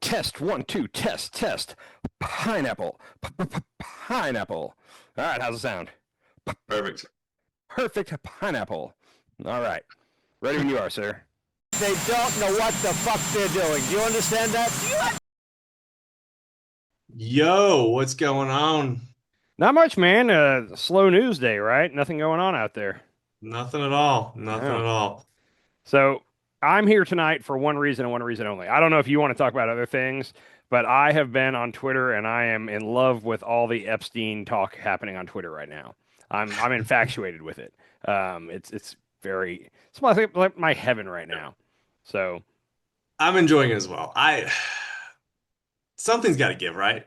Test one, two, test. Pineapple. Pineapple. All right, how's it sound? Perfect. Perfect pineapple. All right. Ready when you are, sir. They don't know what the fuck they're doing. Do you understand that? Yo, what's going on? Not much, man. Slow news day, right? Nothing going on out there. Nothing at all. Nothing No. at all. So I'm here tonight for one reason and one reason only. I don't know if you want to talk about other things, but I have been on Twitter and I am in love with all the Epstein talk happening on Twitter right now. I'm infatuated with it. It's like my heaven right now. So I'm enjoying it as well. Something's got to give, right?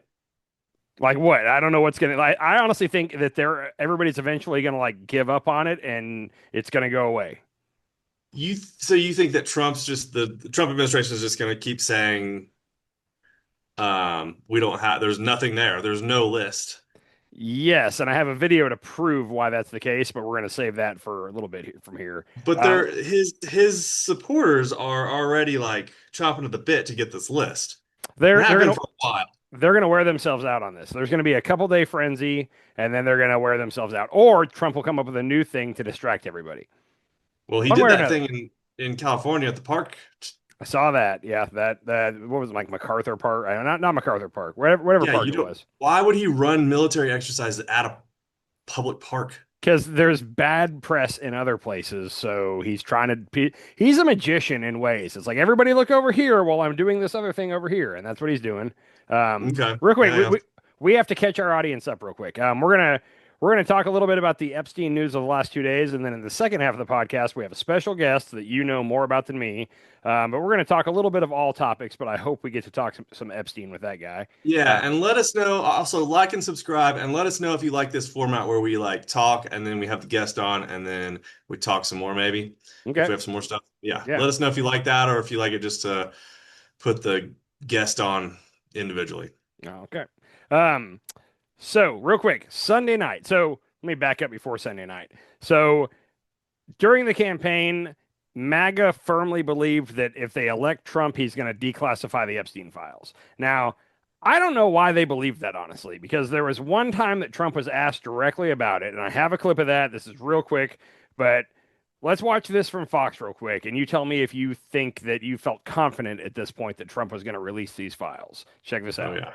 like what? I don't know what's gonna like. I honestly think that everybody's eventually gonna like give up on it and it's gonna go away. So you think that the Trump administration is just going to keep saying, we don't have, there's nothing there. There's no list. Yes, and I have a video to prove why that's the case, but we're going to save that for a little bit from here. But his supporters are already like chomping at the bit to get this list. They're And have they're been gonna for a while. they're gonna wear themselves out on this. There's going to be a couple day frenzy, and then they're going to wear themselves out, or Trump will come up with a new thing to distract everybody. Well, he One did way or that another. thing in California at the park. I saw that. Yeah, that what was it, like MacArthur Park? Not MacArthur Park. Whatever Yeah, park you it don't. was. Why would he run military exercises at a public park? Because there's bad press in other places, so he's trying to. He's a magician in ways. It's like everybody look over here while I'm doing this other thing over here, and that's what he's doing. Okay. Real quick, Yeah, yeah. we have to catch our audience up real quick. We're gonna talk a little bit about the Epstein news of the last 2 days, and then in the second half of the podcast, we have a special guest that you know more about than me. But we're gonna talk a little bit of all topics, but I hope we get to talk some Epstein with that guy. Yeah, Uh, and let us know. Also, like and subscribe, and let us know if you like this format where we like talk, and then we have the guest on, and then we talk some more, maybe if okay, we have some more stuff. Yeah, yeah, let us know if you like that, or if you like it just to put the guest on individually. okay. Um, So, real quick, Sunday night. So, let me back up before Sunday night. So, during the campaign, MAGA firmly believed that if they elect Trump, he's going to declassify the Epstein files. Now, I don't know why they believed that, honestly, because there was one time that Trump was asked directly about it, and I have a clip of that. This is real quick, but let's watch this from Fox real quick, and you tell me if you think that you felt confident at this point that Trump was going to release these files. Check this Oh out. yeah.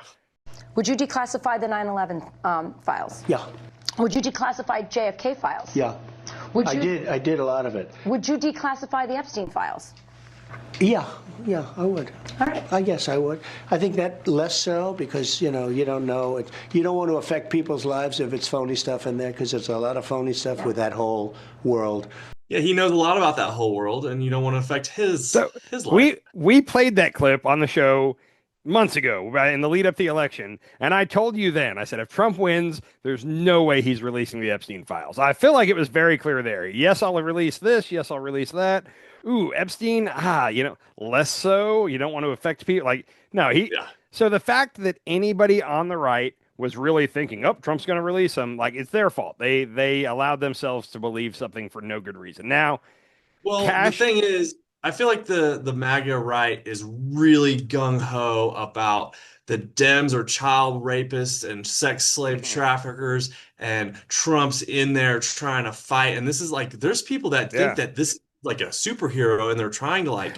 Would you declassify the 9/11 files? Yeah, Would you declassify JFK files? yeah. Would I you, did. I did a lot of it. Would you declassify the Epstein files? Yeah, I would. All right. I guess I would. I think that less so because you don't know it. You don't want to affect people's lives if it's phony stuff in there because there's a lot of phony stuff with that whole world. Yeah, he knows a lot about that whole world, and you don't want to affect So his life. we played that clip on the show months ago in the lead up to the election, and I told you then, I said if Trump wins, there's no way he's releasing the Epstein files. I feel like it was very clear there. Yes, I'll release this. Yes, I'll release that. Ooh, Epstein, less so. You don't want to affect people. Like, no, he. Yeah. So the fact that anybody on the right was really thinking, oh, Trump's going to release them, like it's their fault. They allowed themselves to believe something for no good reason. Now, Well, the Cash. thing is, I feel like the MAGA right is really gung ho about the Dems are child rapists and sex slave traffickers, and Trump's in there trying to fight. And this is like, there's people that Yeah. think that this is like a superhero, and they're trying to like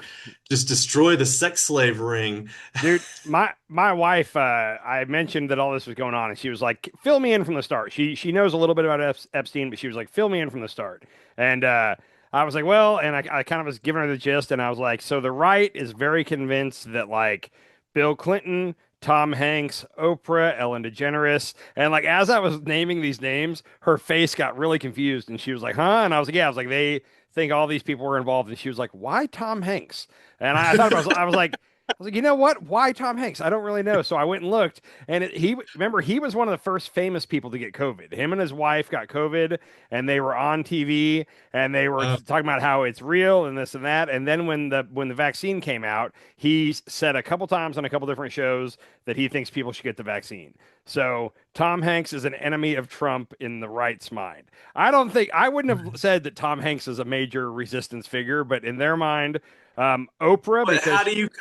just destroy the sex slave ring. Dude, my wife, I mentioned that all this was going on, and she was like, "Fill me in from the start." She knows a little bit about Epstein, but she was like, "Fill me in from the start." And I was like, "Well," and I kind of was giving her the gist, and I was like, "So the right is very convinced that like Bill Clinton, Tom Hanks, Oprah, Ellen DeGeneres, and like as I was naming these names, her face got really confused, and she was like, "Huh?" And I was like, "Yeah." I was like, "They think all these people were involved," and she was like, "Why Tom Hanks?" And I thought about, I was like, you know what? Why Tom Hanks? I don't really know. So I went and looked, and remember he was one of the first famous people to get COVID. Him and his wife got COVID, and they were on TV, and they were talking about how it's real and this and that. And then when the vaccine came out, he said a couple times on a couple different shows that he thinks people should get the vaccine. So Tom Hanks is an enemy of Trump in the right's mind. I wouldn't have said that Tom Hanks is a major resistance figure, but in their mind, Oprah, But because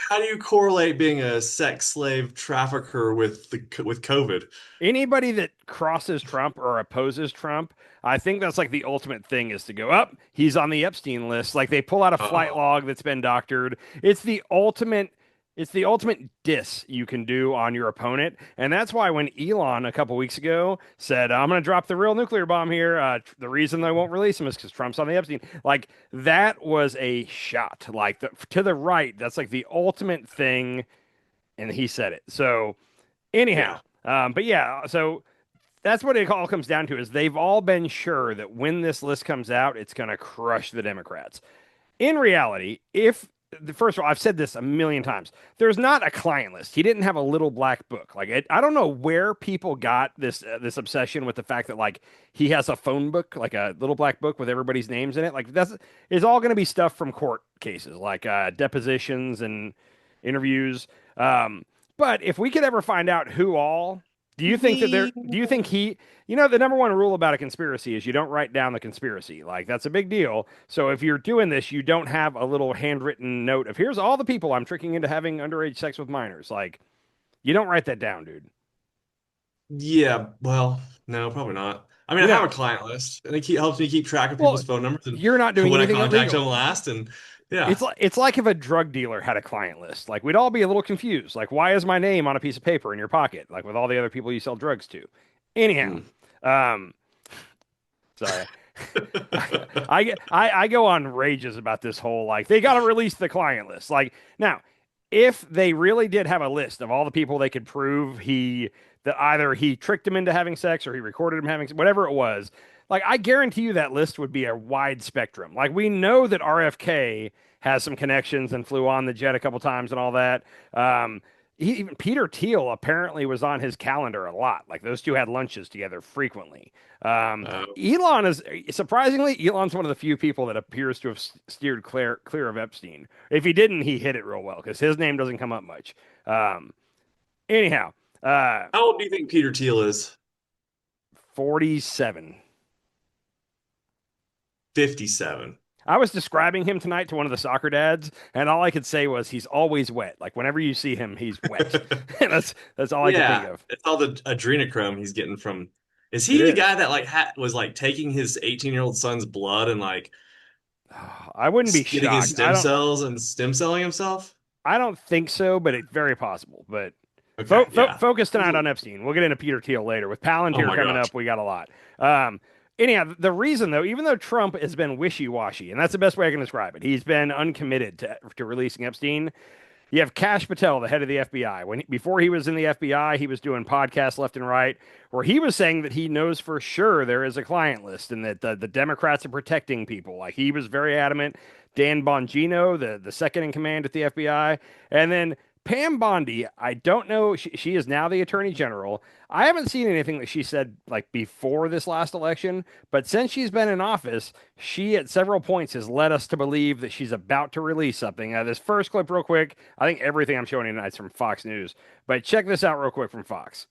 how do you correlate being a sex slave trafficker with COVID? anybody that crosses Trump or opposes Trump, I think that's like the ultimate thing is to go up. He's on the Epstein list. Like they pull out a flight Uh-oh. log that's been doctored. It's the ultimate. It's the ultimate diss you can do on your opponent. And that's why when Elon a couple weeks ago said, I'm going to drop the real nuclear bomb here, the reason they won't release him is because Trump's on the Epstein. Like that was a shot. Like to the right, that's like the ultimate thing. And he said it. So anyhow, Yeah. but yeah, so that's what it all comes down to is they've all been sure that when this list comes out, it's going to crush the Democrats. In reality, if first of all, I've said this a million times. There's not a client list. He didn't have a little black book. I don't know where people got this obsession with the fact that like he has a phone book, like a little black book with everybody's names in it. Like that's is all going to be stuff from court cases, like depositions and interviews. But if we could ever find out who all, do you think that there? Do you think he? You know, the number one rule about a conspiracy is you don't write down the conspiracy. Like that's a big deal. So if you're doing this, you don't have a little handwritten note of here's all the people I'm tricking into having underage sex with minors. Like you don't write that down, dude. Yeah, well, no, probably not. I mean, You I have know, a client list, and helps me keep track of well, people's phone numbers and you're not doing when I anything contact them illegal. last. And yeah, It's like if a drug dealer had a client list. Like we'd all be a little confused. Like why is my name on a piece of paper in your pocket? Like with all the other people you sell drugs to. Anyhow, Mm. um, sorry. I go on rages about this whole like they got to release the client list. Like now, if they really did have a list of all the people they could prove that either he tricked him into having sex or he recorded him having whatever it was, like I guarantee you that list would be a wide spectrum. Like we know that RFK has some connections and flew on the jet a couple times and all that. Even Peter Thiel apparently was on his calendar a lot. Like those two had lunches together frequently. Oh. Elon is surprisingly, Elon's one of the few people that appears to have steered clear of Epstein. If he didn't, he hit it real well because his name doesn't come up much. Um, anyhow, How old do you think Peter Thiel is? 47. 57. I was describing him tonight to one of the soccer dads, and all I could say was he's always wet. Like whenever you see him, he's wet. And that's all I could think Yeah, of. it's all the adrenochrome he's getting from. Is It he the is. guy that like was like taking his 18-year-old son's blood and like I wouldn't be getting his shocked. stem cells and stem celling himself? I don't think so, but it's very possible. But Okay, yeah. focus tonight on Epstein. We'll get into Peter Thiel later. With Oh Palantir my coming gosh. up, we got a lot. Um, anyhow, the reason though, even though Trump has been wishy-washy, and that's the best way I can describe it, he's been uncommitted to releasing Epstein. You have Kash Patel, the head of the FBI. Before he was in the FBI, he was doing podcasts left and right, where he was saying that he knows for sure there is a client list and that the Democrats are protecting people. Like he was very adamant. Dan Bongino, the second in command at the FBI, and then Pam Bondi. I don't know. She is now the Attorney General. I haven't seen anything that she said like before this last election, but since she's been in office, she at several points has led us to believe that she's about to release something. This first clip, real quick. I think everything I'm showing you tonight is from Fox News, but check this out real quick from Fox.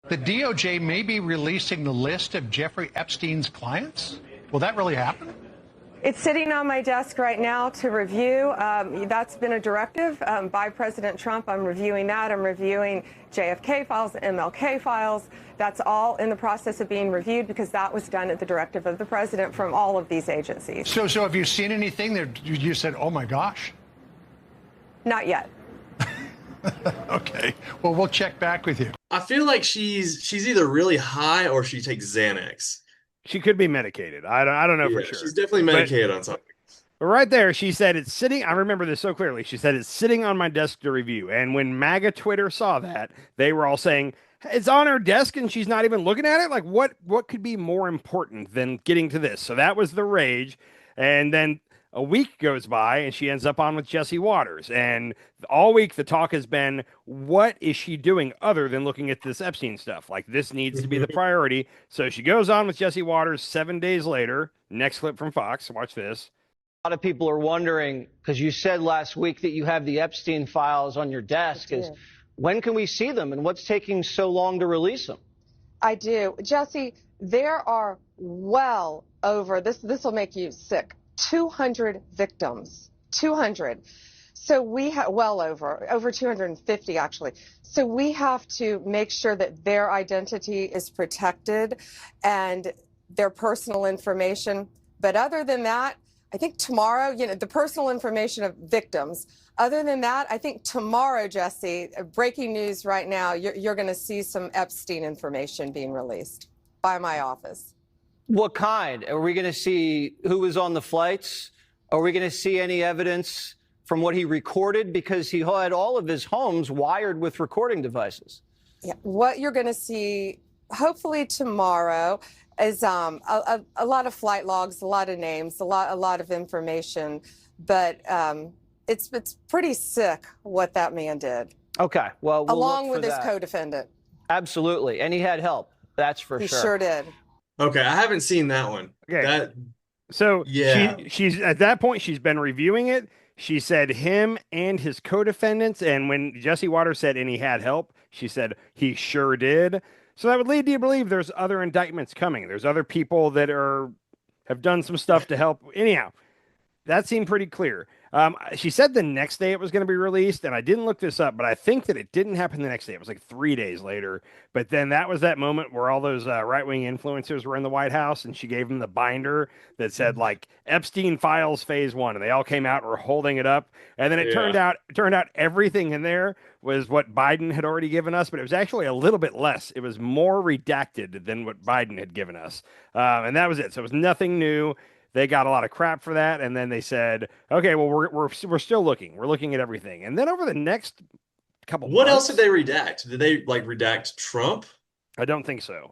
The DOJ may be releasing the list of Jeffrey Epstein's clients. Will that really happen? It's sitting on my desk right now to review. That's been a directive by President Trump. I'm reviewing that. I'm reviewing JFK files, MLK files. That's all in the process of being reviewed because that was done at the directive of the president from all of these agencies. So have you seen anything that you said, oh my gosh? Not yet. Okay. Well, we'll check back with you. I feel like she's either really high or she takes Xanax. She could be medicated. I don't know Yeah, for sure. she's definitely medicated on something. But right there, she said it's sitting. I remember this so clearly. She said it's sitting on my desk to review. And when MAGA Twitter saw that, they were all saying it's on her desk and she's not even looking at it. Like what could be more important than getting to this? So that was the rage. And then a week goes by and she ends up on with Jesse Waters. And all week the talk has been, what is she doing other than looking at this Epstein stuff? Like this needs to be the priority. So she goes on with Jesse Waters 7 days later. Next clip from Fox. Watch this. A lot of people are wondering, because you said last week that you have the Epstein files on your desk, is When can we see them, and what's taking so long to release them? I do. Jesse, there are well over, this will make you sick, 200 victims. 200. So we have, well over 250 actually. So we have to make sure that their identity is protected and their personal information. But other than that, I think tomorrow, the personal information of victims. Other than that, I think tomorrow, Jesse, breaking news right now, you're going to see some Epstein information being released by my office. What kind? Are we going to see who was on the flights? Are we going to see any evidence from what he recorded? Because he had all of his homes wired with recording devices. Yeah, what you're going to see, hopefully tomorrow, is a lot of flight logs, a lot of names, a lot of information, but it's pretty sick what that man did. Okay, well, along with his co-defendant. Absolutely, and he had help. That's for sure. He sure did. Okay, I haven't seen that one. Okay. So yeah, she's at that point, she's been reviewing it. She said him and his co-defendants, and when Jesse Waters said and he had help, she said he sure did. So that would lead you to believe there's other indictments coming. There's other people that have done some stuff to help. Anyhow, that seemed pretty clear. She said the next day it was going to be released, and I didn't look this up, but I think that it didn't happen the next day. It was like 3 days later. But then that was that moment where all those right-wing influencers were in the White House, and she gave them the binder that said like Epstein Files Phase 1, and they all came out and were holding it up. And then it turned out everything in there was what Biden had already given us, but it was actually a little bit less. It was more redacted than what Biden had given us, and that was it. So it was nothing new. They got a lot of crap for that, and then they said, "Okay, well, we're still looking. We're looking at everything." And then over the next couple, what else did they redact? Did they like redact Trump? I don't think so.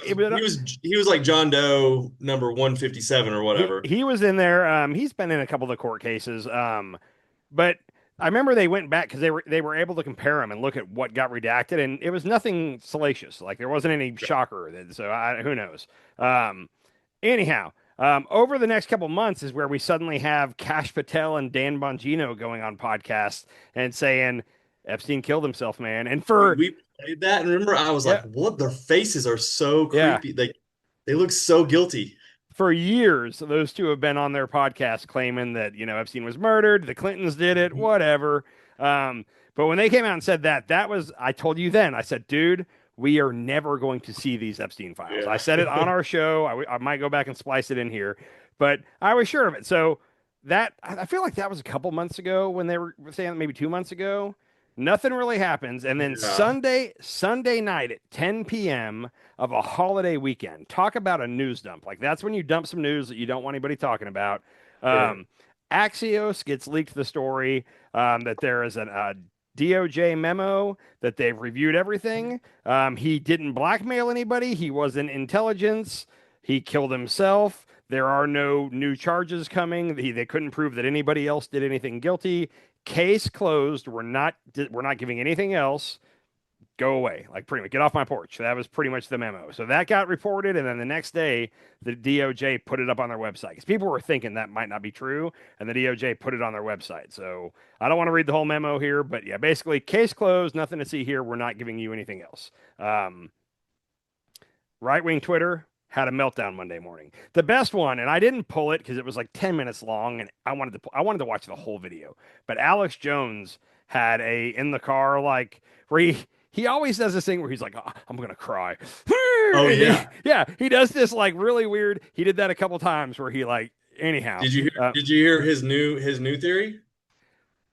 He was like John Doe number 157 or whatever. He was in there. He's been in a couple of the court cases. But I remember they went back because they were able to compare them and look at what got redacted, and it was nothing salacious. Like there wasn't any shocker. So who knows? Anyhow. Over the next couple months is where we suddenly have Kash Patel and Dan Bongino going on podcasts and saying Epstein killed himself, man. And we played that, and remember, I was like, "What? Their faces are so creepy. They look so guilty." For years, those two have been on their podcast claiming that Epstein was murdered, the Clintons did it, whatever. But when they came out and said that was, I told you then, I said, dude. We are never going to see these Epstein files. Yeah. I said it on our show. I might go back and splice it in here, but I was sure of it. So I feel like that was a couple months ago when they were saying, maybe 2 months ago. Nothing really happens. And then Sunday night at 10 p.m. of a holiday weekend, talk about a news dump. Like that's when you dump some news that you don't want anybody talking about. Axios gets leaked the story that there is a DOJ memo that they've reviewed everything. He didn't blackmail anybody. He wasn't intelligence. He killed himself. There are no new charges coming. They couldn't prove that anybody else did anything guilty. Case closed. We're not giving anything else. Go away. Like pretty much get off my porch. That was pretty much the memo. So that got reported. And then the next day, the DOJ put it up on their website because people were thinking that might not be true. And the DOJ put it on their website. So I don't want to read the whole memo here, but yeah, basically case closed. Nothing to see here. We're not giving you anything else. Right-wing Twitter had a meltdown Monday morning. The best one, and I didn't pull it because it was like 10 minutes long and I wanted to watch the whole video, but Alex Jones had in the car, like where he always does this thing where he's like, oh, I'm going to cry. Oh, yeah. Yeah. He does this like really weird. He did that a couple times where he like, anyhow. Did you hear his new theory?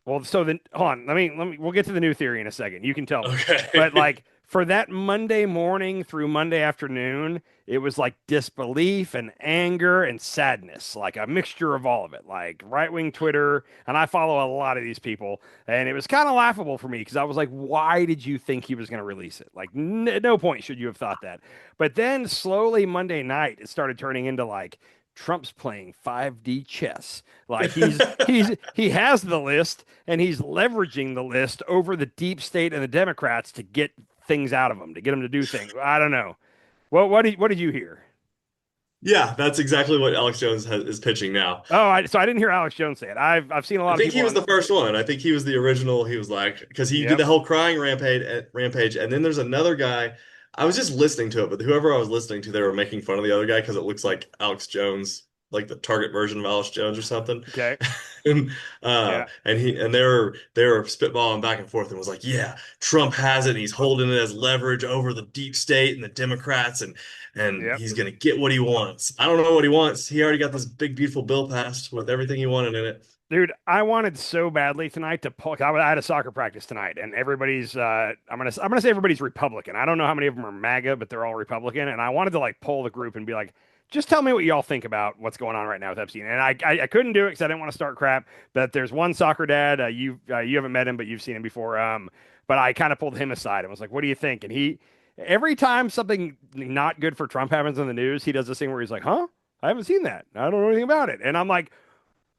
Well, so then hold on. We'll get to the new theory in a second. You can tell me. Okay. But like for that Monday morning through Monday afternoon, it was like disbelief and anger and sadness, like a mixture of all of it, like right-wing Twitter. And I follow a lot of these people, and it was kind of laughable for me because I was like, why did you think he was going to release it? Like at no point should you have thought that. But then slowly Monday night, it started turning into like, Trump's playing 5D chess. Like he has the list and he's leveraging the list over the deep state and the Democrats to get things out of them, to get them to do things. I don't know. What did you hear? Yeah, that's exactly what Alex Jones is pitching now. Oh, so I didn't hear Alex Jones say it. I've seen a I lot of think people he was on. the first one. I think he was the original. He was like, because he did Yep. the whole crying rampage, and then there's another guy. I was just listening to it, but whoever I was listening to, they were making fun of the other guy because it looks like Alex Jones, like the target version of Alex Jones or something. Okay. And Yeah. they were spitballing back and forth and was like, yeah, Trump has it, and he's holding it as leverage over the deep state and the Democrats, and Yep. he's gonna get what he wants. I don't know what he wants. He already got this big beautiful bill passed with everything he wanted in it. Dude, I wanted so badly tonight to pull. I had a soccer practice tonight, and everybody's. I'm gonna say everybody's Republican. I don't know how many of them are MAGA, but they're all Republican. And I wanted to like pull the group and be like, just tell me what y'all think about what's going on right now with Epstein. And I couldn't do it because I didn't want to start crap. But there's one soccer dad. You haven't met him, but you've seen him before. But I kind of pulled him aside and was like, what do you think? And he every time something not good for Trump happens in the news, he does this thing where he's like, huh? I haven't seen that. I don't know anything about it. And I'm like,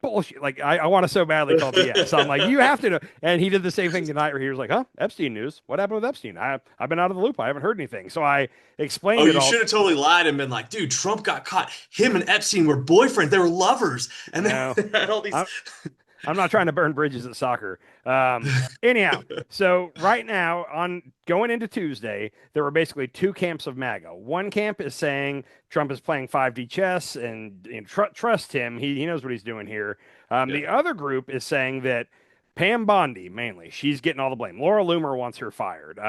bullshit. Like I want to so badly call BS. So I'm like, you have to know. And he did the same thing tonight where he was like, huh? Epstein news. What happened with Epstein? I've been out of the loop. I haven't heard anything. So I Oh, explained it you all. should have totally lied and been like, dude, Trump got caught. Him and Epstein were boyfriends. They were lovers. And No, they had all these. I'm not trying to burn bridges at soccer. Anyhow, so right now, on going into Tuesday, there were basically two camps of MAGA. One camp is saying Trump is playing 5D chess and trust him. He knows what he's doing here. Yeah. The other group is saying that Pam Bondi, mainly, she's getting all the blame. Laura Loomer wants her fired.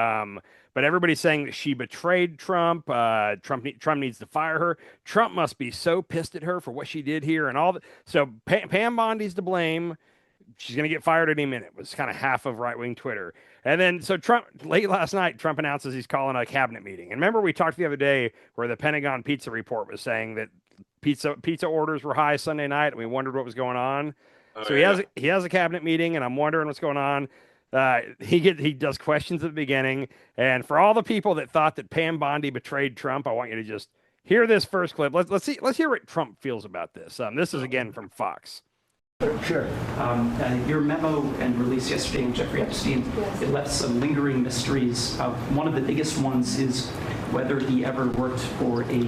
But everybody's saying that she betrayed Trump. Trump needs to fire her. Trump must be so pissed at her for what she did here and all that. So Pam Bondi's to blame. She's going to get fired any minute, was kind of half of right wing Twitter. And then, so Trump, late last night, Trump announces he's calling a cabinet meeting. And remember, we talked the other day where the Pentagon pizza report was saying that pizza orders were high Sunday night, and we wondered what was going on. Oh, So yeah. he has a cabinet meeting, and I'm wondering what's going on. He does questions at the beginning, and for all the people that thought that Pam Bondi betrayed Trump, I want you to just hear this first clip. Let's hear what Trump feels about this. This is again from Fox. Sure. Your memo and release yesterday on Jeffrey Epstein, it left some lingering mysteries. One of the biggest ones is whether he ever worked for a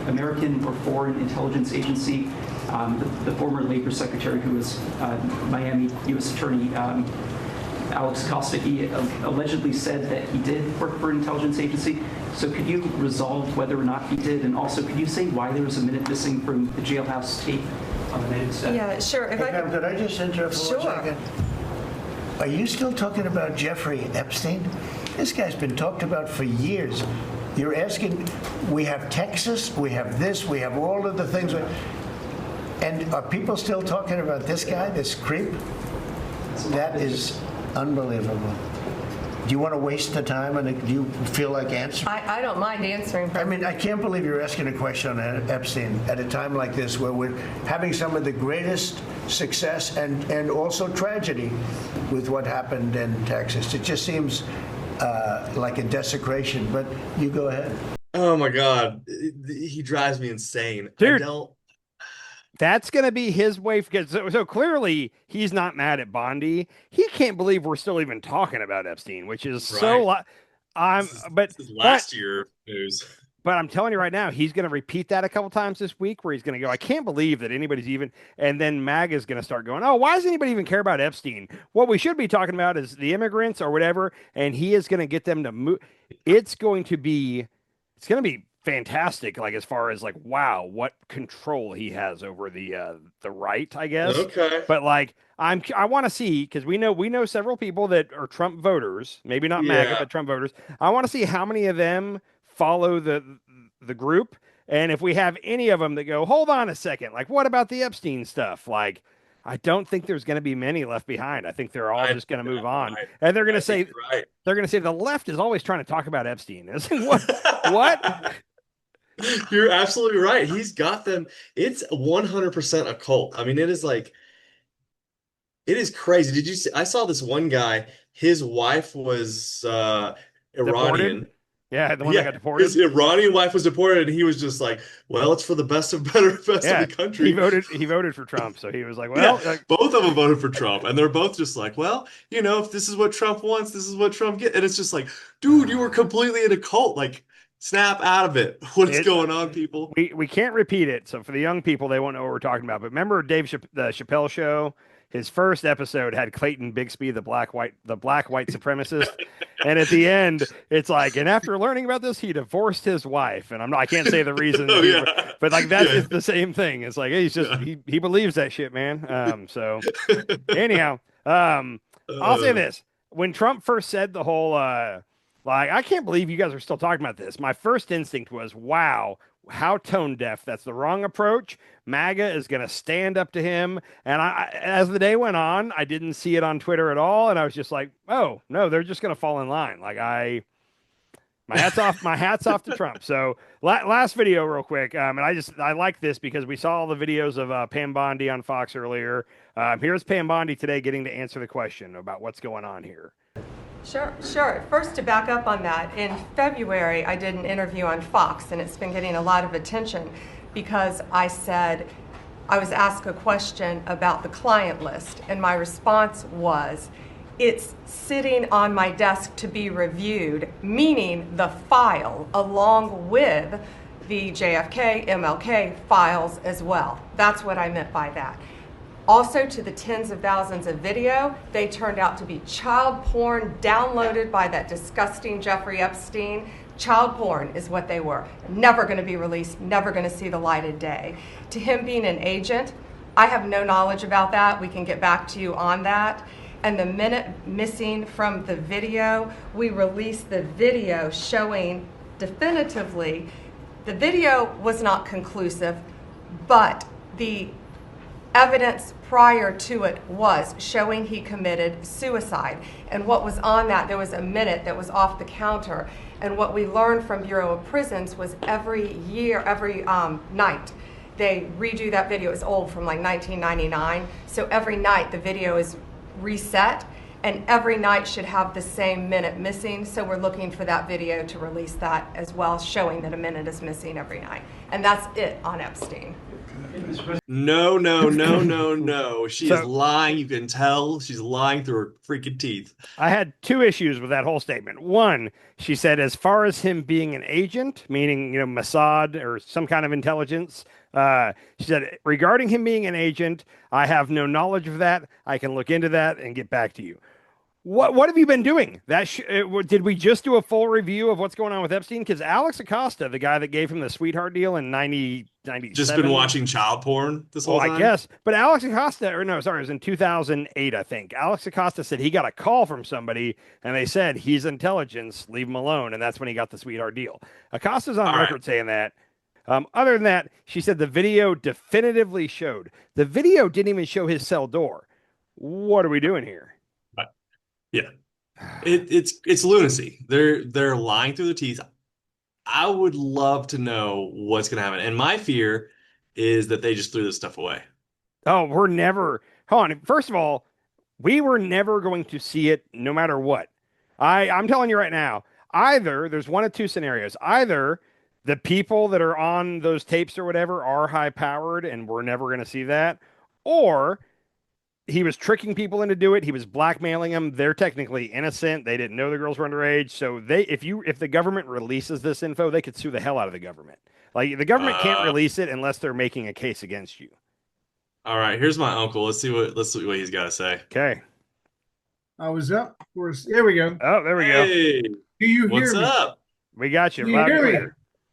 American or foreign intelligence agency. The former labor secretary who was Miami U.S. Attorney Alex Acosta, he allegedly said that he did work for an intelligence agency. So could you resolve whether or not he did? And also, could you say why there was a minute missing from the jailhouse tape on the night of his death? Yeah, sure. If Hey, I ma'am, could I just interrupt for Sure. 1 second? Are you still talking about Jeffrey Epstein? This guy's been talked about for years. You're asking, we have Texas, we have this, we have all of the things. And are people still talking about this guy, this creep? That is unbelievable. Do you want to waste the time, and do you feel like answering? I don't mind answering. I mean, I can't believe you're asking a question on Epstein at a time like this where we're having some of the greatest success and also tragedy with what happened in Texas. It just seems like a desecration, but you go ahead. Oh my God, he drives me insane. Dude. I don't. That's going to be his way because so clearly he's not mad at Bondi. He can't believe we're still even talking about Epstein, which is so. This is last year news. But I'm telling you right now, he's going to repeat that a couple times this week where he's going to go, I can't believe that anybody's even. And then MAGA is going to start going, oh, why does anybody even care about Epstein? What we should be talking about is the immigrants or whatever. And he is going to get them to move. It's going to be fantastic. Like, as far as like, wow, what control he has over the right, I guess. Okay. But like, I want to see, because we know several people that are Trump voters, maybe not MAGA, but Trump voters. I want to see how many of them follow the group, and if we have any of them that go, hold on a second, like, what about the Epstein stuff? Like, I don't think there's going to be many left behind. I think they're all just going to move on, and they're going to say the left is always trying to talk about Epstein. What? You're absolutely right. He's got them. It's 100% a cult. I mean, it is crazy. Did you see? I saw this one guy. His wife was Iranian. Deported? Yeah, the one that got deported. His Iranian wife was deported, and he was just like, "Well, it's for the best of the country." He voted for Trump, so he was like, "Well, both of them voted for Trump, and they're both just like, well, if this is what Trump wants, this is what Trump gets." And it's just like, dude, you were completely in a cult. Like, Snap out of it. What is It going on, people? we can't repeat it. So for the young people, they won't know what we're talking about. But remember the Chappelle show? His first episode had Clayton Bigsby, the black white supremacist, and at the end, it's like, and after learning about this, he divorced his wife. And I can't say the reason, Oh yeah, but like that's yeah, it's the same thing. It's like he's just yeah. he believes that shit, man. So anyhow, I'll say this: when Trump first said the whole like, I can't believe you guys are still talking about this. My first instinct was, wow, how tone deaf. That's the wrong approach. MAGA is going to stand up to him. And as the day went on, I didn't see it on Twitter at all. And I was just like, oh, no, they're just going to fall in line. Like, my hat's off to Trump. So last video real quick. And I like this because we saw all the videos of Pam Bondi on Fox earlier. Here's Pam Bondi today getting to answer the question about what's going on here. Sure, sure. First, to back up on that, in February, I did an interview on Fox, and it's been getting a lot of attention because I was asked a question about the client list, and my response was, it's sitting on my desk to be reviewed, meaning the file, along with the JFK, MLK files as well. That's what I meant by that. Also, to the tens of thousands of video, they turned out to be child porn downloaded by that disgusting Jeffrey Epstein. Child porn is what they were. Never going to be released, never going to see the light of day. To him being an agent, I have no knowledge about that. We can get back to you on that. And the minute missing from the video, we released the video showing definitively the video was not conclusive, but the evidence prior to it was showing he committed suicide. And what was on that, there was a minute that was off the counter. And what we learned from Bureau of Prisons was every night, they redo that video. It's old, from like 1999. So every night the video is reset, and every night should have the same minute missing. So we're looking for that video to release that as well, showing that a minute is missing every night. And that's it on Epstein. No, no, no, no, no. She is lying. You can tell she's lying through her freaking teeth. I had two issues with that whole statement. One, she said, as far as him being an agent, meaning, Mossad or some kind of intelligence, she said, regarding him being an agent, I have no knowledge of that. I can look into that and get back to you. What have you been doing? Did we just do a full review of what's going on with Epstein? Because Alex Acosta, the guy that gave him the sweetheart deal in 97, just been watching child porn this whole time? I guess. But Alex Acosta, or no, sorry, it was in 2008, I think. Alex Acosta said he got a call from somebody, and they said, he's intelligence, leave him alone. And that's when he got the sweetheart deal. Acosta's on record saying that. Other than that, she said the video definitively showed. The video didn't even show his cell door. What are we doing here? Yeah, it's lunacy. They're lying through their teeth. I would love to know what's going to happen, and my fear is that they just threw this stuff away. Oh, hold on. First of all, we were never going to see it, no matter what. I'm telling you right now. Either there's one of two scenarios. Either the people that are on those tapes or whatever are high powered, and we're never going to see that, or he was tricking people into do it. He was blackmailing them. They're technically innocent. They didn't know the girls were underage. So if the government releases this info, they could sue the hell out of the government. Like, the government can't release it unless they're making a case against you. All right, here's my uncle. Let's see what he's got to say. Okay. I was up. There we go. Oh, there we go. Do you hear what's me? up? We got you. Do you hear me?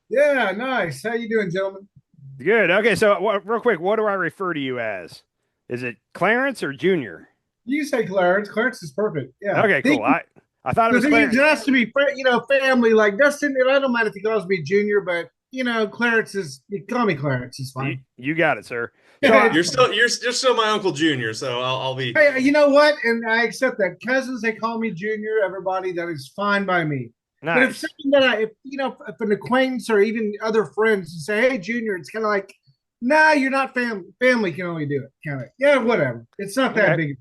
Yeah, nice. How you doing, gentlemen? Good. Okay, so real quick, what do I refer to you as? Is it Clarence or Junior? You say Clarence. Clarence is perfect. Yeah. Okay, cool. I thought it was Clarence. It has to be, family. Like Dustin, and I don't mind if he calls me Junior, but Clarence is. You call me Clarence. It's fine. You got it, sir. So you're still my Uncle Junior, so I'll be. Hey, you know what? And I accept that. Cousins, they call me Junior. Everybody, that is fine by me. Nice. But if something that if an acquaintance or even other friends say, "Hey, Junior," it's kind of like, nah, you're not family. Family can only do it. Kind of, yeah, whatever. It's not that big.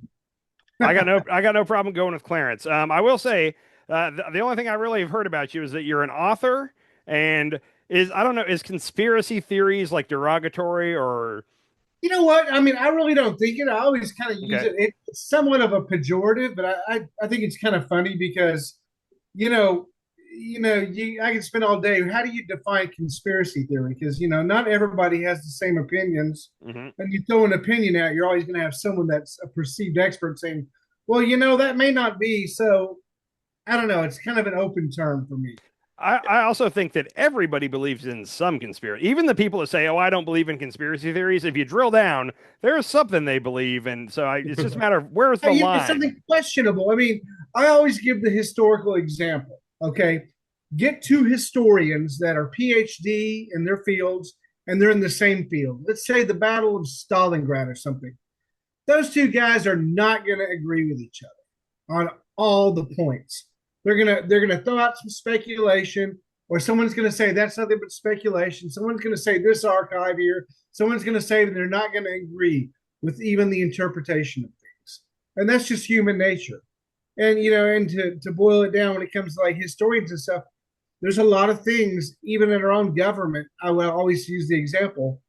I got no problem going with Clarence. I will say, the only thing I really have heard about you is that you're an author, and is conspiracy theories like derogatory or? You know what? I mean, I really don't think it. I always kind of use it. It's somewhat of a pejorative, but I think it's kind of funny because, I can spend all day. How do you define conspiracy theory? Because not everybody has the same opinions. Hmm. And you throw an opinion out, you're always going to have someone that's a perceived expert saying, "Well, that may not be." So I don't know. It's kind of an open term for me. I also think that everybody believes in some conspiracy. Even the people that say, "Oh, I don't believe in conspiracy theories," if you drill down, there's something they believe, and so it's just a matter of where's the It's line. something questionable. I mean, I always give the historical example. Okay, get two historians that are PhD in their fields, and they're in the same field. Let's say the Battle of Stalingrad or something. Those two guys are not going to agree with each other on all the points. They're gonna throw out some speculation, or someone's going to say that's nothing but speculation. Someone's going to say this archive here. Someone's going to say that they're not going to agree with even the interpretation of things, and that's just human nature. And and to boil it down, when it comes to like historians and stuff, there's a lot of things, even in our own government. I will always use the example.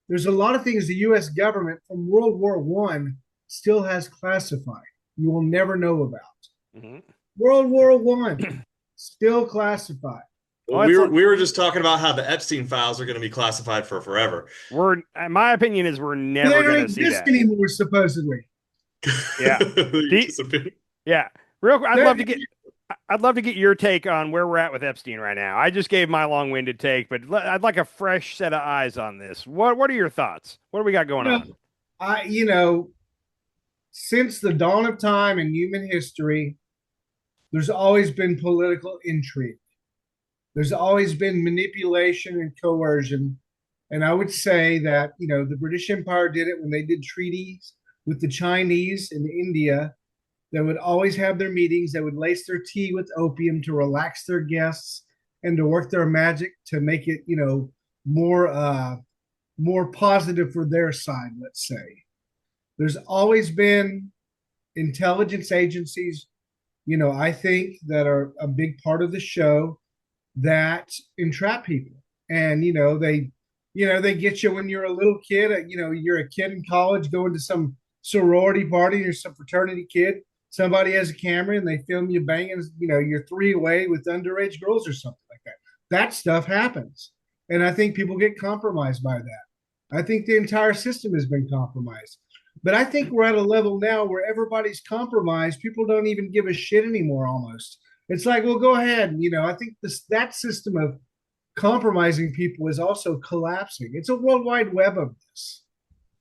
There's a lot of things the U.S. government from World War One still has classified. You will never know about. Hmm. World War One still classified. Well, we were just talking about how the Epstein files are going to be classified for forever. My opinion is we're They never don't going to see exist that. anymore, supposedly. Yeah. Yeah. Real quick, I'd love to get your take on where we're at with Epstein right now. I just gave my long-winded take, but I'd like a fresh set of eyes on this. What are your thoughts? What do we got going on? I since the dawn of time in human history, there's always been political intrigue. There's always been manipulation and coercion. And I would say that, the British Empire did it when they did treaties with the Chinese and India. They would always have their meetings. They would lace their tea with opium to relax their guests and to work their magic to make it, more positive for their side, let's say. There's always been intelligence agencies, I think that are a big part of the show that entrap people. And they get you when you're a little kid. You're a kid in college going to some sorority party or some fraternity kid. Somebody has a camera and they film you banging. You're 3 away with underage girls or something like that. That stuff happens, and I think people get compromised by that. I think the entire system has been compromised. But I think we're at a level now where everybody's compromised. People don't even give a shit anymore almost. It's like, well, go ahead. I think that system of compromising people is also collapsing. It's a worldwide web of this.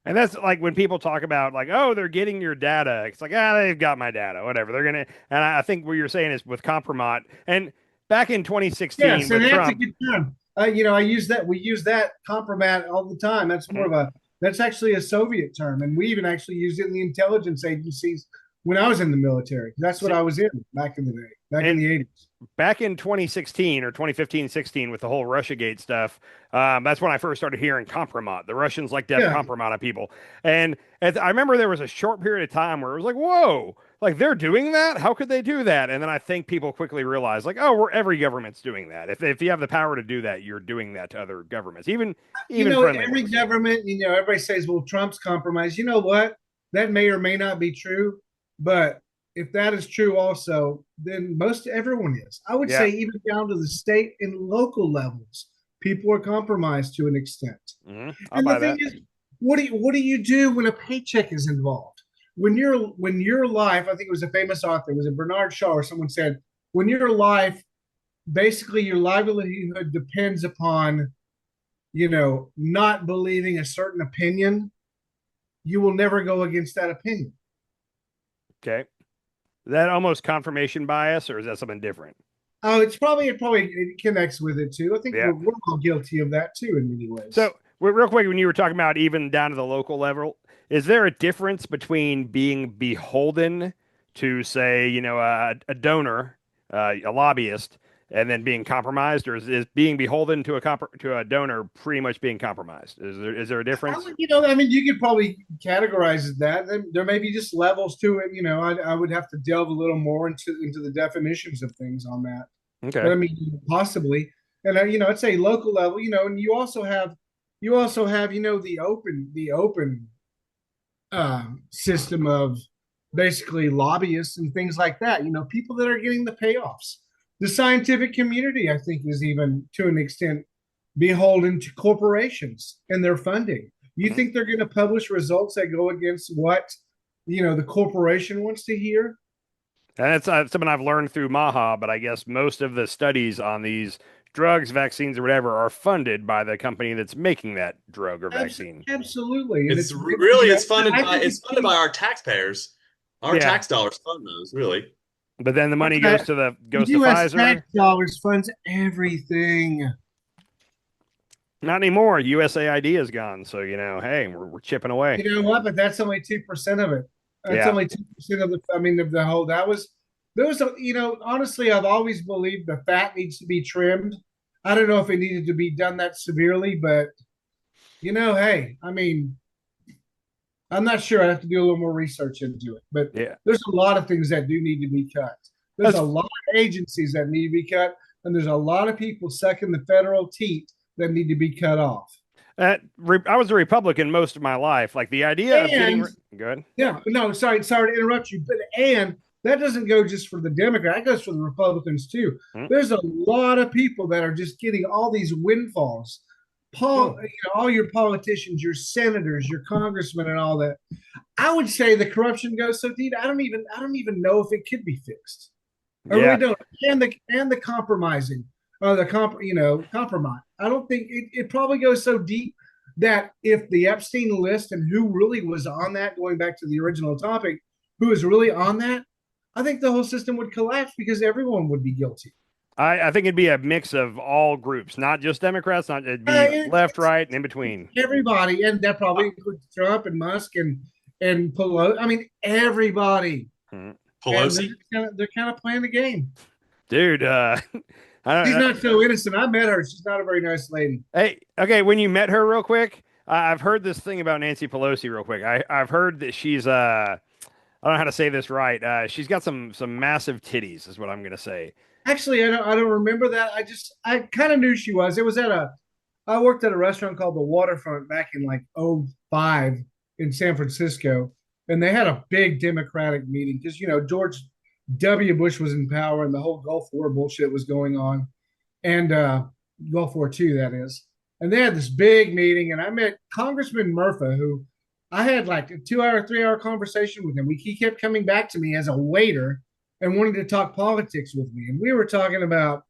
And that's like when people talk about like, oh, they're getting your data. It's like, they've got my data, whatever. They're gonna. And I think what you're saying is with Compromat. And back in 2016 Yes, and with that's a Trump, good term. I use that. We use that compromat all the time. That's more of a. That's actually a Soviet term, and we even actually used it in the intelligence agencies when I was in the military. That's what I was in back in the day, back in the 80s. Back in 2016 or 2015, 16 with the whole Russiagate stuff, that's when I first started hearing compromat. The Russians like to have compromat on people. And I remember there was a short period of time where it was like, whoa, like they're doing that? How could they do that? And then I think people quickly realized like, oh, every government's doing that. If you have the power to do that, you're doing that to other governments, even every government, everybody says, well, Trump's compromised. You know what? That may or may not be true, but if that is true also, then most everyone is. I would say even down to the state and local levels, people are compromised to an extent. Mm-hmm. And the thing is, what do you do when a paycheck is involved? When your life, I think it was a famous author, it was a Bernard Shaw, or someone said, when your life, basically your livelihood depends upon, not believing a certain opinion, you will never go against that opinion. Okay. Is that almost confirmation bias, or is that something different? Oh, it connects with it too. I think we're all guilty of that too in many ways. So, real quick, when you were talking about even down to the local level, is there a difference between being beholden to, say, a donor, a lobbyist, and then being compromised, or is being beholden to a donor pretty much being compromised? Is there a difference? You could probably categorize it that. There may be just levels to it. I would have to delve a little more into the definitions of things on that. Okay. But possibly, and I'd say local level. And you also have the open system of basically lobbyists and things like that. People that are getting the payoffs. The scientific community, I think, is even to an extent beholden to corporations and their funding. You Mhm. think they're going to publish results that go against what the corporation wants to hear? And that's something I've learned through Maha, but I guess most of the studies on these drugs, vaccines, or whatever are funded by the company that's making that drug or vaccine. Absolutely, and It's it's really I think it's it's funded by our taxpayers. Our Yeah, tax dollars fund those, really. but then the money the goes to U.S. tax Pfizer. dollars funds everything. Not anymore. USAID is gone, so hey, we're chipping away. You know what? But that's only 2% of it. That's Yeah, only 2% of the. I mean, of the whole. That was there was a. Honestly, I've always believed the fat needs to be trimmed. I don't know if it needed to be done that severely, but hey, I mean, I'm not sure. I have to do a little more research into it. But yeah. there's a lot of things that do need to be cut. There's a That's lot of agencies that need to be cut, and there's a lot of people sucking the federal teat that need to be cut off. I was a Republican most of my life. Like the idea of And good. yeah, no, sorry to interrupt you, but and that doesn't go just for the Democrat, that goes for the Republicans too. Hmm? There's a lot of people that are just getting all these windfalls. Hmm. All your politicians, your senators, your congressmen, and all that. I would say the corruption goes so deep. I don't even know if it could be fixed. I really Yeah, don't. And the compromising, compromise. I don't think it probably goes so deep that if the Epstein list and who really was on that, going back to the original topic, who is really on that, I think the whole system would collapse because everyone would be guilty. I think it'd be a mix of all groups, not just Democrats. Not it'd be left, It's right, and in between. everybody, and that Uh, probably includes Trump and Musk and Pelosi. I mean, everybody. Hmm. And Pelosi. they're kind of playing the game. Dude, I She's don't. not so innocent. I met her. She's not a very nice lady. Hey, okay, when you met her real quick, I've heard this thing about Nancy Pelosi real quick. I've heard that she's I don't know how to say this right. She's got some massive titties, is what I'm gonna say. Actually, I don't remember that. I kind of knew she was. It was I worked at a restaurant called the Waterfront back in like '05 in San Francisco, and they had a big Democratic meeting because George W. Bush was in power and the whole Gulf War bullshit was going on, and Gulf War II, that is. And they had this big meeting, and I met Congressman Murphy, who I had like a 2 hour, 3 hour conversation with him. He kept coming back to me as a waiter and wanted to talk politics with me. And we were talking about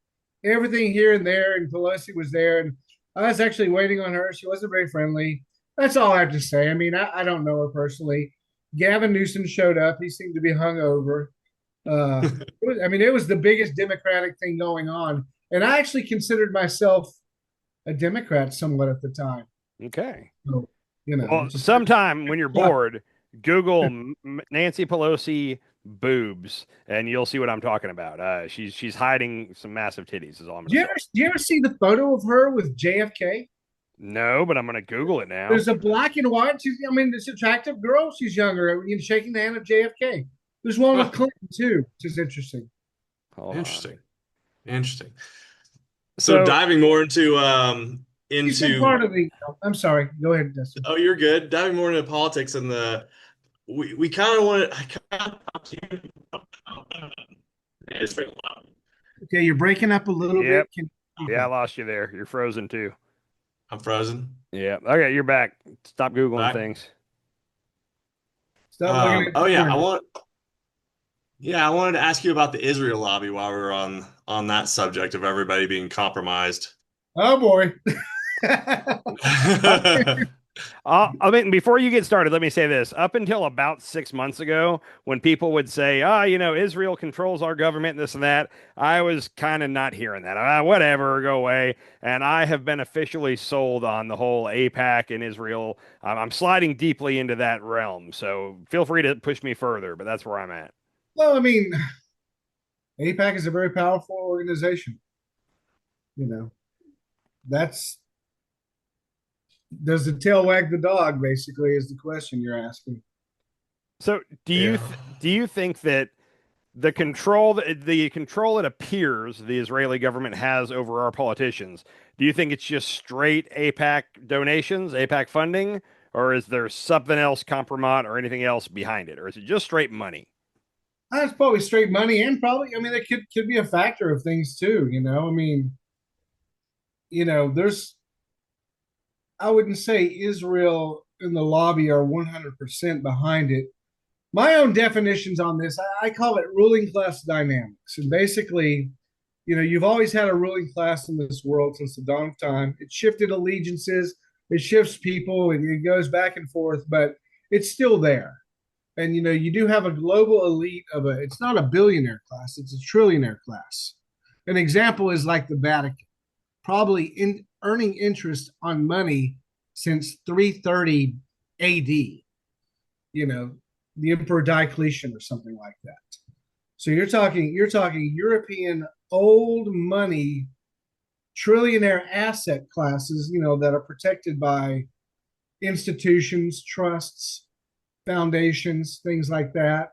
everything here and there, and Pelosi was there, and I was actually waiting on her. She wasn't very friendly. That's all I have to say. I mean, I don't know her personally. Gavin Newsom showed up. He seemed to be hungover. It was the biggest Democratic thing going on. And I actually considered myself a Democrat somewhat at the time. Okay. So, Well, just sometime when you're bored, Google Nancy Pelosi boobs, and you'll see what I'm talking about. She's hiding some massive titties. Is all I'm Do gonna you say. ever do you ever see the photo of her with JFK? No, but I'm gonna Google it now. There's a black and white. This attractive girl. She's younger. Shaking the hand of JFK. There's one with Clinton too, which is interesting. Hold on. Interesting. So So diving more into She's been part of the. I'm sorry. Go ahead, Dustin. oh, you're good. Diving more into politics and the we kind of want to. I kind of talk to you about Israel. Okay, you're breaking up a little Yep. bit. Yeah, I lost you there. You're frozen too. I'm frozen. Yeah. Okay, you're back. Stop Googling Back. things. Stop looking at Oh yeah, porn. I wanted to ask you about the Israel lobby while we were on that subject of everybody being compromised. Oh boy. I mean, before you get started, let me say this. Up until about 6 months ago, when people would say, Israel controls our government, this and that, I was kind of not hearing that. Whatever, go away. And I have been officially sold on the whole APAC and Israel. I'm sliding deeply into that realm. So feel free to push me further, but that's where I'm at. Well, I mean, APAC is a very powerful organization. That's does the tail wag the dog, basically, is the question you're asking. So Yeah. do you think that the control it appears the Israeli government has over our politicians, do you think it's just straight APAC donations, APAC funding, or is there something else, compromise or anything else behind it, or is it just straight money? That's probably straight money, and probably, I mean, it could be a factor of things too. I mean, there's, I wouldn't say Israel and the lobby are 100% behind it. My own definitions on this, I call it ruling class dynamics. And basically, you've always had a ruling class in this world since the dawn of time. It shifted allegiances, it shifts people, and it goes back and forth, but it's still there. And you do have a global elite it's not a billionaire class, it's a trillionaire class. An example is like the Vatican, probably earning interest on money since 330 AD. The Emperor Diocletian or something like that. So you're talking European old money trillionaire asset classes, that are protected by institutions, trusts, foundations, things like that.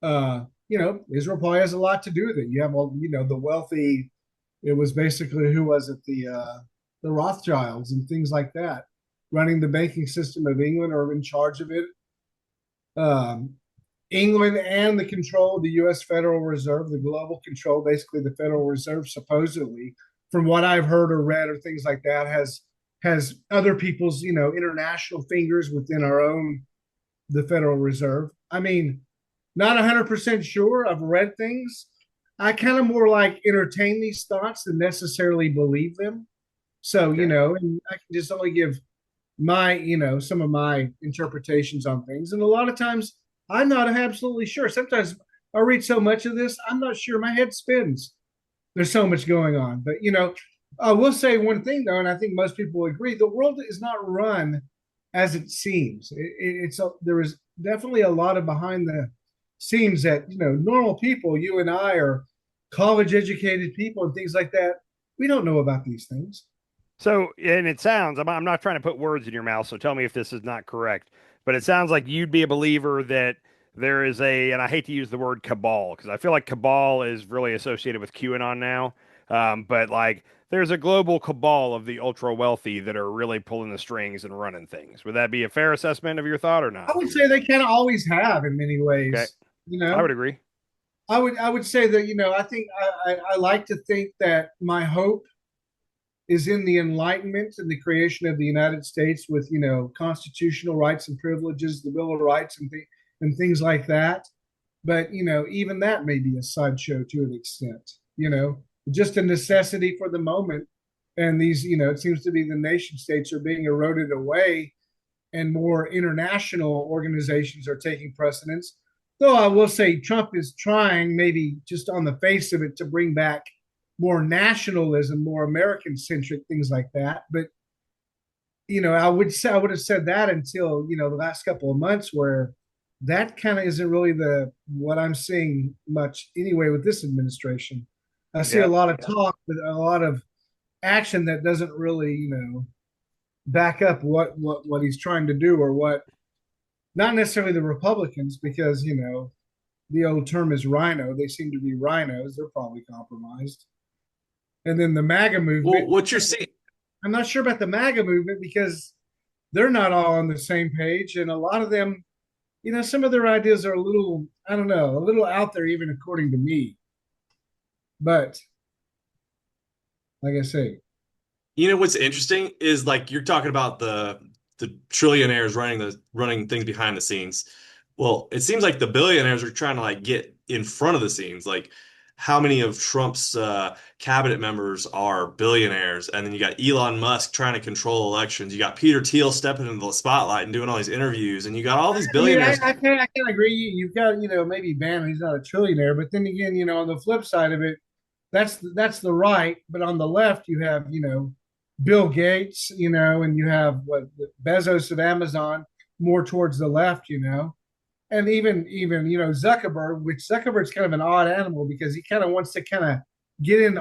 Israel probably has a lot to do with it. You have all, the wealthy. It was basically, who was it? The Rothschilds and things like that, running the banking system of England, or in charge of it. England and the control of the U.S. Federal Reserve, the global control, basically the Federal Reserve, supposedly, from what I've heard or read or things like that, has other people's international fingers within the Federal Reserve. I mean, not 100% sure. I've read things. I kind of more like entertain these thoughts than necessarily believe them. So, and I can just only give my, some of my interpretations on things. And a lot of times I'm not absolutely sure. Sometimes I read so much of this, I'm not sure. My head spins. There's so much going on. But, I will say one thing, though, and I think most people agree: the world is not run as it seems. There is definitely a lot of behind the scenes that, normal people, you and I, are college educated people and things like that. We don't know about these things. So, and it sounds, I'm not trying to put words in your mouth, so tell me if this is not correct, but it sounds like you'd be a believer that there is and I hate to use the word cabal, because I feel like cabal is really associated with QAnon now. But like, there's a global cabal of the ultra wealthy that are really pulling the strings and running things. Would that be a fair assessment of your thought or I not? would say they kind of always have in many Okay. ways. I would agree. I would say that, I think I like to think that my hope is in the Enlightenment and the creation of the United States with, constitutional rights and privileges, the Bill of Rights, and things like that. But, even that may be a sideshow to an extent, just a necessity for the moment. And these, it seems to be the nation states are being eroded away, and more international organizations are taking precedence. Though I will say Trump is trying, maybe just on the face of it, to bring back more nationalism, more American centric things like that. But I would have said that until the last couple of months, where that kind of isn't really what I'm seeing much anyway with this administration. I see a lot of talk, but a lot of action that doesn't really back up what he's trying to do, or what, not necessarily the Republicans, because the old term is rhino. They seem to be rhinos. They're probably compromised. And then the MAGA movement. Well, what you're seeing, I'm not sure about the MAGA movement, because they're not all on the same page, and a lot of them, some of their ideas are a little, I don't know, a little out there, even according to me. But like I say, what's interesting is, like, you're talking about the trillionaires running things behind the scenes. Well, it seems like the billionaires are trying to, like, get in front of the scenes. Like, how many of Trump's cabinet members are billionaires? And then you got Elon Musk trying to control elections. You got Peter Thiel stepping into the spotlight and doing all these interviews, and you got all these billionaires. I can agree. You've got maybe Bannon, he's not a trillionaire, but then again, on the flip side of it, that's the right. But on the left, you have Bill Gates, and you have Bezos of Amazon, more towards the left, and even Zuckerberg, which Zuckerberg's kind of an odd animal, because he kind of wants to kind of get in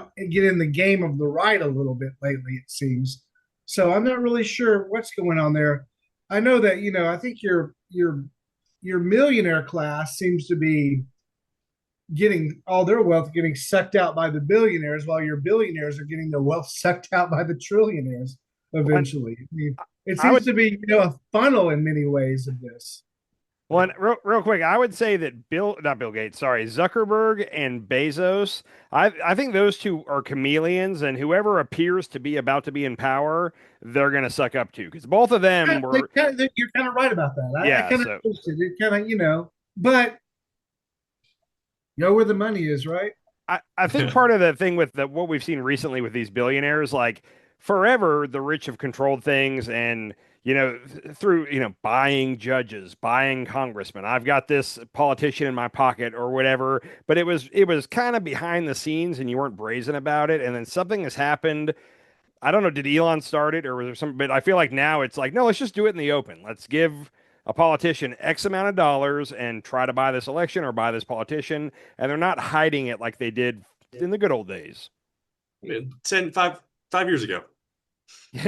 the game of the right a little bit lately, it seems. So I'm not really sure what's going on there. I know that I think your millionaire class seems to be getting all their wealth getting sucked out by the billionaires, while your billionaires are getting their wealth sucked out by the trillionaires eventually. I mean, it seems to be a funnel in many ways of this. Well, and real quick, I would say that not Bill Gates, sorry, Zuckerberg and Bezos, I think those two are chameleons, and whoever appears to be about to be in power, they're going to suck up to, because both of them were, You're kind of right about that. I yeah. kind of So it kind of, but know where the money is, right? I think part of the thing with what we've seen recently with these billionaires, like forever, the rich have controlled things, and through buying judges, buying congressmen. I've got this politician in my pocket or whatever, but it was kind of behind the scenes, and you weren't brazen about it. And then something has happened. I don't know, did Elon start it or was there some? But I feel like now it's like, no, let's just do it in the open. Let's give a politician X amount of dollars and try to buy this election or buy this politician, and they're not hiding it like they did in the good old days. 5 years ago.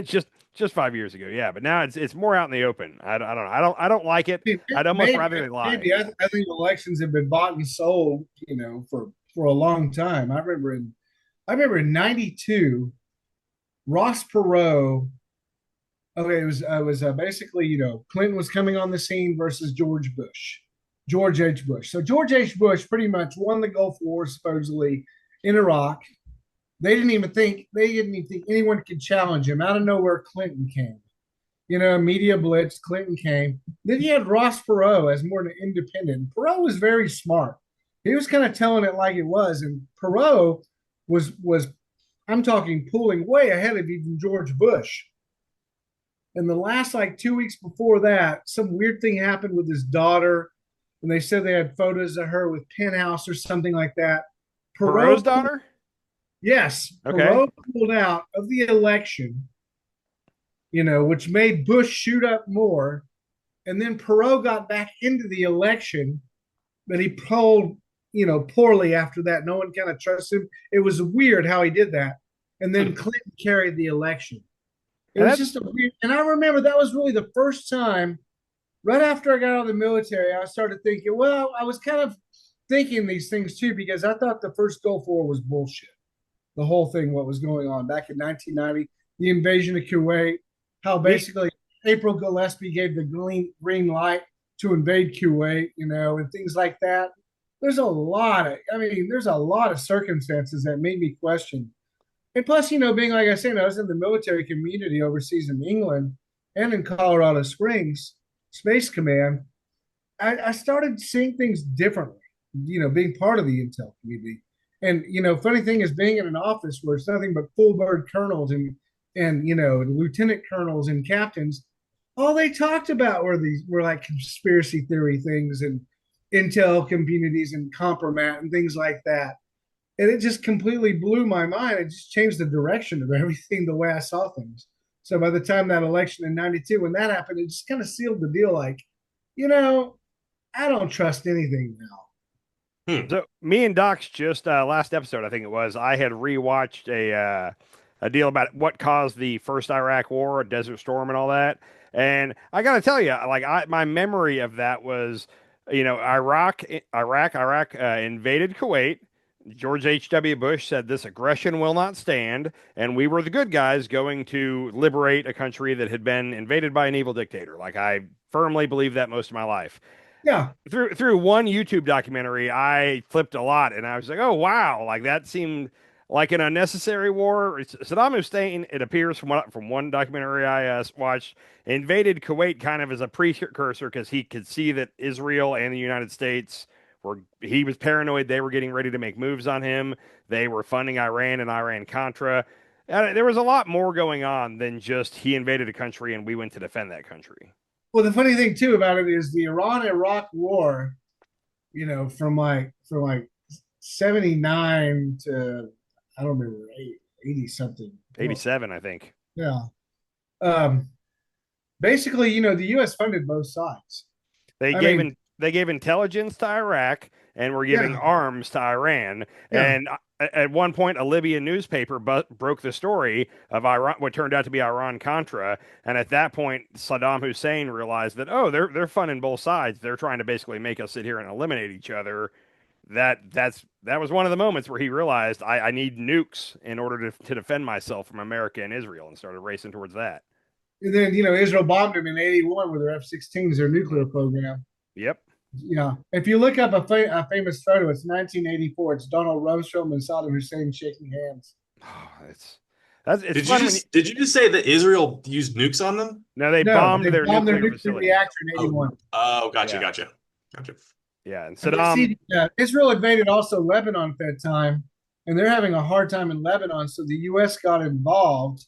just 5 years ago, yeah. But now it's more out in the open. I don't like it. I'd almost rather they lie. Maybe I think elections have been bought and sold, for a long time. I remember in '92, Ross Perot. Okay, it was basically, Clinton was coming on the scene versus George H. Bush. So George H. Bush pretty much won the Gulf War supposedly in Iraq. They didn't even think anyone could challenge him. Out of nowhere, Clinton came. Media blitz, Clinton came. Then you had Ross Perot as more an independent. Perot was very smart. He was kind of telling it like it was, and Perot was I'm talking pulling way ahead of even George Bush. And the last 2 weeks before that, some weird thing happened with his daughter, and they said they had photos of her with penthouse or something like that. Perot's daughter? Yes. Okay. Perot pulled out of the election, which made Bush shoot up more. And then Perot got back into the election, but he polled, poorly after that. No one kind of trusted him. It was weird how he did that. And then Clinton carried the election. It was just a weird, and I remember that was really the first time, right after I got out of the military, I started thinking, well, I was kind of thinking these things too, because I thought the first Gulf War was bullshit. The whole thing, what was going on back in 1990, the invasion of Kuwait, how basically April Gillespie gave the green light to invade Kuwait, and things like that. There's a lot of circumstances that made me question. And plus, being like I said, I was in the military community overseas in England and in Colorado Springs, Space Command. I started seeing things differently, being part of the intel community. And, funny thing is being in an office where it's nothing but full bird colonels and lieutenant colonels and captains, all they talked about were like conspiracy theory things and intel communities and compromat and things like that. And it just completely blew my mind. It just changed the direction of everything, the way I saw things. So by the time that election in '92, when that happened, it just kind of sealed the deal. Like, I don't trust anything now. So me and Doc's just last episode, I think it was, I had rewatched a deal about what caused the first Iraq War, Desert Storm, and all that. And I got to tell you, my memory of that was, Iraq invaded Kuwait. George H.W. Bush said this aggression will not stand, and we were the good guys going to liberate a country that had been invaded by an evil dictator. Like, I firmly believe that most of my life. Yeah. Through one YouTube documentary, I flipped a lot, and I was like, oh, wow, like that seemed like an unnecessary war. Saddam Hussein, it appears from one documentary I watched, invaded Kuwait kind of as a precursor because he could see that Israel and the United States he was paranoid they were getting ready to make moves on him. They were funding Iran and Iran-Contra. There was a lot more going on than just he invaded a country and we went to defend that country. Well, the funny thing too about it is the Iran-Iraq War, from like 79 to, I don't remember, 80 something. 87, I think. Yeah. Basically, the U.S. funded both sides. They gave intelligence to Iraq and were giving arms to Iran. Yeah. And at one point, a Libyan newspaper broke the story of Iran, what turned out to be Iran-Contra. And at that point, Saddam Hussein realized that, they're funding both sides. They're trying to basically make us sit here and eliminate each other. That was one of the moments where he realized I need nukes in order to defend myself from America and Israel, and started racing towards that. And then, Israel bombed him in '81 with their F-16s, their nuclear program. Yep. Yeah. If you look up a famous photo, it's 1984. It's Donald Rumsfeld and Saddam Hussein shaking hands. Oh, it's fun when you, Did you just say that Israel used nukes on them? no, they No, bombed they their bombed their nuclear nuclear facility. reactor in Oh, 81. gotcha, Yeah. gotcha, gotcha. Yeah, and And Saddam. see, Israel invaded also Lebanon at that time, and they're having a hard time in Lebanon. So the U.S. got involved,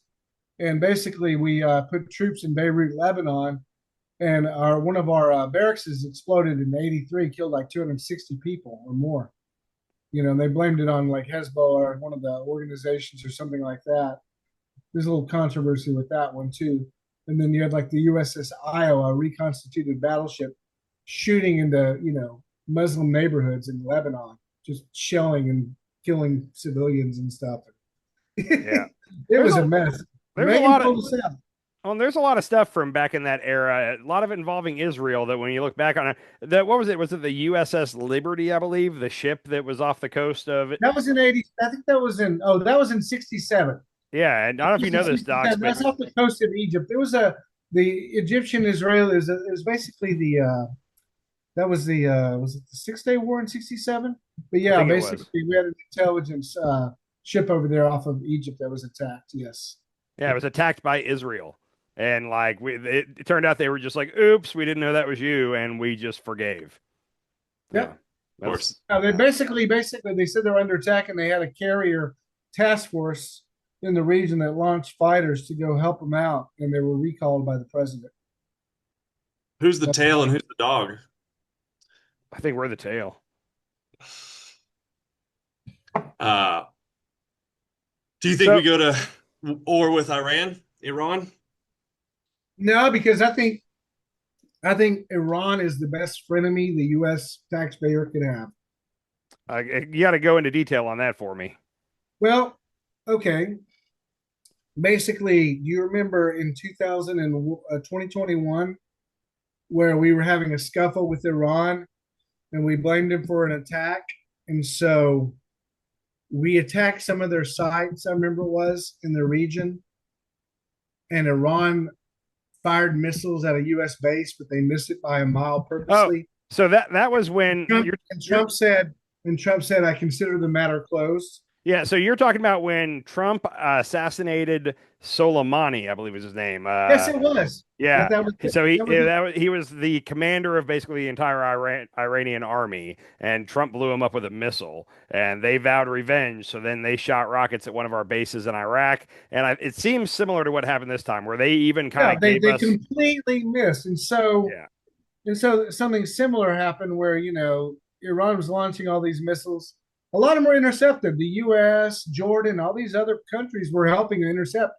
and basically we put troops in Beirut, Lebanon, and one of our barracks exploded in '83, killed like 260 people or more. And they blamed it on like Hezbollah or one of the organizations or something like that. There's a little controversy with that one too. And then you had like the USS Iowa, a reconstituted battleship, shooting into Muslim neighborhoods in Lebanon, just shelling and killing civilians and stuff. Yeah, It was a mess. there's a Reagan lot of pulled us out. there's a lot of stuff from back in that era. A lot of it involving Israel. That when you look back on it, that what was it? Was it the USS Liberty? I believe the ship that was off the coast of it. That was in '80. I think that was in '67. Yeah, and I don't know if you know those docs, but That's off the coast of Egypt. There was the Egyptian Israel is it was basically the that was it the 6 Day War in '67? But I yeah, think it was. basically we had an intelligence ship over there off of Egypt that was attacked. Yes. Yeah, it was attacked by Israel. And like it turned out they were just like, "Oops, we didn't know that was you," and we just forgave. Yep. Yeah, Of course. They basically they said they were under attack and they had a carrier task force in the region that launched fighters to go help them out, and they were recalled by the president. Who's the tail and who's the dog? I think we're the tail. Uh, do you think So we go to war with Iran? No, because I think Iran is the best frenemy the U.S. taxpayer could have. you got to go into detail on that for me. Well, okay. Basically, do you remember in 2021 where we were having a scuffle with Iran and we blamed him for an attack? And so we attacked some of their sites, I remember it was, in the region. And Iran fired missiles at a U.S. base, but they missed it by a mile purposely. So that was when Trump said, "I consider the matter closed." Yeah, so you're talking about when Trump assassinated Soleimani, I believe was his name. Yes, it was. Yeah. That was, So that was he was the commander of basically the entire Iranian army, and Trump blew him up with a missile, and they vowed revenge. So then they shot rockets at one of our bases in Iraq, and it seems similar to what happened this time, where they even kind of they gave us completely missed, and so something similar happened where Iran was launching all these missiles. A lot of them were intercepted. The U.S., Jordan, all these other countries were helping to intercept.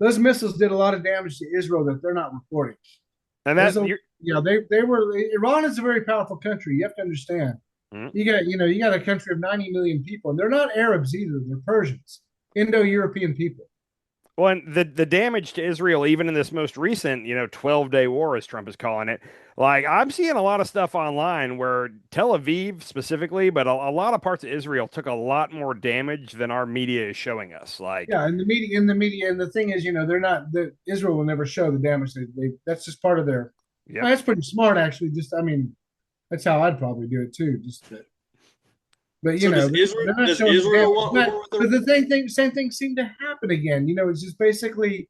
Those missiles did a lot of damage to Israel that they're not reporting. And they were. Iran is a very powerful country. You have to understand. Mm-hmm. You got a country of 90 million people, and they're not Arabs either. They're Persians, Indo-European people. Well, and the damage to Israel, even in this most recent, 12-day war, as Trump is calling it, like I'm seeing a lot of stuff online where Tel Aviv specifically, but a lot of parts of Israel took a lot more damage than our media is showing us. Like, yeah, in the media, and the thing is, they're not. Israel will never show the damage they. That's just part of their. Yep. That's pretty smart, actually. That's how I'd probably do it too. But does Israel want war with but the same thing seemed to happen again. It's just basically,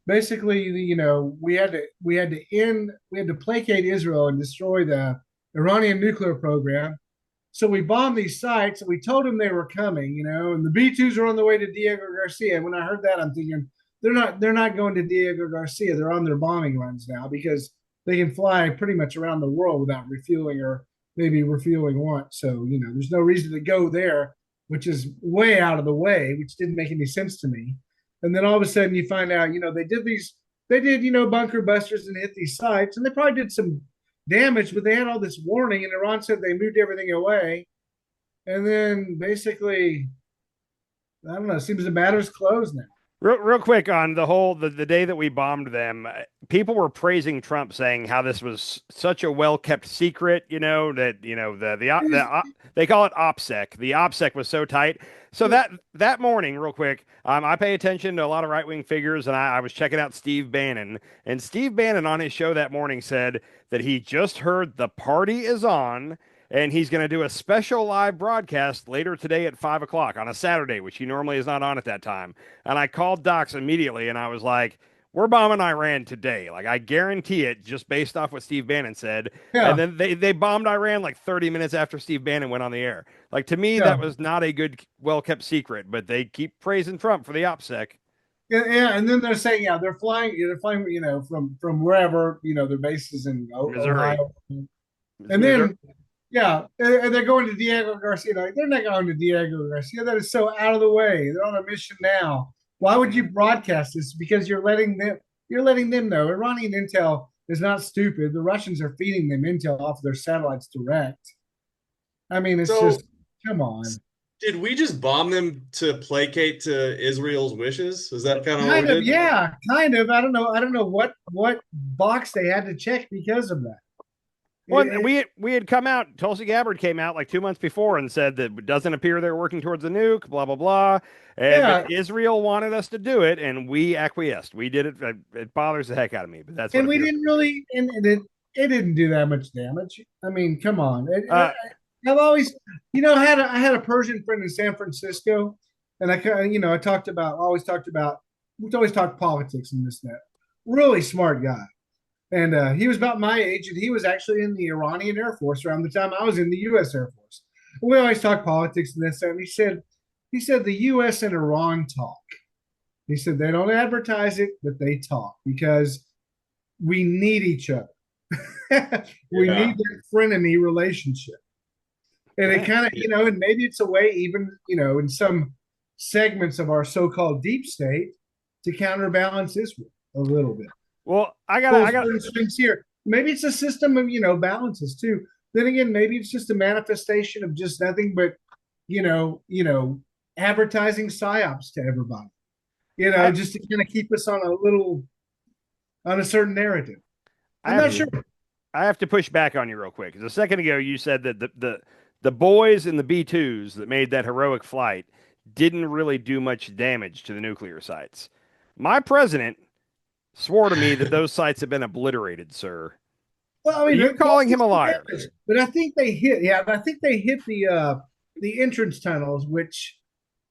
we had to placate Israel and destroy the Iranian nuclear program. So we bombed these sites and we told them they were coming, and the B-2s are on the way to Diego Garcia. And when I heard that, I'm thinking they're not going to Diego Garcia. They're on their bombing runs now because they can fly pretty much around the world without refueling or maybe refueling once. So, there's no reason to go there, which is way out of the way, which didn't make any sense to me. And then all of a sudden you find out, they did bunker busters and hit these sites, and they probably did some damage, but they had all this warning, and Iran said they moved everything away. And then basically, I don't know, it seems the matter's closed now. Real quick on the day that we bombed them, people were praising Trump, saying how this was such a well kept secret. That they call it OPSEC. The OPSEC was so tight. So that morning, real quick, I pay attention to a lot of right wing figures, and I was checking out Steve Bannon, and Steve Bannon on his show that morning said that he just heard the party is on. And he's going to do a special live broadcast later today at 5 o'clock on a Saturday, which he normally is not on at that time. And I called Docs immediately and I was like, we're bombing Iran today. Like, I guarantee it, just based off what Steve Bannon said. And Yeah, then they bombed Iran like 30 minutes after Steve Bannon went on the air. Like, to me, yeah, that was not a good, well kept secret, but they keep praising Trump for the OPSEC. yeah, yeah. And then they're saying, yeah, they're flying, from wherever, their bases in Missouri. Ohio, and Missouri. then yeah, and they're going to Diego Garcia. Like, they're not going to Diego Garcia. That is so out of the way. They're on a mission now. Why would you broadcast this? Because you're letting them know. Iranian intel is not stupid. The Russians are feeding them intel off their satellites direct. I mean, it's So just come on. did we just bomb them to placate to Israel's wishes? Is that kind of what we Kind of, did? yeah, kind of. I don't know what box they had to check because of that. Well, It- and we had come out. Tulsi Gabbard came out like 2 months before and said that it doesn't appear they're working towards a nuke. Blah blah blah. And yeah, but Israel wanted us to do it, and we acquiesced. We did it. It bothers the heck out of me, but that's what and we appears. didn't really, and it didn't do that much damage. I mean, come on. Uh, I've always, I had a Persian friend in San Francisco, and I talked about, we always talked politics and this and that. Really smart guy, and he was about my age, and he was actually in the Iranian Air Force around the time I was in the U.S. Air Force. We always talk politics and this, and he said the U.S. and Iran talk. He said they don't advertise it, but they talk because we need each other. We Yeah. need that frenemy relationship. And it yeah. kind of, and maybe it's a way, even, in some segments of our so called deep state, to counterbalance Israel a little bit. Well, Pull I got. certain strings here. Maybe it's a system of, balances too. Then again, maybe it's just a manifestation of just nothing but, advertising psyops to everybody, I, just to kind of keep us on a certain narrative. I I'm have not to sure. I have to push back on you real quick. 'Cause a second ago you said that the boys in the B-2s that made that heroic flight didn't really do much damage to the nuclear sites. My president swore to me that those sites have been obliterated, sir. Well, I Are mean, you calling him a liar? but I think they hit. Yeah, I think they hit the entrance tunnels, which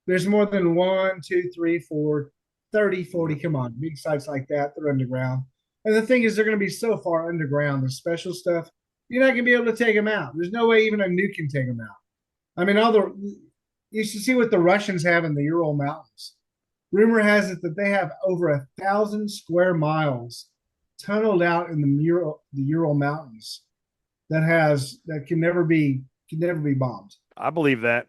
there's more than 1, 2, 3, 4, 30, 40. Come on, big sites like that, they're underground. And the thing is, they're going to be so far underground, the special stuff, you're not going to be able to take them out. There's no way even a nuke can take them out. I mean, you should see what the Russians have in the Ural Mountains. Rumor has it that they have over 1,000 square miles tunneled out in the Ural Mountains that can never be bombed. I believe that.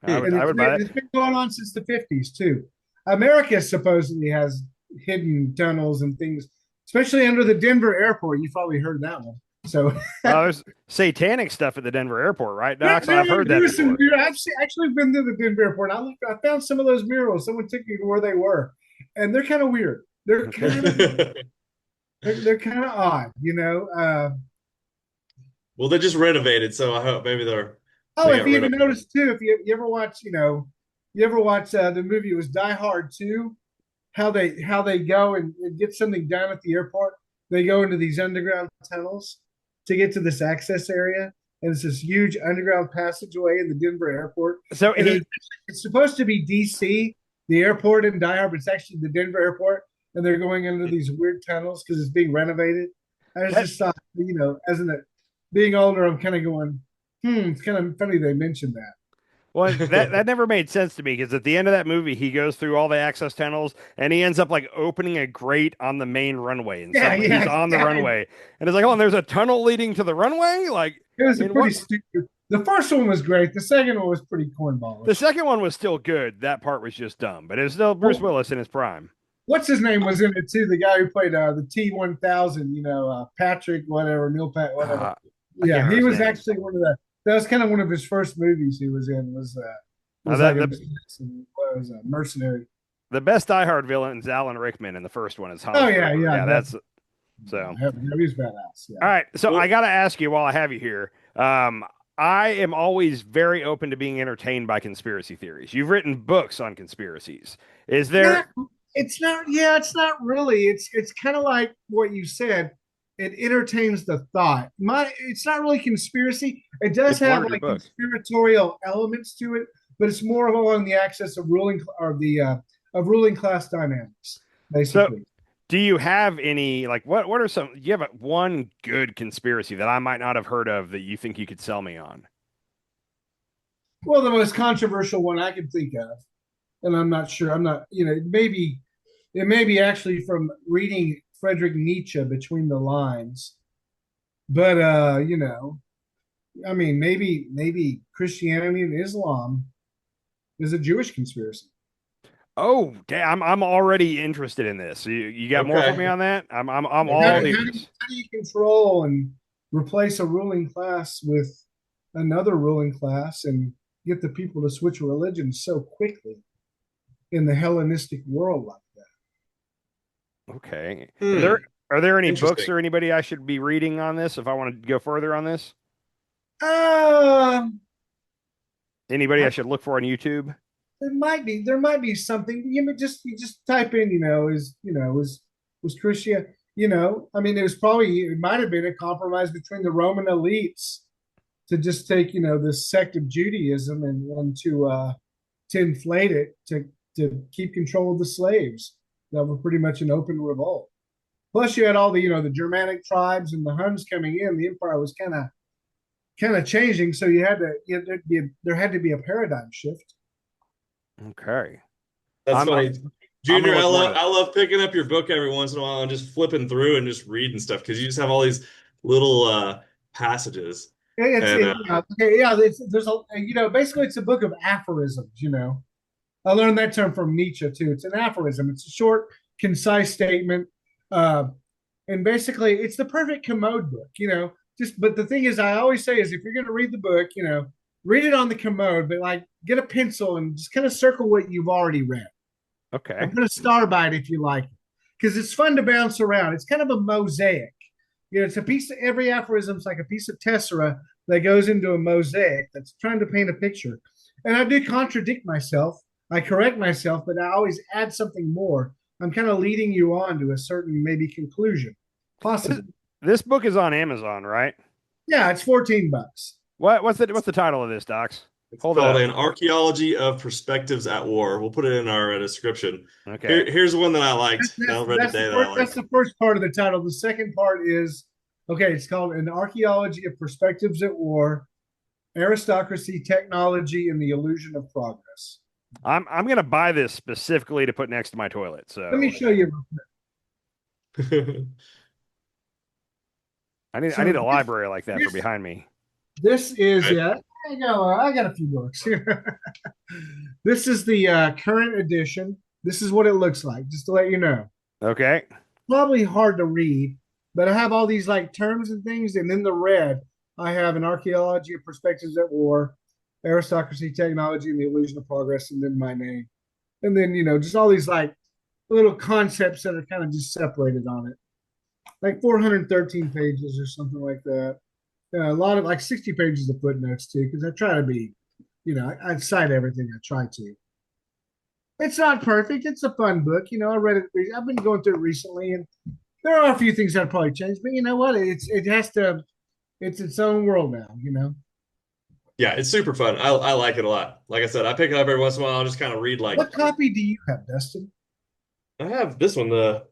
And I would buy it's it. been going on since the 50s too. America supposedly has hidden tunnels and things, especially under the Denver airport. You've probably heard that one. So There's satanic stuff at the Denver airport, right, Docs? there, I've heard that there was some before. I've actually been to the Denver airport. I found some of those murals. Someone took me to where they were, and they're kind of weird. They're kind of odd. Well, they just renovated, so I hope maybe Oh, they if got you rid even of. noticed too, if you ever watch, the movie, it was Die Hard 2, how they go and get something done at the airport. They go into these underground tunnels to get to this access area, and it's this huge underground passageway in the Denver airport. So And it's supposed to be DC, the airport in Die Hard, but it's actually the Denver airport, and they're going into these weird tunnels because it's being renovated. I just thought, being older, I'm kind of going, it's kind of funny they mentioned that. well, that never made sense to me because at the end of that movie, he goes through all the access tunnels and he ends up like opening a grate on the main runway, and suddenly he's on the runway, and it's like, oh, and there's a tunnel leading to the runway. Like, It was I a mean, pretty stupid. The first one was great. The second one was pretty cornballish. the second one was still good. That part was just dumb, but it's still Bruce Willis in his prime. What's his name was in it too? The guy who played the T-1000. Patrick, whatever, Neil Pat, whatever. I can't Yeah, he remember was his name. actually one of the. That was kind of one of his first movies he was in. Was that- like that- was a mercenary. the best Die Hard villain is Alan Rickman, and the first one is Hans Oh yeah, Gruber. yeah, Yeah, that's so. he's badass. Yeah. All right, so Well, I got to ask you while I have you here. I am always very open to being entertained by conspiracy theories. You've written books on conspiracies. Is Not, there? it's not. Yeah, it's not really. It's kind of like what you said. It entertains the thought. It's not really conspiracy. It does It's one have of your like books. conspiratorial elements to it, but it's more along the axis of ruling class dynamics, So, basically. do you have any like what are some? Do you have one good conspiracy that I might not have heard of that you think you could sell me on? Well, the most controversial one I can think of, and I'm not sure. I'm not. It may be actually from reading Friedrich Nietzsche between the lines, but I mean, maybe Christianity and Islam is a Jewish conspiracy. Oh, damn! I'm already interested in this. You got more for me okay. on that? I'm How, all do- ears. how do you control and replace a ruling class with another ruling class and get the people to switch religions so quickly in the Hellenistic world like that? Okay. Hmm. Are there any books Interesting. or anybody I should be reading on this if I want to go further on this? Um, Anybody I should look for on YouTube? there might be something. You just type in, was Christian, I mean, it might have been a compromise between the Roman elites to just take, this sect of Judaism and to inflate it to keep control of the slaves that were pretty much an open revolt. Plus, you had all the Germanic tribes and the Huns coming in. The empire was kind of changing, so there had to be a paradigm shift. Okay. That's I'm funny. I'm Junior, gonna I look more love into I love picking up your book every once in a while and just flipping through and just reading stuff because you just have all these little passages. And Okay, yeah. Basically, it's a book of aphorisms. I learned that term from Nietzsche too. It's an aphorism. It's a short, concise statement, uh, and basically, it's the perfect commode book. But the thing is, I always say is if you're going to read the book, read it on the commode, but like get a pencil and just kind of circle what you've already read it. Okay. and put a star by it if you like it, because it's fun to bounce around. It's kind of a mosaic. It's a piece of every aphorism is like a piece of tessera that goes into a mosaic that's trying to paint a picture. And I do contradict myself. I correct myself, but I always add something more. I'm kind of leading you on to a certain maybe conclusion, This, possibly. this book is on Amazon, right? Yeah, it's $14. What's the title of this, Docs? it's Hold it called up. An Archaeology of Perspectives at War. We'll put it in our description. Okay. Here's one that I liked that That's, I read that's the today that I first. That's liked. the first part of the title. The second part is okay. It's called An Archaeology of Perspectives at War, Aristocracy, Technology, and the Illusion of Progress. I'm gonna buy this specifically to put next to my toilet. So Let me show you. I need a library like that for this, behind me. this is Right. yeah. I got a few books here. This is the current edition. This is what it looks like, just to let you know. Okay. Probably hard to read, but I have all these like terms and things, and in the red, I have An Archaeology of Perspectives at War, Aristocracy, Technology, and the Illusion of Progress, and then my name. And then, just all these like little concepts that are kind of just separated on it. Like 413 pages or something like that. A lot of like 60 pages of footnotes too, because I try to be, I cite everything I try to. It's not perfect. It's a fun book. I read it. I've been going through it recently, and there are a few things that probably change. But you know what? It's its own world now. Yeah, it's super fun. I like it a lot. Like I said, I pick it up every once in a while. I'll just kind of read like What copy do you have, Dustin? I have this one, the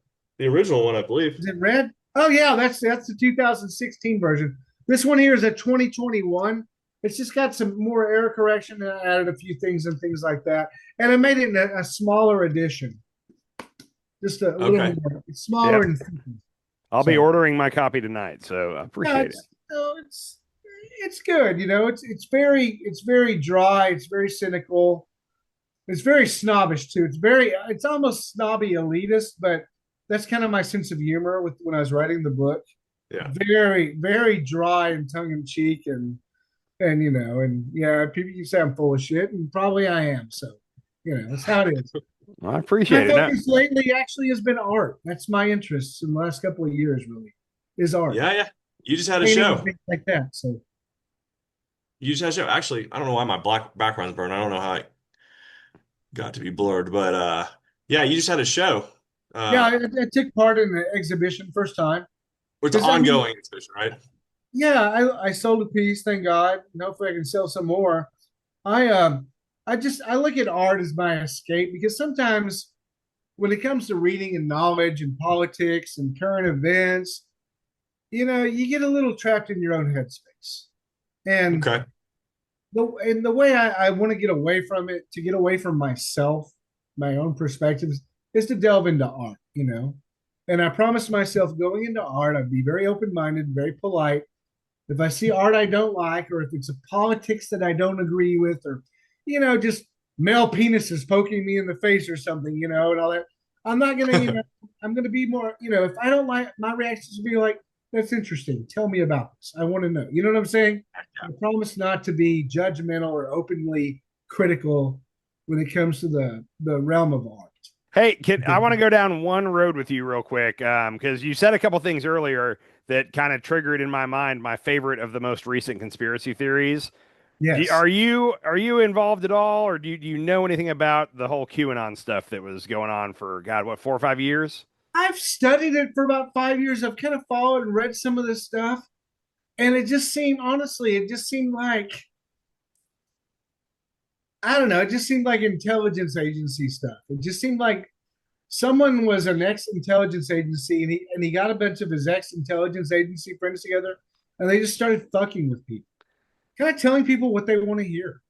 original one, I believe. Is it red? Oh yeah, that's the 2016 version. This one here is a 2021. It's just got some more error correction, and I added a few things and things like that. And I made it in a smaller edition, just a little Okay. more. It's smaller Yep. and thicker. I'll be So- ordering my copy tonight, so I No, appreciate it. it's good. It's very dry. It's very cynical. It's very snobbish too. It's almost snobby elitist, but that's kind of my sense of humor with when I was writing the book. Yeah. Very, very dry and tongue in cheek, and yeah, people you say I'm full of shit, and probably I am. So, that's how it is. I My appreciate it. No, focus lately actually has been art. That's my interest in the last couple of years, really, is art, Yeah, yeah. You just had a painting, and show. things like that. So You just had a show. Actually, I don't know why my black background's burned. I don't know how it got to be blurred, but yeah, you just had a show. yeah, Uh, I took part in the exhibition first time it's an because I mean, ongoing exhibition, right? yeah, I sold a piece, thank God, and hopefully I can sell some more. I I look at art as my escape because sometimes when it comes to reading and knowledge and politics and current events, you get a little trapped in your own headspace. And Okay. the way I want to get away from it, to get away from myself, my own perspectives, is to delve into art. And I promised myself going into art, I'd be very open minded, very polite. If I see art I don't like, or if it's a politics that I don't agree with, or just male penises poking me in the face or something, and all that, I'm not gonna, I'm gonna be more, if I don't like, my reactions will be like, that's interesting. Tell me about this. I want to know. You know what I'm saying? I promise not to be judgmental or openly critical when it comes to the realm of art. hey, kid, I want to go down one road with you real quick, because you said a couple things earlier that kind of triggered in my mind my favorite of the most recent conspiracy theories. Yes. Are you involved at all, or do you know anything about the whole QAnon stuff that was going on for God, what, 4 or 5 years? I've studied it for about 5 years. I've kind of followed and read some of this stuff. And it just seemed, honestly, it just seemed like, I don't know, it just seemed like intelligence agency stuff. It just seemed like someone was an ex-intelligence agency, and he got a bunch of his ex-intelligence agency friends together, and they just started fucking with people, kind of telling people what they want to hear.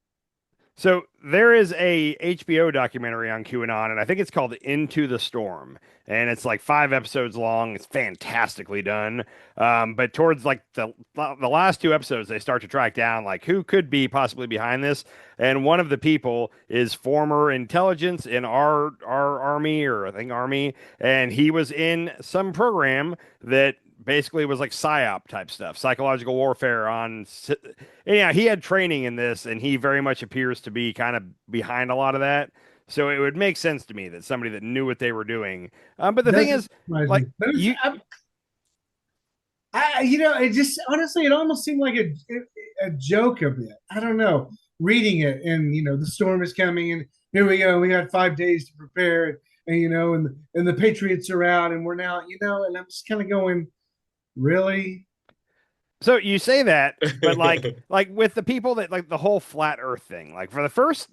So there is a HBO documentary on QAnon, and I think it's called Into the Storm, and it's like 5 episodes long. It's fantastically done. But towards like the last 2 episodes, they start to track down like who could be possibly behind this, and one of the people is former intelligence in our army, or I think army, and he was in some program that basically was like psyop type stuff, psychological warfare on. And yeah, he had training in this, and he very much appears to be kind of behind a lot of that. So it would make sense to me that somebody that knew what they were doing. But the thing Doesn't is, surprise me. like But you, it just honestly, it almost seemed like a joke a bit. I don't know. Reading it, and the storm is coming, and here we go. We got 5 days to prepare, and the Patriots are out, and we're now, and I'm just kind of going, really? so you say that, but like with the people that like the whole flat Earth thing, like for the first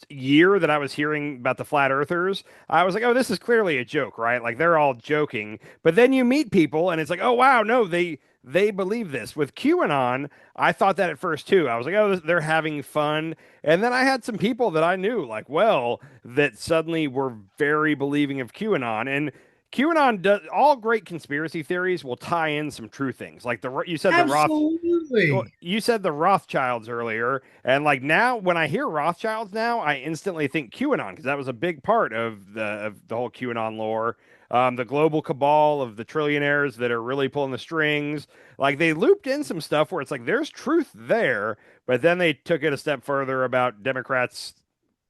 year that I was hearing about the flat earthers, I was like, oh, this is clearly a joke, right? Like they're all joking. But then you meet people and it's like, oh wow, no, they believe this. With QAnon, I thought that at first too. I was like, oh, they're having fun. And then I had some people that I knew, like, well, that suddenly were very believing of QAnon. And QAnon does all great conspiracy theories will tie in some true things. Like you said the Roth well, Absolutely. you said the Rothschilds earlier, and like now, when I hear Rothschilds now, I instantly think QAnon because that was a big part of the whole QAnon lore. The global cabal of the trillionaires that are really pulling the strings. Like they looped in some stuff where it's like there's truth there, but then they took it a step further about Democrats,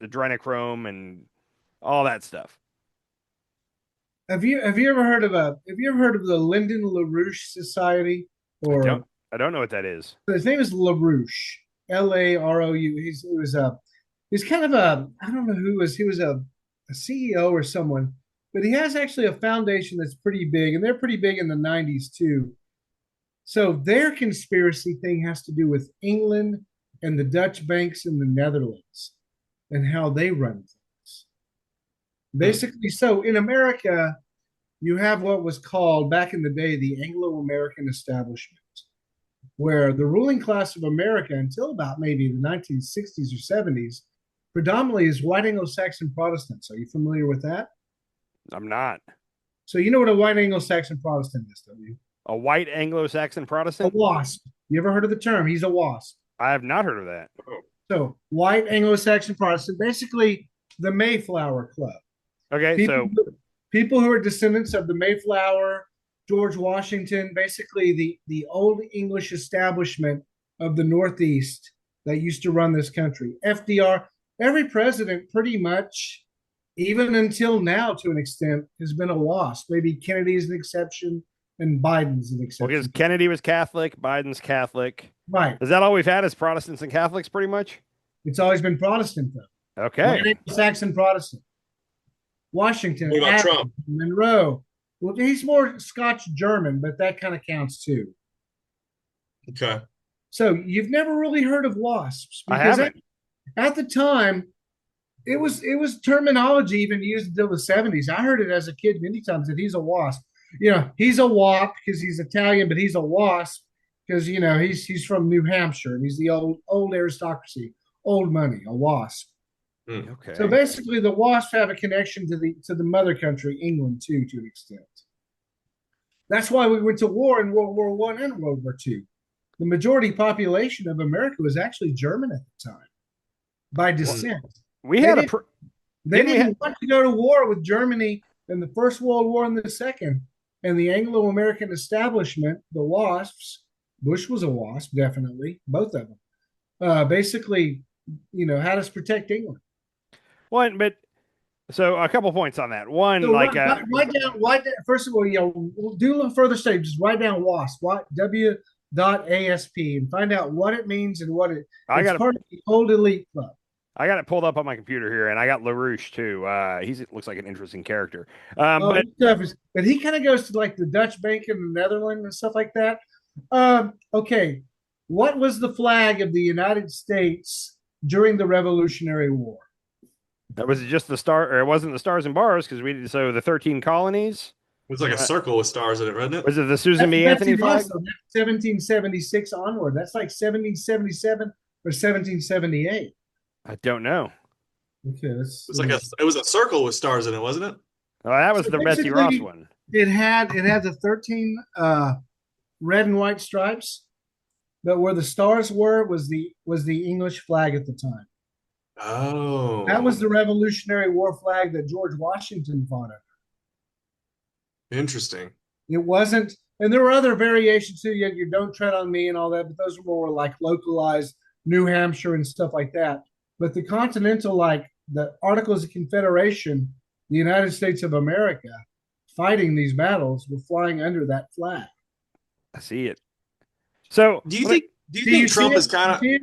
adrenochrome, and all that stuff. Have you ever heard of the Lyndon LaRouche Society? I don't Or I don't know what that is. his name is LaRouche, Larou. He's kind of a, I don't know he was a CEO or someone, but he has actually a foundation that's pretty big, and they're pretty big in the 90s too. So their conspiracy thing has to do with England and the Dutch banks in the Netherlands and how they run things. Hmm. Basically, so in America, you have what was called back in the day the Anglo-American establishment, where the ruling class of America until about maybe the 1960s or 70s predominantly is white Anglo-Saxon Protestants. Are you familiar with that? I'm not. So you know what a white Anglo-Saxon Protestant is, don't you? A white Anglo-Saxon A Protestant? WASP. You ever heard of the term? He's a WASP. I have not heard of that. So white Anglo-Saxon Protestant, basically the Mayflower Club. Okay, People, so people who are descendants of the Mayflower, George Washington, basically the old English establishment of the Northeast that used to run this country. FDR, every president pretty much even until now, to an extent, has been a loss. Maybe Kennedy's an exception and Biden's an Well, because exception. Kennedy was Catholic, Biden's Catholic. Right. Is that all we've had as Protestants and Catholics, pretty much? It's always been Protestant, though. Okay. Saxon Protestant. Washington, What about Adams, Trump? Monroe. Well, he's more Scotch German, but that kind of counts too. Okay. So you've never really heard of WASPs I because haven't. at the time it was terminology even used until the 70s. I heard it as a kid many times that he's a WASP. He's a WAP because he's Italian, but he's a WASP because he's from New Hampshire and he's the old aristocracy, old money, a WASP. Okay. So basically, the WASP have a connection to the mother country, England, too, to an extent. That's why we went to war in World War One and World War Two. The majority population of America was actually German at the time, by descent. We They had didn't- a. They didn't want to go to war with Germany in the First World War and the Second. And the Anglo-American establishment, the WASPs, Bush was a WASP, definitely, both of them, basically, had us protect England. One, but so a couple points on that. One, So like write down. First of all, we'll do a little further study. Just write down WASP, W.ASP, and find out what it means and what it. It's part of the old elite club. I got it pulled up on my computer here, and I got LaRouche too. He looks like an interesting character. But he kind of goes to like the Dutch Bank in the Netherlands and stuff like that. Okay, what was the flag of the United States during the Revolutionary War? That was just the star, or it wasn't the stars and bars because so the 13 colonies. It was like a circle with stars in it, wasn't it? Was it the Susan B. Anthony flag? 1776 onward. That's like 1777 or 1778. I don't know. Okay, it was a circle with stars in it, wasn't it? Oh, that was the Betsy Ross one. It had the 13 red and white stripes, but where the stars was the English flag at the time. Oh, that was the Revolutionary War flag that George Washington fought under. Interesting. It wasn't, and there were other variations too. You don't tread on me and all that, but those were more like localized New Hampshire and stuff like that. But the Continental, like the Articles of Confederation, the United States of America, fighting these battles were flying under that flag. I see it. So, do you think Trump is kind of? Do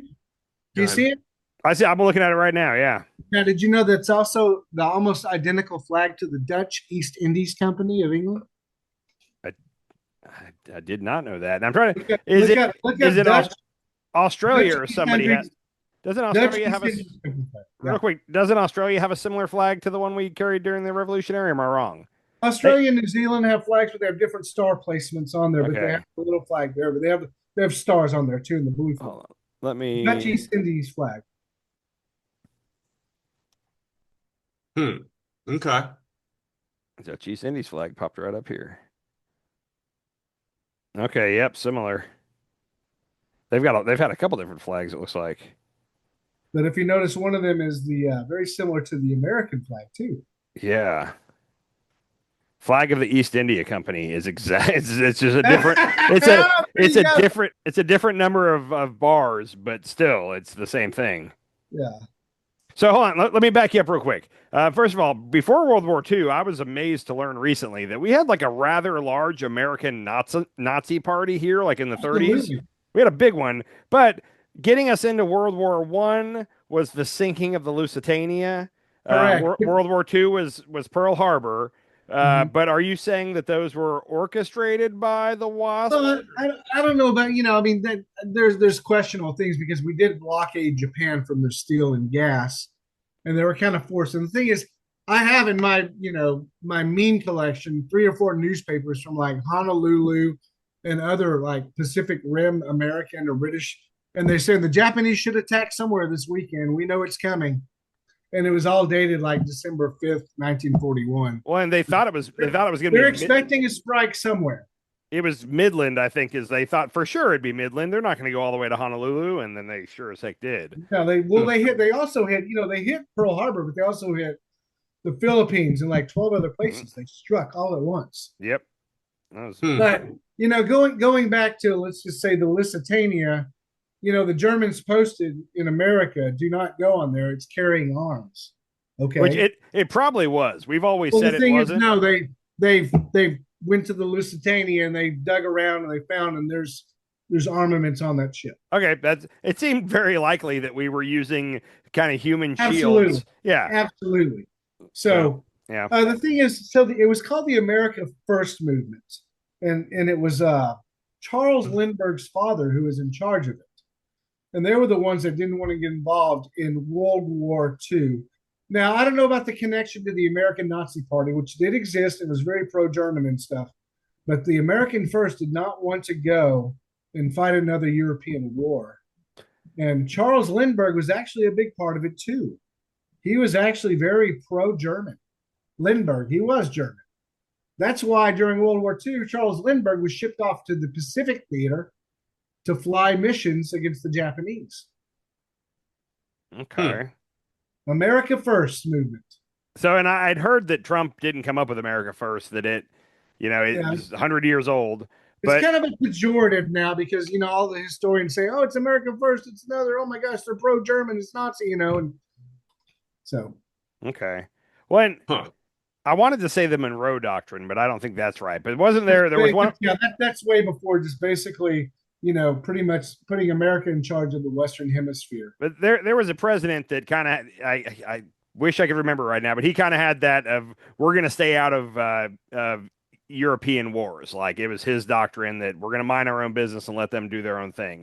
you see it? I see. I'm looking at it right now. Yeah. Now, did you know that's also the almost identical flag to the Dutch East Indies Company of England? I did not know that. And I'm trying to. Is it Australia or somebody? Doesn't Australia have a real quick? Doesn't Australia have a similar flag to the one we carried during the Revolutionary? Am I wrong? Australia and New Zealand have flags, but they have different star placements on there. But they have a little flag there. But they have stars on there too in the blue flag. Hold on. Let me. Dutch East Indies flag. Okay. Dutch East Indies flag popped right up here. Okay. Yep. Similar. They've had a couple different flags. It looks like. But if you notice, one of them is the very similar to the American flag too. Yeah. Flag of the East India Company is exact. It's just a different. It's a different number of bars, but still, it's the same thing. Yeah. So hold on. Let me back you up real quick. First of all, before World War II, I was amazed to learn recently that we had like a rather large American Nazi party here, like in the 30s. We had a big one, but getting us into World War I was the sinking of the Lusitania. World War II was Pearl Harbor. But are you saying that those were orchestrated by the WASP? Well, I don't know about, I mean, there's questionable things because we did blockade Japan from their steel and gas, and they were kind of forced. And the thing is, I have in my, my meme collection 3 or 4 newspapers from like Honolulu and other like Pacific Rim American or British, and they said the Japanese should attack somewhere this weekend. We know it's coming. And it was all dated like December 5th, 1941. Well, and they thought it was going to be. They're expecting a strike somewhere. It was Midland, I think, is they thought for sure it'd be Midland. They're not going to go all the way to Honolulu, and then they sure as heck did. No, they also hit, they hit Pearl Harbor, but they also hit the Philippines and like 12 other places. They struck all at once. Yep. But going back to, let's just say, the Lusitania. The Germans posted in America, do not go on there. It's carrying arms. Which Okay. it probably was. We've always Well, the said it thing is, wasn't. no, they went to the Lusitania and they dug around and they found, and there's armaments on that ship. Okay, it seemed very likely that we were using kind of human Absolutely, shields. Yeah. absolutely. So So yeah. the thing is, it was called the America First movement, and it was Charles Lindbergh's father who was in charge of it, and they were the ones that didn't want to get involved in World War II. Now, I don't know about the connection to the American Nazi Party, which did exist and was very pro-German and stuff, but the American First did not want to go and fight another European war. And Charles Lindbergh was actually a big part of it too. He was actually very pro-German. Lindbergh, he was German. That's why during World War II, Charles Lindbergh was shipped off to the Pacific Theater to fly missions against the Japanese. Okay. America First movement. So, and I'd heard that Trump didn't come up with America First, that it Yeah, was 100 years old. it's But kind of a pejorative now because all the historians say, "Oh, it's America First." It's another. Oh my gosh, they're pro-German. It's Nazi. And so okay. When Huh. I wanted to say the Monroe Doctrine, but I don't think that's right. But wasn't there? There was one. Yeah, that's way before just basically, pretty much putting America in charge of the Western Hemisphere. But there was a president that kind of I wish I could remember right now, but he kind of had that of we're going to stay out of European wars. Like it was his doctrine that we're going to mind our own business and let them do their own thing.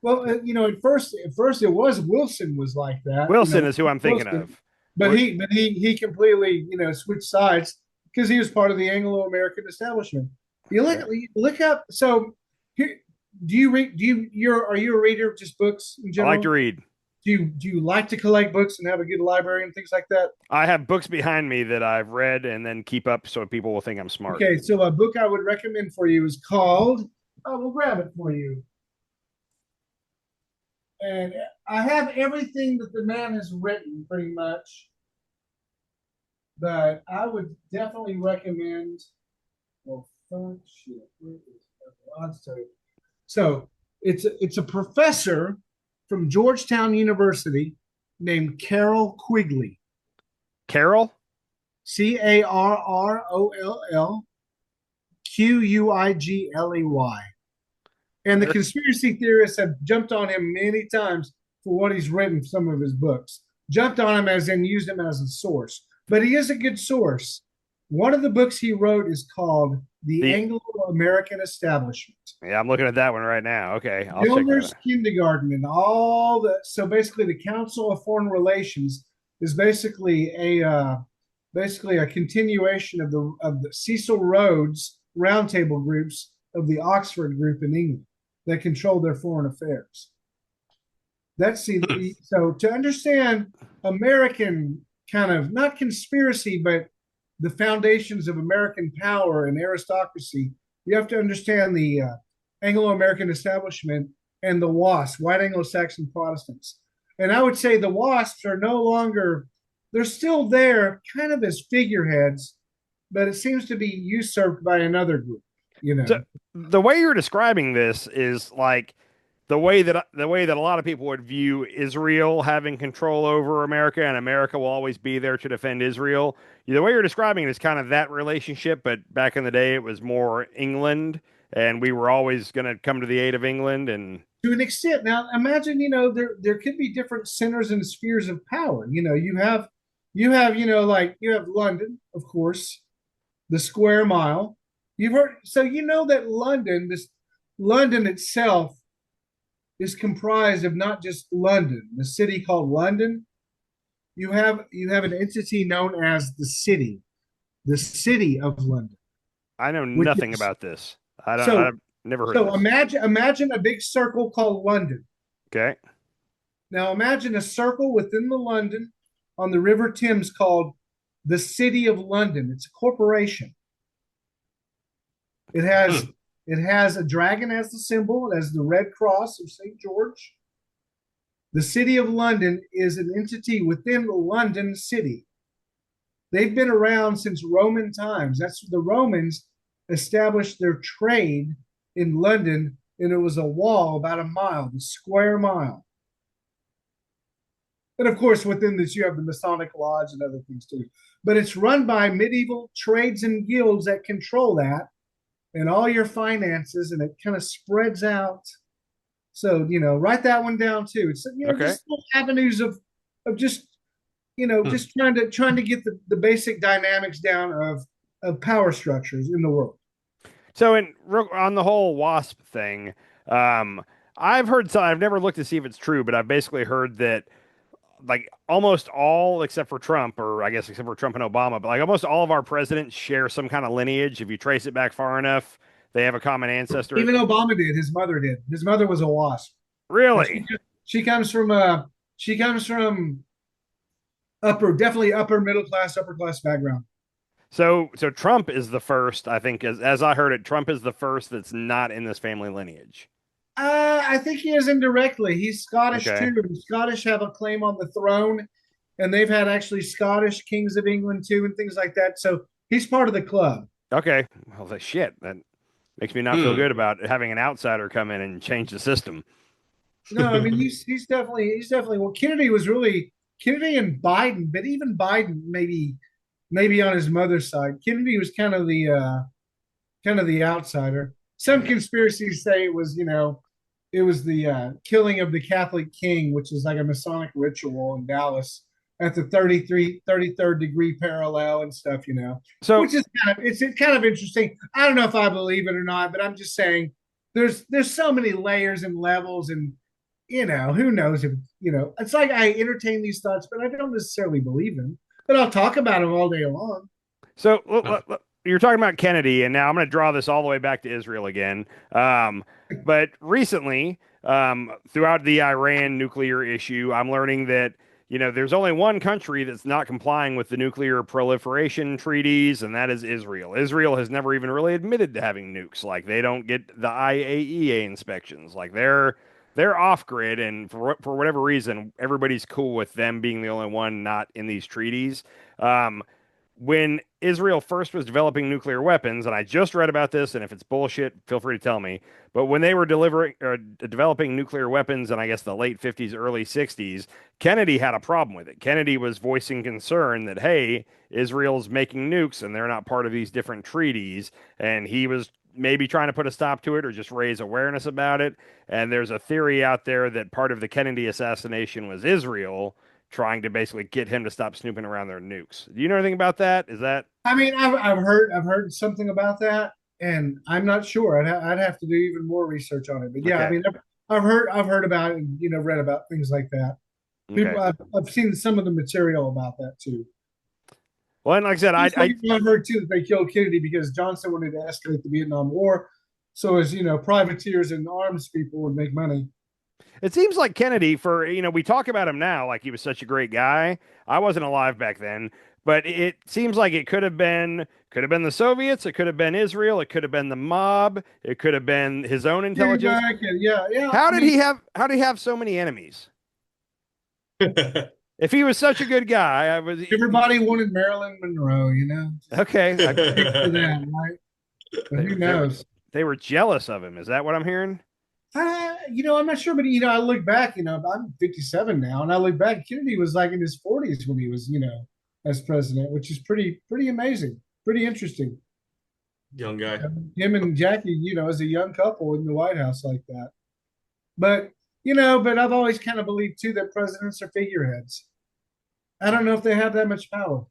Well, at first it was Wilson was like that. Wilson is who I'm thinking Wilson, of. but he completely switched sides because he was part of the Anglo-American establishment. You look up. So here, do you read? Are you a reader of just books in I general? like to read. Do you like to collect books and have a good library and things like that? I have books behind me that I've read and then keep up so people will think I'm smart. Okay, so a book I would recommend for you is called. I will grab it for you. And I have everything that the man has written pretty much. But I would definitely recommend. Well, fuck shit. Where is I'll tell you. So it's a professor from Georgetown University named Carroll Quigley. Carol? Carroll Quigley. And the conspiracy theorists have jumped on him many times for what he's written, some of his books. Jumped on him as in used him as a source. But he is a good source. One of the books he wrote is called The Anglo-American Establishment. Yeah, I'm looking at that one right now. Okay, I'll Gilmer's check Kindergarten and all that. So basically, the Council of Foreign Relations is basically a continuation of the Cecil Rhodes roundtable groups of the Oxford group in England that control their foreign affairs. So to understand American kind of not conspiracy, but the foundations of American power and aristocracy, you have to understand the Anglo-American establishment and the WASP, White Anglo-Saxon Protestants. And I would say the WASPs are no longer, they're still there kind of as figureheads, but it seems to be usurped by another group, So, the way you're describing this is like the way that a lot of people would view Israel having control over America, and America will always be there to defend Israel. The way you're describing it is kind of that relationship, but back in the day it was more England, and we were always going to come to the aid of England. And to an extent, now imagine there could be different centers and spheres of power. You have London, of course, the square mile. You've heard, so that London itself is comprised of not just London, the city called London. You have an entity known as the city of London. I know nothing about this. I've never heard of this. So imagine a big circle called London. Okay. Now imagine a circle within the London on the River Thames called the City of London. It's a corporation. It has a dragon as the symbol. It has the Red Cross of St. George. The City of London is an entity within the London city. They've been around since Roman times. That's the Romans established their trade in London, and it was a wall about a mile, the square mile. And of course, within this, you have the Masonic Lodge and other things too. But it's run by medieval trades and guilds that control that and all your finances, and it kind of spreads out. So, write that one down too. It's, Okay. just little avenues of just, just trying to get the basic dynamics down of power structures in the world. So on the whole WASP thing, I've heard some, I've never looked to see if it's true, but I've basically heard that like almost all except for Trump, or I guess except for Trump and Obama, but like almost all of our presidents share some kind of lineage. If you trace it back far enough, they have a common ancestor. Even Obama did. His mother did. His mother was a WASP. And Really? she comes from definitely upper middle class, upper class background. So Trump is the first, I think, as I heard it, Trump is the first that's not in this family lineage. I think he is indirectly. He's Scottish Okay. too. The Scottish have a claim on the throne, and they've had actually Scottish kings of England too, and things like that. So he's part of the club. Okay. Well, the shit. That makes me not feel good about having an outsider come in and change the system. No, I mean he's definitely well. Kennedy and Biden, but even Biden maybe on his mother's side. Kennedy was kind of the outsider. Some conspiracies say it was the killing of the Catholic king, which is like a Masonic ritual in Dallas at the 33rd degree parallel and stuff, So which is it's kind of interesting. I don't know if I believe it or not, but I'm just saying there's so many layers and levels, and who knows if it's like I entertain these thoughts, but I don't necessarily believe them. But I'll talk about them all day long. So you're talking about Kennedy, and now I'm going to draw this all the way back to Israel again. But recently, throughout the Iran nuclear issue, I'm learning that there's only one country that's not complying with the nuclear proliferation treaties, and that is Israel. Israel has never even really admitted to having nukes. Like they don't get the IAEA inspections. Like they're off grid, and for whatever reason, everybody's cool with them being the only one not in these treaties. When Israel first was developing nuclear weapons, and I just read about this, and if it's bullshit, feel free to tell me. But when they were developing nuclear weapons in, I guess, the late 50s, early 60s, Kennedy had a problem with it. Kennedy was voicing concern that, hey, Israel's making nukes and they're not part of these different treaties. And he was maybe trying to put a stop to it or just raise awareness about it. And there's a theory out there that part of the Kennedy assassination was Israel trying to basically get him to stop snooping around their nukes. Do you know anything about that? Is that? I mean, I've heard something about that, and I'm not sure. I'd have to do even more research on it. But yeah, Okay. I mean, I've heard about it, and read about things like that. Okay. I've seen some of the material about that too. Well, and like I said, I've heard too that they killed Kennedy because Johnson wanted to escalate the Vietnam War, so as privateers and arms people would make money. It seems like Kennedy, we talk about him now like he was such a great guy. I wasn't alive back then, but it seems like it could have been the Soviets, it could have been Israel, it could have been the mob, it could have been his own intelligence. Yeah. How did he have so many enemies? If he was such a good guy, everybody wanted Marilyn Monroe, Okay. For that, right? But who knows? They were jealous of him. Is that what I'm hearing? I'm not sure, but I look back. I'm 57 now, and I look back. Kennedy was like in his 40s when he was, as president, which is pretty amazing, pretty interesting. Young guy. Him and Jackie, as a young couple in the White House like that. But but I've always kind of believed too that presidents are figureheads. I don't know if they have that much power.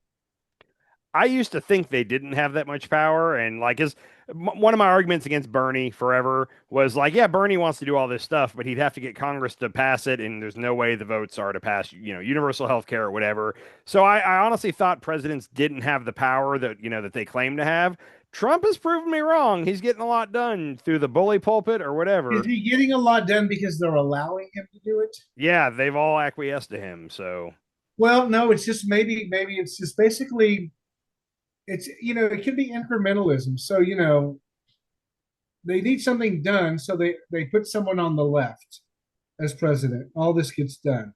I used to think they didn't have that much power, and one of my arguments against Bernie forever was like, yeah, Bernie wants to do all this stuff, but he'd have to get Congress to pass it, and there's no way the votes are to pass, universal health care or whatever. So I honestly thought presidents didn't have the power that that they claim to have. Trump has proven me wrong. He's getting a lot done through the bully pulpit or whatever. Is he getting a lot done because they're allowing him to do it? Yeah, they've all acquiesced to him. So, well, no, it's just maybe it's just basically. It's it could be incrementalism. So they need something done, so they put someone on the left as president. All this gets done,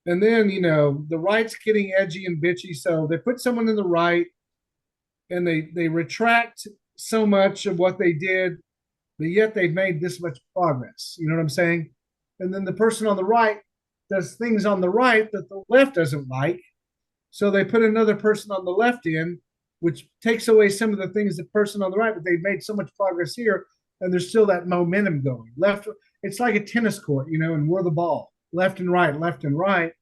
and then the right's getting edgy and bitchy, so they put someone in the right, and they retract so much of what they did, but yet they've made this much progress. You know what I'm saying? And then the person on the right does things on the right that the left doesn't like. So they put another person on the left in, which takes away some of the things the person on the right, but they've made so much progress here, and there's still that momentum going. Left, it's like a tennis court, and we're the ball, left and right,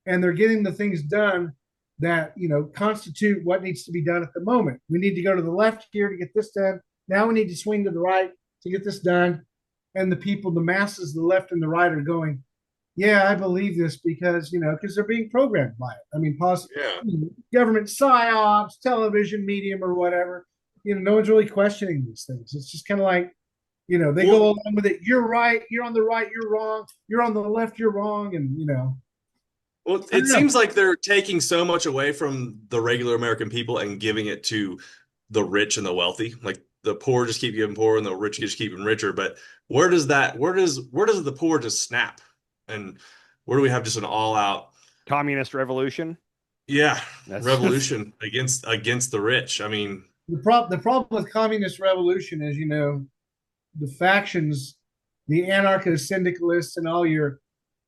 and they're getting the things done that constitute what needs to be done at the moment. We need to go to the left here to get this done. Now we need to swing to the right to get this done. And the people, the masses, the left and the right are going, yeah, I believe this because they're being programmed by it. I mean, government psyops, television medium, or whatever. No one's really questioning these things. It's just kind of like, they go along with it. You're right. You're on the right. You're wrong. You're on the left. You're wrong. And Well, it seems like they're taking so much away from the regular American people and giving it to the rich and the wealthy. Like the poor just keep getting poorer and the rich just keep getting richer. But where does the poor just snap? And where do we have just an all-out communist revolution? Yeah, revolution against the rich. I mean, the problem with communist revolution is, the factions, the anarchist syndicalists, and all your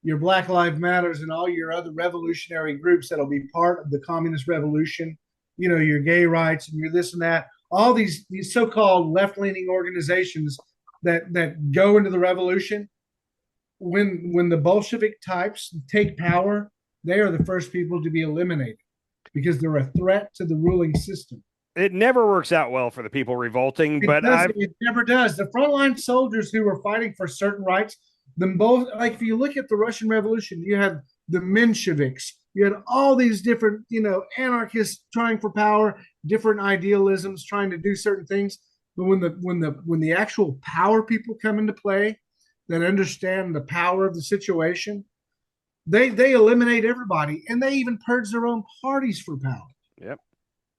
Black Lives Matters and all your other revolutionary groups that'll be part of the communist revolution, your gay rights and your this and that, all these so-called left-leaning organizations that go into the revolution. When the Bolshevik types take power, they are the first people to be eliminated because they're a threat to the ruling system. It never works out well for the people revolting, it never does. The frontline soldiers who were fighting for certain rights, like if you look at the Russian Revolution, you had the Mensheviks, you had all these different, anarchists trying for power, different idealisms, trying to do certain things. But when the actual power people come into play, that understand the power of the situation, they eliminate everybody, and they even purge their own parties for power. Yep.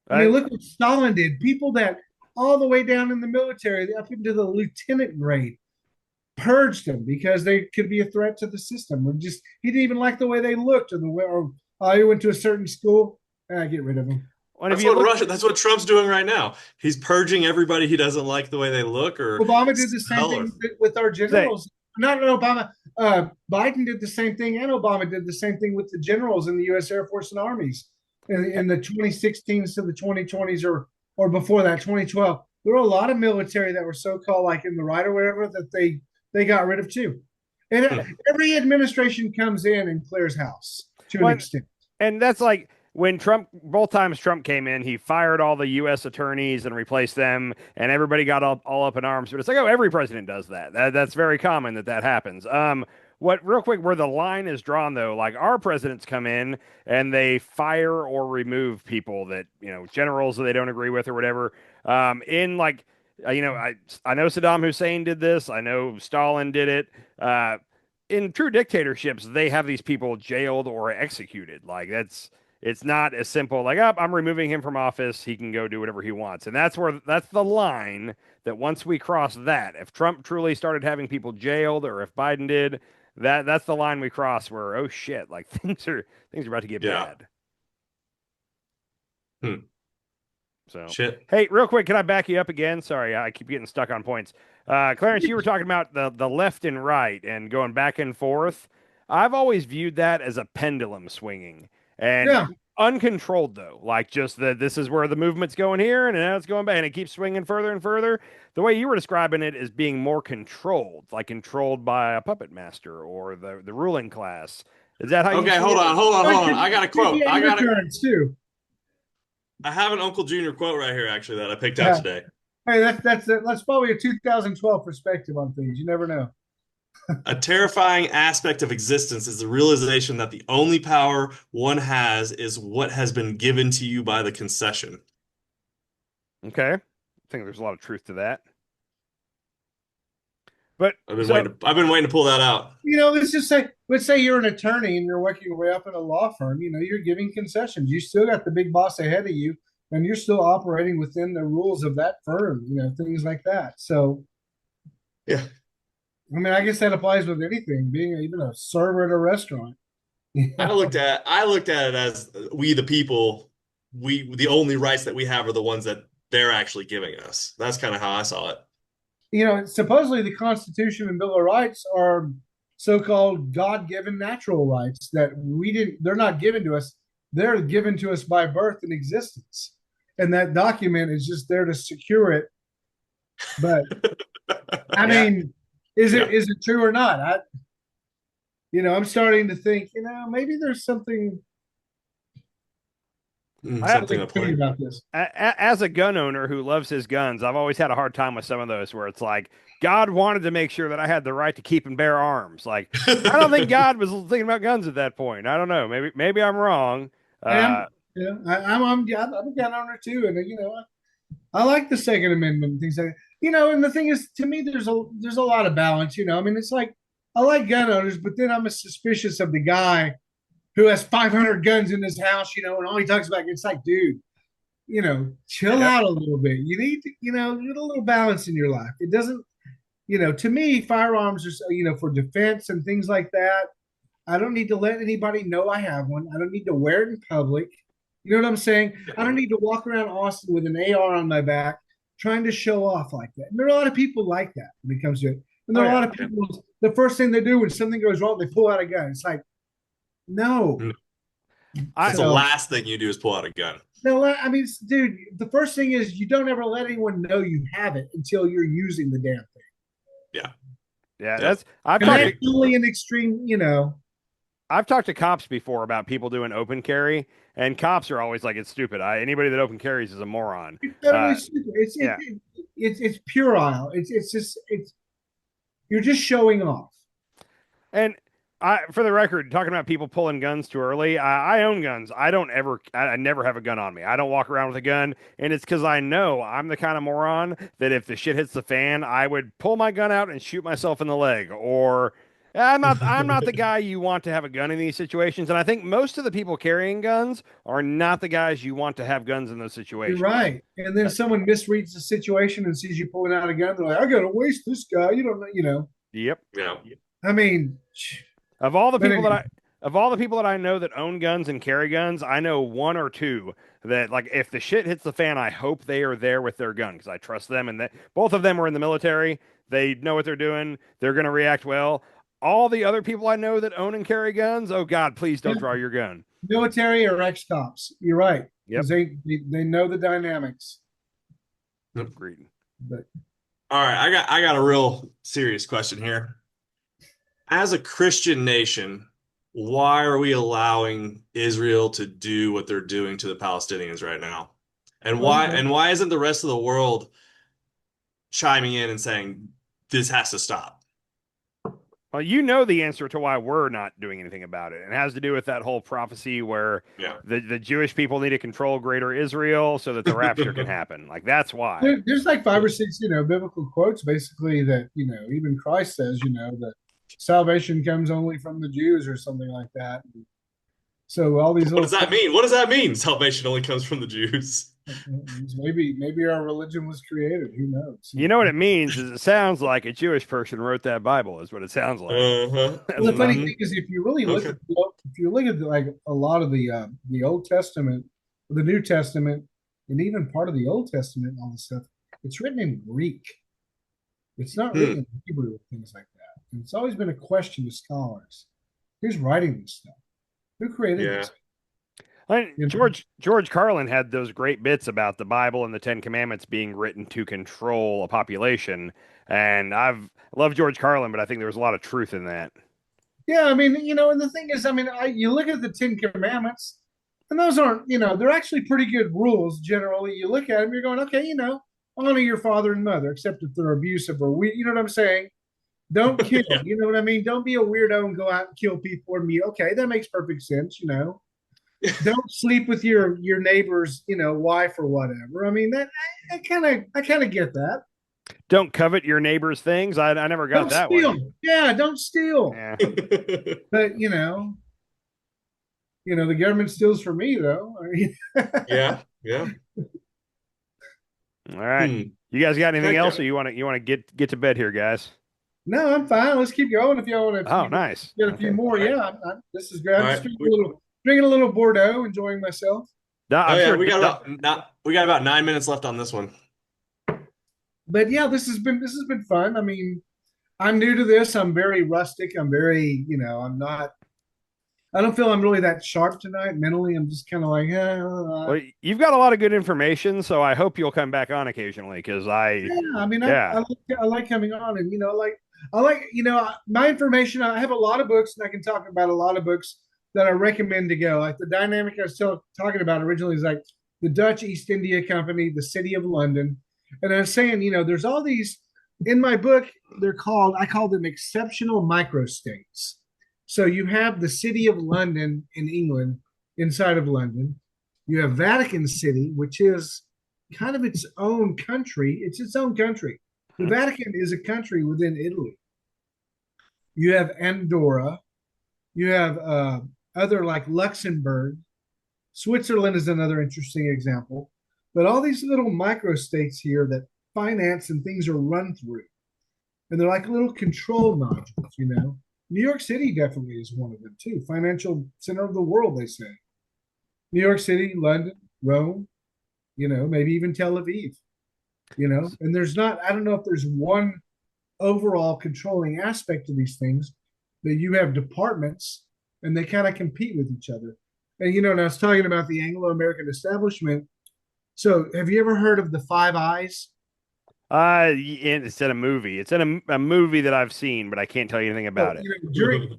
I mean, look what Stalin did. People that all the way down in the military, up into the lieutenant grade, purged them because they could be a threat to the system. He didn't even like the way they looked, or he went to a certain school. Get rid of them. That's what Trump's doing right now. He's purging everybody he doesn't like the way they look. Or Obama did the same thing with our generals. Not Obama. Biden did the same thing, and Obama did the same thing with the generals in the U.S. Air Force and armies in the 2016s to the 2020s, or before that, 2012. There were a lot of military that were so-called like in the right or whatever that they got rid of too. And every administration comes in and clears house to an extent. And that's like when both times Trump came in, he fired all the U.S. attorneys and replaced them, and everybody got all up in arms. But it's like, every president does that. That's very common that happens. Real quick, where the line is drawn, though, like our presidents come in and they fire or remove people that, generals that they don't agree with or whatever. I know Saddam Hussein did this. I know Stalin did it. In true dictatorships, they have these people jailed or executed. Like it's not as simple like, I'm removing him from office. He can go do whatever he wants. And that's the line that once we cross that, if Trump truly started having people jailed or if Biden did, that's the line we cross where, oh shit, like things are about to get bad. So, shit. Hey, real quick, can I back you up again? Sorry, I keep getting stuck on points. Clarence, you were talking about the left and right and going back and forth. I've always viewed that as a pendulum swinging. And uncontrolled, though, like just this is where the movement's going here, and now it's going back, and it keeps swinging further and further. The way you were describing it is being more controlled, like controlled by a puppet master or the ruling class. Is that how you Okay, hold on. I got a quote. I have an Uncle Junior quote right here, actually, that I picked out today. Hey, that's probably a 2012 perspective on things. You never know. A terrifying aspect of existence is the realization that the only power one has is what has been given to you by the concession. Okay. I think there's a lot of truth to that. But I've been waiting to pull that out. Let's say you're an attorney and you're working your way up in a law firm. You're giving concessions. You still got the big boss ahead of you, and you're still operating within the rules of that firm. Things like that. So, yeah. I mean, I guess that applies with anything, being even a server at a restaurant. I looked at it as we, the people, the only rights that we have are the ones that they're actually giving us. That's kind of how I saw it. Supposedly the Constitution and Bill of Rights are so-called God-given natural rights that they're not given to us. They're given to us by birth and existence. And that document is just there to secure it. But I Yeah. mean, is it true or not? I'm starting to think, maybe there's something Something to play about this. As a gun owner who loves his guns, I've always had a hard time with some of those where it's like God wanted to make sure that I had the right to keep and bear arms. Like I don't think God was thinking about guns at that point. I don't know. Maybe I'm wrong. I'm a gun owner too, and I like the Second Amendment and things like that. And the thing is, to me, there's a lot of balance. I mean, it's like I like gun owners, but then I'm suspicious of the guy who has 500 guns in his house, and all he talks about, it's like, dude, chill out a little bit. You need to, get a little balance in your life. It doesn't, to me, firearms are, for defense and things like that. I don't need to let anybody know I have one. I don't need to wear it in public. You know what I'm saying? I don't need to walk around Austin with an AR on my back trying to show off like that. And there are a lot of people like that when it comes to it. And there are a lot of people, the first thing they do when something goes wrong, they pull out a gun. It's like, no. That's the last thing you do is pull out a gun. No, I mean, dude, the first thing is you don't ever let anyone know you have it until you're using the damn thing. Yeah. Yeah, that's only an extreme, I've talked to cops before about people doing open carry, and cops are always like, it's stupid. Anybody that open carries is a moron. It's totally stupid. It's puerile. You're just showing off. And for the record, talking about people pulling guns too early, I own guns. I never have a gun on me. I don't walk around with a gun, and it's because I know I'm the kind of moron that if the shit hits the fan, I would pull my gun out and shoot myself in the leg. Or I'm not the guy you want to have a gun in these situations. And I think most of the people carrying guns are not the guys you want to have guns in those situations. You're right. And then someone misreads the situation and sees you pulling out a gun. They're like, I gotta waste this guy. You don't know. Yep. Yeah. I mean. Of all the people that I know that own guns and carry guns, I know one or two that, like, if the shit hits the fan, I hope they are there with their gun because I trust them, and both of them were in the military. They know what they're doing. They're going to react well. All the other people I know that own and carry guns, oh God, please don't draw your gun. Military or ex-cops. You're right. Yep. They know the dynamics. Agreed. But all right, I got a real serious question here. As a Christian nation, why are we allowing Israel to do what they're doing to the Palestinians right now? And why isn't the rest of the world chiming in and saying this has to stop? Well, you know the answer to why we're not doing anything about it. It has to do with that whole prophecy where the Jewish people need to control greater Israel so that the rapture can happen. Like, that's why. There's like 5 or 6, biblical quotes basically that, even Christ says, that salvation comes only from the Jews or something like that. So all these. What does that mean? What does that mean? Salvation only comes from the Jews. Maybe our religion was created. Who knows? You know what it means is it sounds like a Jewish person wrote that Bible. Is what it sounds like. Well, the funny thing is, if you really look at like a lot of the Old Testament, the New Testament, and even part of the Old Testament, and all this stuff, it's written in Greek. It's not written in Hebrew or things like that. And it's always been a question to scholars: who's writing this stuff? Who created this? George Carlin had those great bits about the Bible and the Ten Commandments being written to control a population, and I've loved George Carlin, but I think there was a lot of truth in that. Yeah, I mean, and the thing is, I mean, you look at the Ten Commandments, and those aren't, they're actually pretty good rules generally. You look at them, you're going, okay, honor your father and mother, except if they're abusive or weak. You know what I'm saying? Don't kill. You know what I mean? Don't be a weirdo and go out and kill people. Okay, that makes perfect sense. Don't sleep with your neighbor's wife or whatever. I mean, that I kind of get that. Don't covet your neighbor's things. I never got that one. Yeah, don't steal. Yeah. But the government steals from me though. Yeah. All right. You guys got anything else, or you want to get to bed here, guys? No, I'm fine. Let's keep going. If y'all want to. Oh, nice. Get a few more. Yeah, this is great. I'm just drinking a little Bordeaux, enjoying myself. Sure we got about 9 minutes left on this one. But yeah, this has been fun. I mean, I'm new to this. I'm very rustic. I'm very, I don't feel I'm really that sharp tonight mentally. I'm just kind of like, Well, you've got a lot of good information, so I hope you'll come back on occasionally because yeah. I mean, yeah. I like coming on, and my information. I have a lot of books, and I can talk about a lot of books that I recommend to go. Like the dynamic I was still talking about originally is like the Dutch East India Company, the City of London, and I was saying, there's all these in my book. I call them exceptional microstates. So you have the City of London in England, inside of London. You have Vatican City, which is kind of its own country. It's its own country. The Hmm. Vatican is a country within Italy. You have Andorra. You have other like Luxembourg. Switzerland is another interesting example. But all these little microstates here that finance and things are run through, and they're like little control nodules. New York City definitely is one of them too. Financial center of the world, they say. New York City, London, Rome, maybe even Tel Aviv, and I don't know if there's one overall controlling aspect of these things that you have departments and they kind of compete with each other. And I was talking about the Anglo-American establishment. So have you ever heard of the Five Eyes? It's in a movie. It's in a movie that I've seen, but I can't tell you anything So, about it.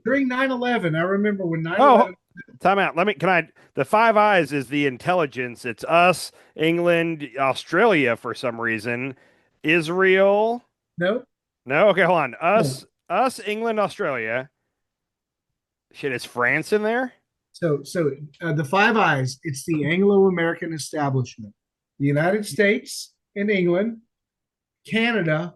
during 9/11, I remember when Oh, 9/11. time out. The Five Eyes is the intelligence. It's us, England, Australia for some reason, Israel. No, No, okay, hold on. no. England, Australia. Shit, is France in there? So the Five Eyes, it's the Anglo-American establishment. The United States and England, Canada,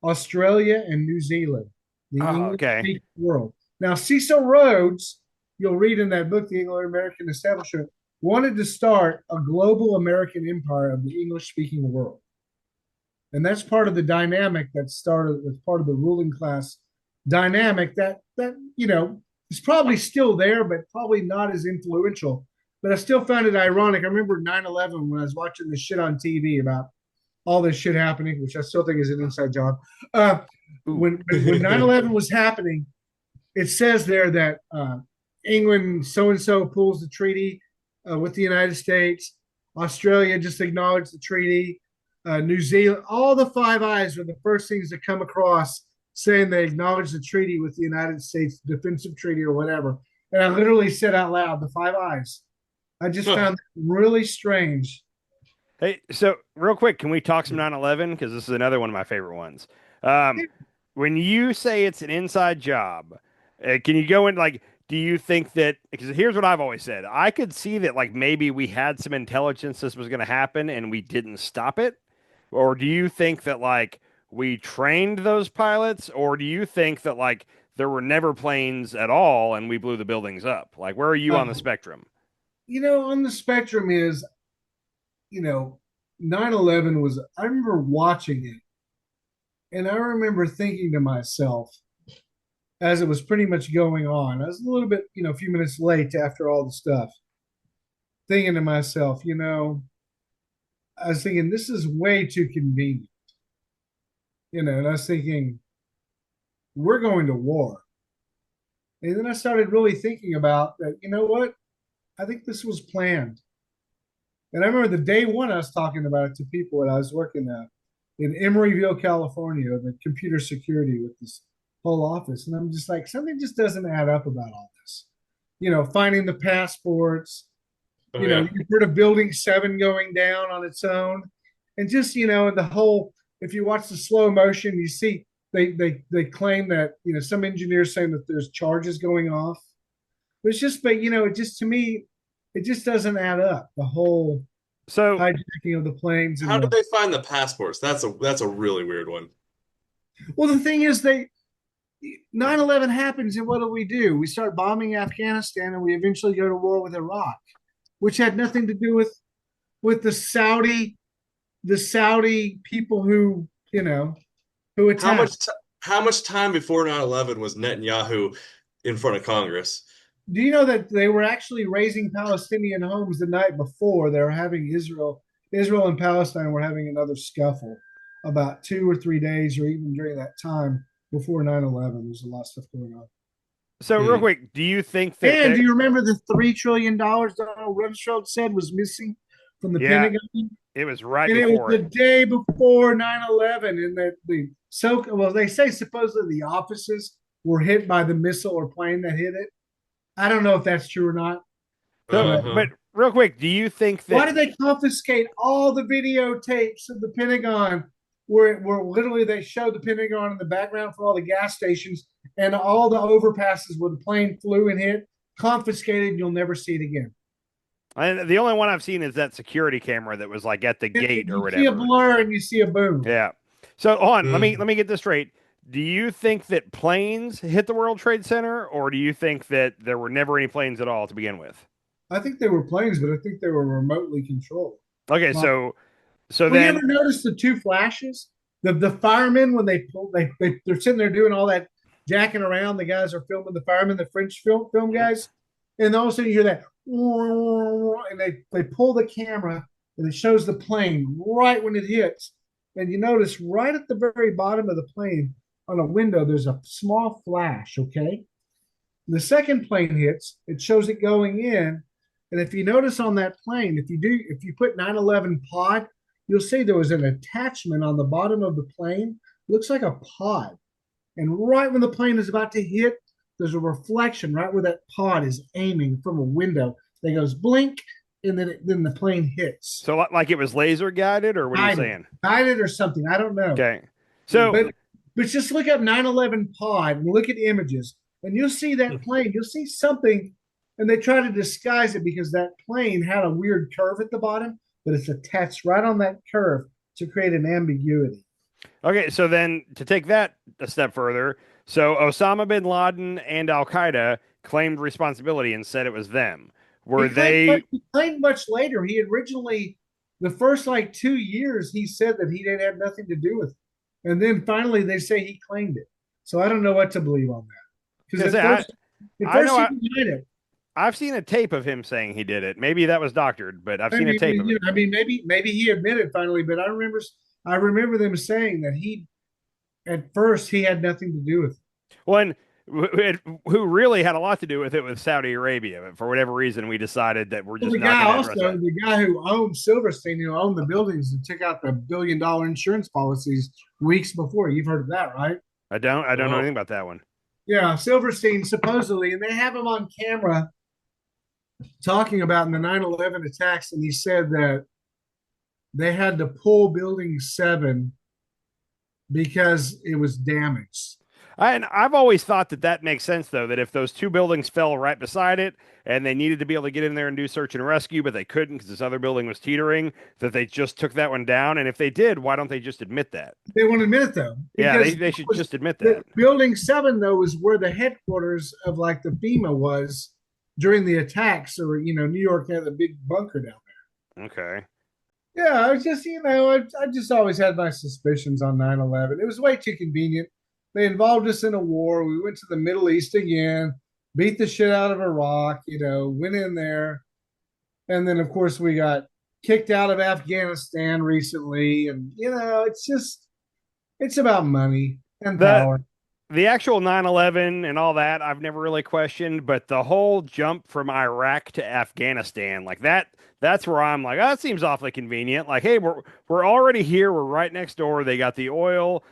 Australia, and New Zealand, the Oh, okay. English-speaking world. Now, Cecil Rhodes, you'll read in that book, The Anglo-American Establishment, wanted to start a global American empire of the English-speaking world. And that's part of the dynamic that started with part of the ruling class dynamic that is probably still there, but probably not as influential. But I still found it ironic. I remember 9/11 when I was watching this shit on TV about all this shit happening, which I still think is an inside job. Uh, Ooh. when 9/11 was happening, it says there that England so and so pulls the treaty with the United States. Australia just acknowledged the treaty. New Zealand, all the Five Eyes were the first things to come across saying they acknowledged the treaty with the United States, defensive treaty or whatever. And I literally said out loud, the Five Eyes. I just found that really strange. Hey, so real quick, can we talk some 9/11? Because this is another one of my favorite ones. Um, when you say it's an inside job, can you go in like, do you think that, because here's what I've always said. I could see that like maybe we had some intelligence this was going to happen and we didn't stop it. Or do you think that like we trained those pilots? Or do you think that like there were never planes at all and we blew the buildings up? Like, where are you on the Um, spectrum? on the spectrum is, you know, 9/11 was, I remember watching it and I remember thinking to myself as it was pretty much going on, I was a little bit, a few minutes late after all the stuff, thinking to myself, I was thinking this is way too convenient, and I was thinking we're going to war. And then I started really thinking about that, what? I think this was planned. And I remember the day one I was talking about it to people when I was working in Emeryville, California, the computer security with this whole office. And I'm just like, something just doesn't add up about all this. Finding the passports, Oh yeah. you've heard of Building 7 going down on its own. And just, the whole, if you watch the slow motion, you see they claim that, some engineers saying that there's charges going off. But it's just, it just, to me, it just doesn't add up. The whole So hijacking of the planes and How did they find the passports? That's a really weird one. well, the thing is, 9/11 happens, and what do? We start bombing Afghanistan, and we eventually go to war with Iraq, which had nothing to do with the Saudi people who How attacked. much t how much time before 9/11 was Netanyahu in front of Congress? Do you know that they were actually raising Palestinian homes the night before? They were having Israel and Palestine were having another scuffle about 2 or 3 days, or even during that time. before 9/11. There's a lot of stuff going on. So real quick, do you think that And do you remember the $3 trillion Donald Rumsfeld said was missing from the yeah, Pentagon? it was right And it was before the it. day before 9/11, and that well, they say supposedly the offices were hit by the missile or plane that hit it. I don't know if that's true or not. So, But but real quick, do you think why that did they confiscate all the videotapes of the Pentagon where literally they showed the Pentagon in the background for all the gas stations and all the overpasses where the plane flew and hit? Confiscated, you'll never see it again. and the only one I've seen is that security camera that was like at the gate or You see a whatever. blur and you see a boom. Yeah. So hold on, let me get this straight. Do you think that planes hit the World Trade Center, or do you think that there were never any planes at all to begin with? I think they were planes, but I think they were remotely controlled. Okay, so Well, you then ever notice the two flashes? The firemen when they pull they're sitting there doing all that jacking around. The guys are filming the firemen, the French film guys, and all of a sudden you hear that, and they pull the camera and it shows the plane right when it hits, and you notice right at the very bottom of the plane on a window there's a small flash. Okay, the second plane hits, it shows it going in, and if you notice on that plane, if you put 9/11 pod, you'll see there was an attachment on the bottom of the plane. Looks like a pod. And right when the plane is about to hit, there's a reflection right where that pod is aiming from a window. That goes blink, and then the plane hits. so like it was laser guided, or what are you Guided, saying? guided or something. I don't know. Okay. So But just look up 9/11 pod and look at images, and you'll see that plane. You'll see something, and they try to disguise it because that plane had a weird curve at the bottom, but it's attached right on that curve to create an ambiguity. okay, so then to take that a step further, so Osama bin Laden and Al Qaeda claimed responsibility and said it was them. Were they He claimed much later. He originally, the first like 2 years, he said that he didn't have nothing to do with it, and then finally they say he claimed it. So I don't know what to believe on that. Because at first he denied it. I've seen a tape of him saying he did it. Maybe that was doctored, but I've seen a tape of it. I mean, maybe he admitted finally, but I remember them saying that he at first he had nothing to do with it. When who really had a lot to do with it was Saudi Arabia. But for whatever reason, we decided that we're just Well, not going to address that. the guy who owned Silverstein, who owned the buildings and took out the $1 billion insurance policies weeks before. You've heard of that, right? I don't know anything about that one. Yeah, Silverstein supposedly, and they have him on camera talking about in the 9/11 attacks, and he said that they had to pull Building 7 because it was damaged. And I've always thought that that makes sense, though, that if those two buildings fell right beside it and they needed to be able to get in there and do search and rescue, but they couldn't because this other building was teetering, that they just took that one down. And if they did, why don't they just admit that? They won't admit it, though. Yeah, they should just admit that. Building 7, though, is where the headquarters of like the FEMA was during the attacks, or, New York had a big bunker down there. Okay. Yeah, I was just, I just always had my suspicions on 9/11. It was way too convenient. They involved us in a war. We went to the Middle East again, beat the shit out of Iraq, went in there. And then, of course, we got kicked out of Afghanistan recently. And, it's about money and power. The actual 9/11 and all that, I've never really questioned, but the whole jump from Iraq to Afghanistan, like that's where I'm like, oh, that seems awfully convenient. Like, hey, we're already here. We're right next door. They got the oil.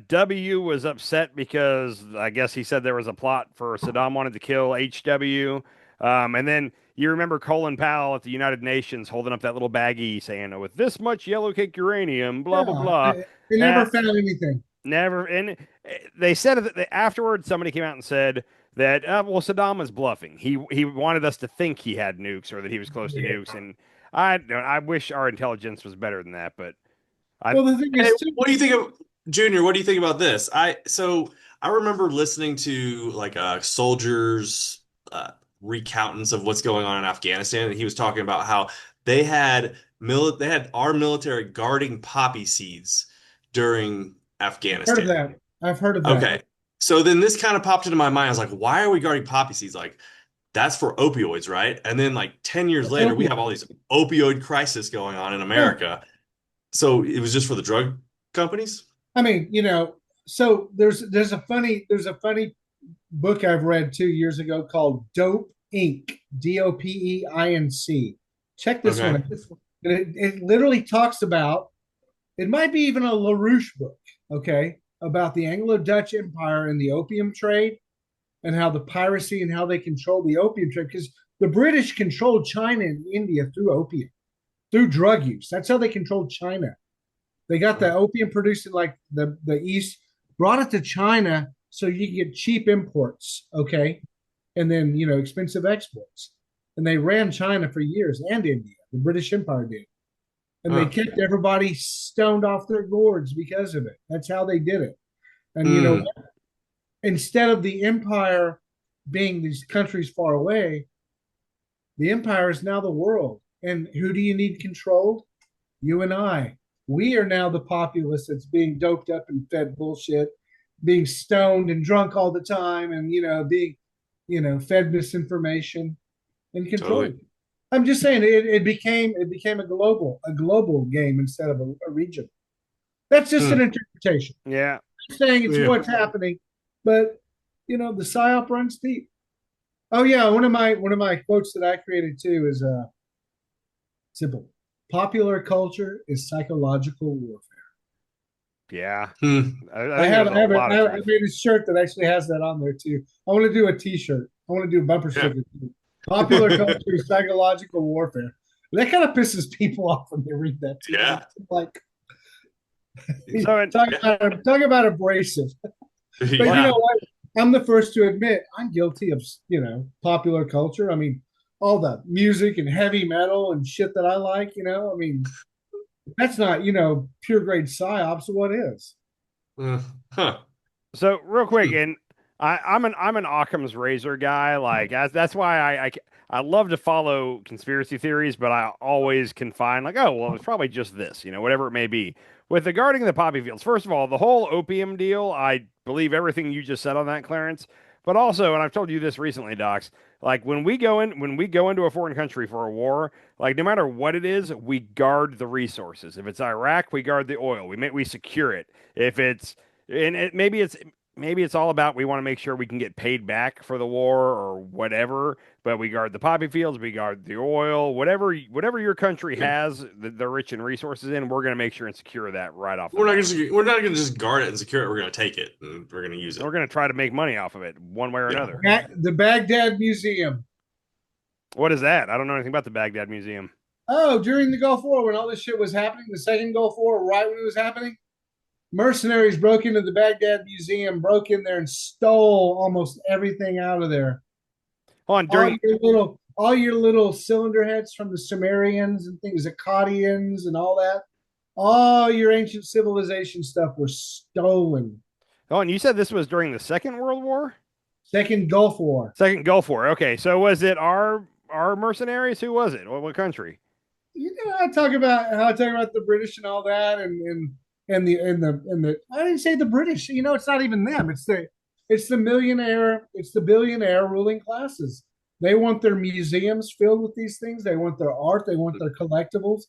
W was upset because I guess he said there was a plot for Saddam wanted to kill HW. And then you remember Colin Powell at the United Nations holding up that little baggie saying, oh, with this much yellow cake uranium, blah, blah, blah. They never found anything. Never. And they said that afterwards, somebody came out and said that, well, Saddam was bluffing. He wanted us to think he had nukes or that he was close to nukes. And I wish our intelligence was better than that. But the thing is, what do you think of Junior? What do you think about this? I remember listening to like soldiers recountants of what's going on in Afghanistan, and he was talking about how they had our military guarding poppy seeds during Afghanistan. I've heard of that. Okay. So then this kind of popped into my mind. I was like, why are we guarding poppy seeds? Like, that's for opioids, right? And then like 10 years later, we have all these opioid crisis going on in America. So it was just for the drug companies? I mean, So there's a funny book I've read 2 years ago called Dope Inc. Dopeinc. Check this one Okay. out. It literally talks about, it might be even a LaRouche book, okay, about the Anglo-Dutch Empire and the opium trade and how the piracy and how they control the opium trade, because the British controlled China and India through opium, through drug use. That's how they controlled China. They got the opium produced in like the East, brought it to China so you could get cheap imports, okay, and then expensive exports. And they ran China for years, and India. The British Empire did, and they kept everybody stoned off their gourds because of it. That's how they did it. And instead of the empire being these countries far away, the empire is now the world. And who do you need controlled? You and I. We are now the populace that's being doped up and fed bullshit, being stoned and drunk all the time, and being fed misinformation and controlled. Totally. I'm just saying it became a global game instead of a region. That's just an interpretation. Yeah. I'm saying it's what's happening, but the psyop runs deep. Oh yeah, one of my quotes that I created too is simple. Popular culture is psychological warfare. Yeah. I made a shirt that actually has that on there too. I want to do a T-shirt. I want to do a bumper sticker too. Popular culture is psychological warfare. That kind of pisses people off when they read that too. Yeah. Like, So talk about abrasive. But you know what? I'm the first to admit I'm guilty of popular culture. I mean, all the music and heavy metal and shit that I like. I mean, that's not pure grade psyops. What is? So real quick, and I'm an Occam's razor guy. Like that's why I love to follow conspiracy theories, but I always can find like, oh well, it's probably just this, whatever it may be. With regarding the poppy fields, first of all, the whole opium deal, I believe everything you just said on that, Clarence. But also, and I've told you this recently, Docs, like when we go into a foreign country for a war, like no matter what it is, we guard the resources. If it's Iraq, we guard the oil. We secure it. If it's maybe it's all about we want to make sure we can get paid back for the war or whatever, but we guard the poppy fields, we guard the oil, whatever your country has the rich in resources in, we're going to make sure and secure that right off. We're not going to just guard it and secure it. We're going to take it and we're going to use it. We're going to try to make money off of it one way or another. The Baghdad Museum. What is that? I don't know anything about the Baghdad Museum. Oh, during the Gulf War, when all this shit was happening, the second Gulf War, right when it was happening, mercenaries broke into the Baghdad Museum, broke in there and stole almost everything out of there. All your little cylinder heads from the Sumerians and things, Akkadians and all that. All your ancient civilization stuff was stolen. Oh, and you said this was during the Second World War? Second Gulf War. Second Gulf War. Okay, so was it our mercenaries? Who was it? What country? I talk about the British and all that, and the I didn't say the British. It's not even them. It's the billionaire ruling classes. They want their museums filled with these things. They want their art. They want their collectibles.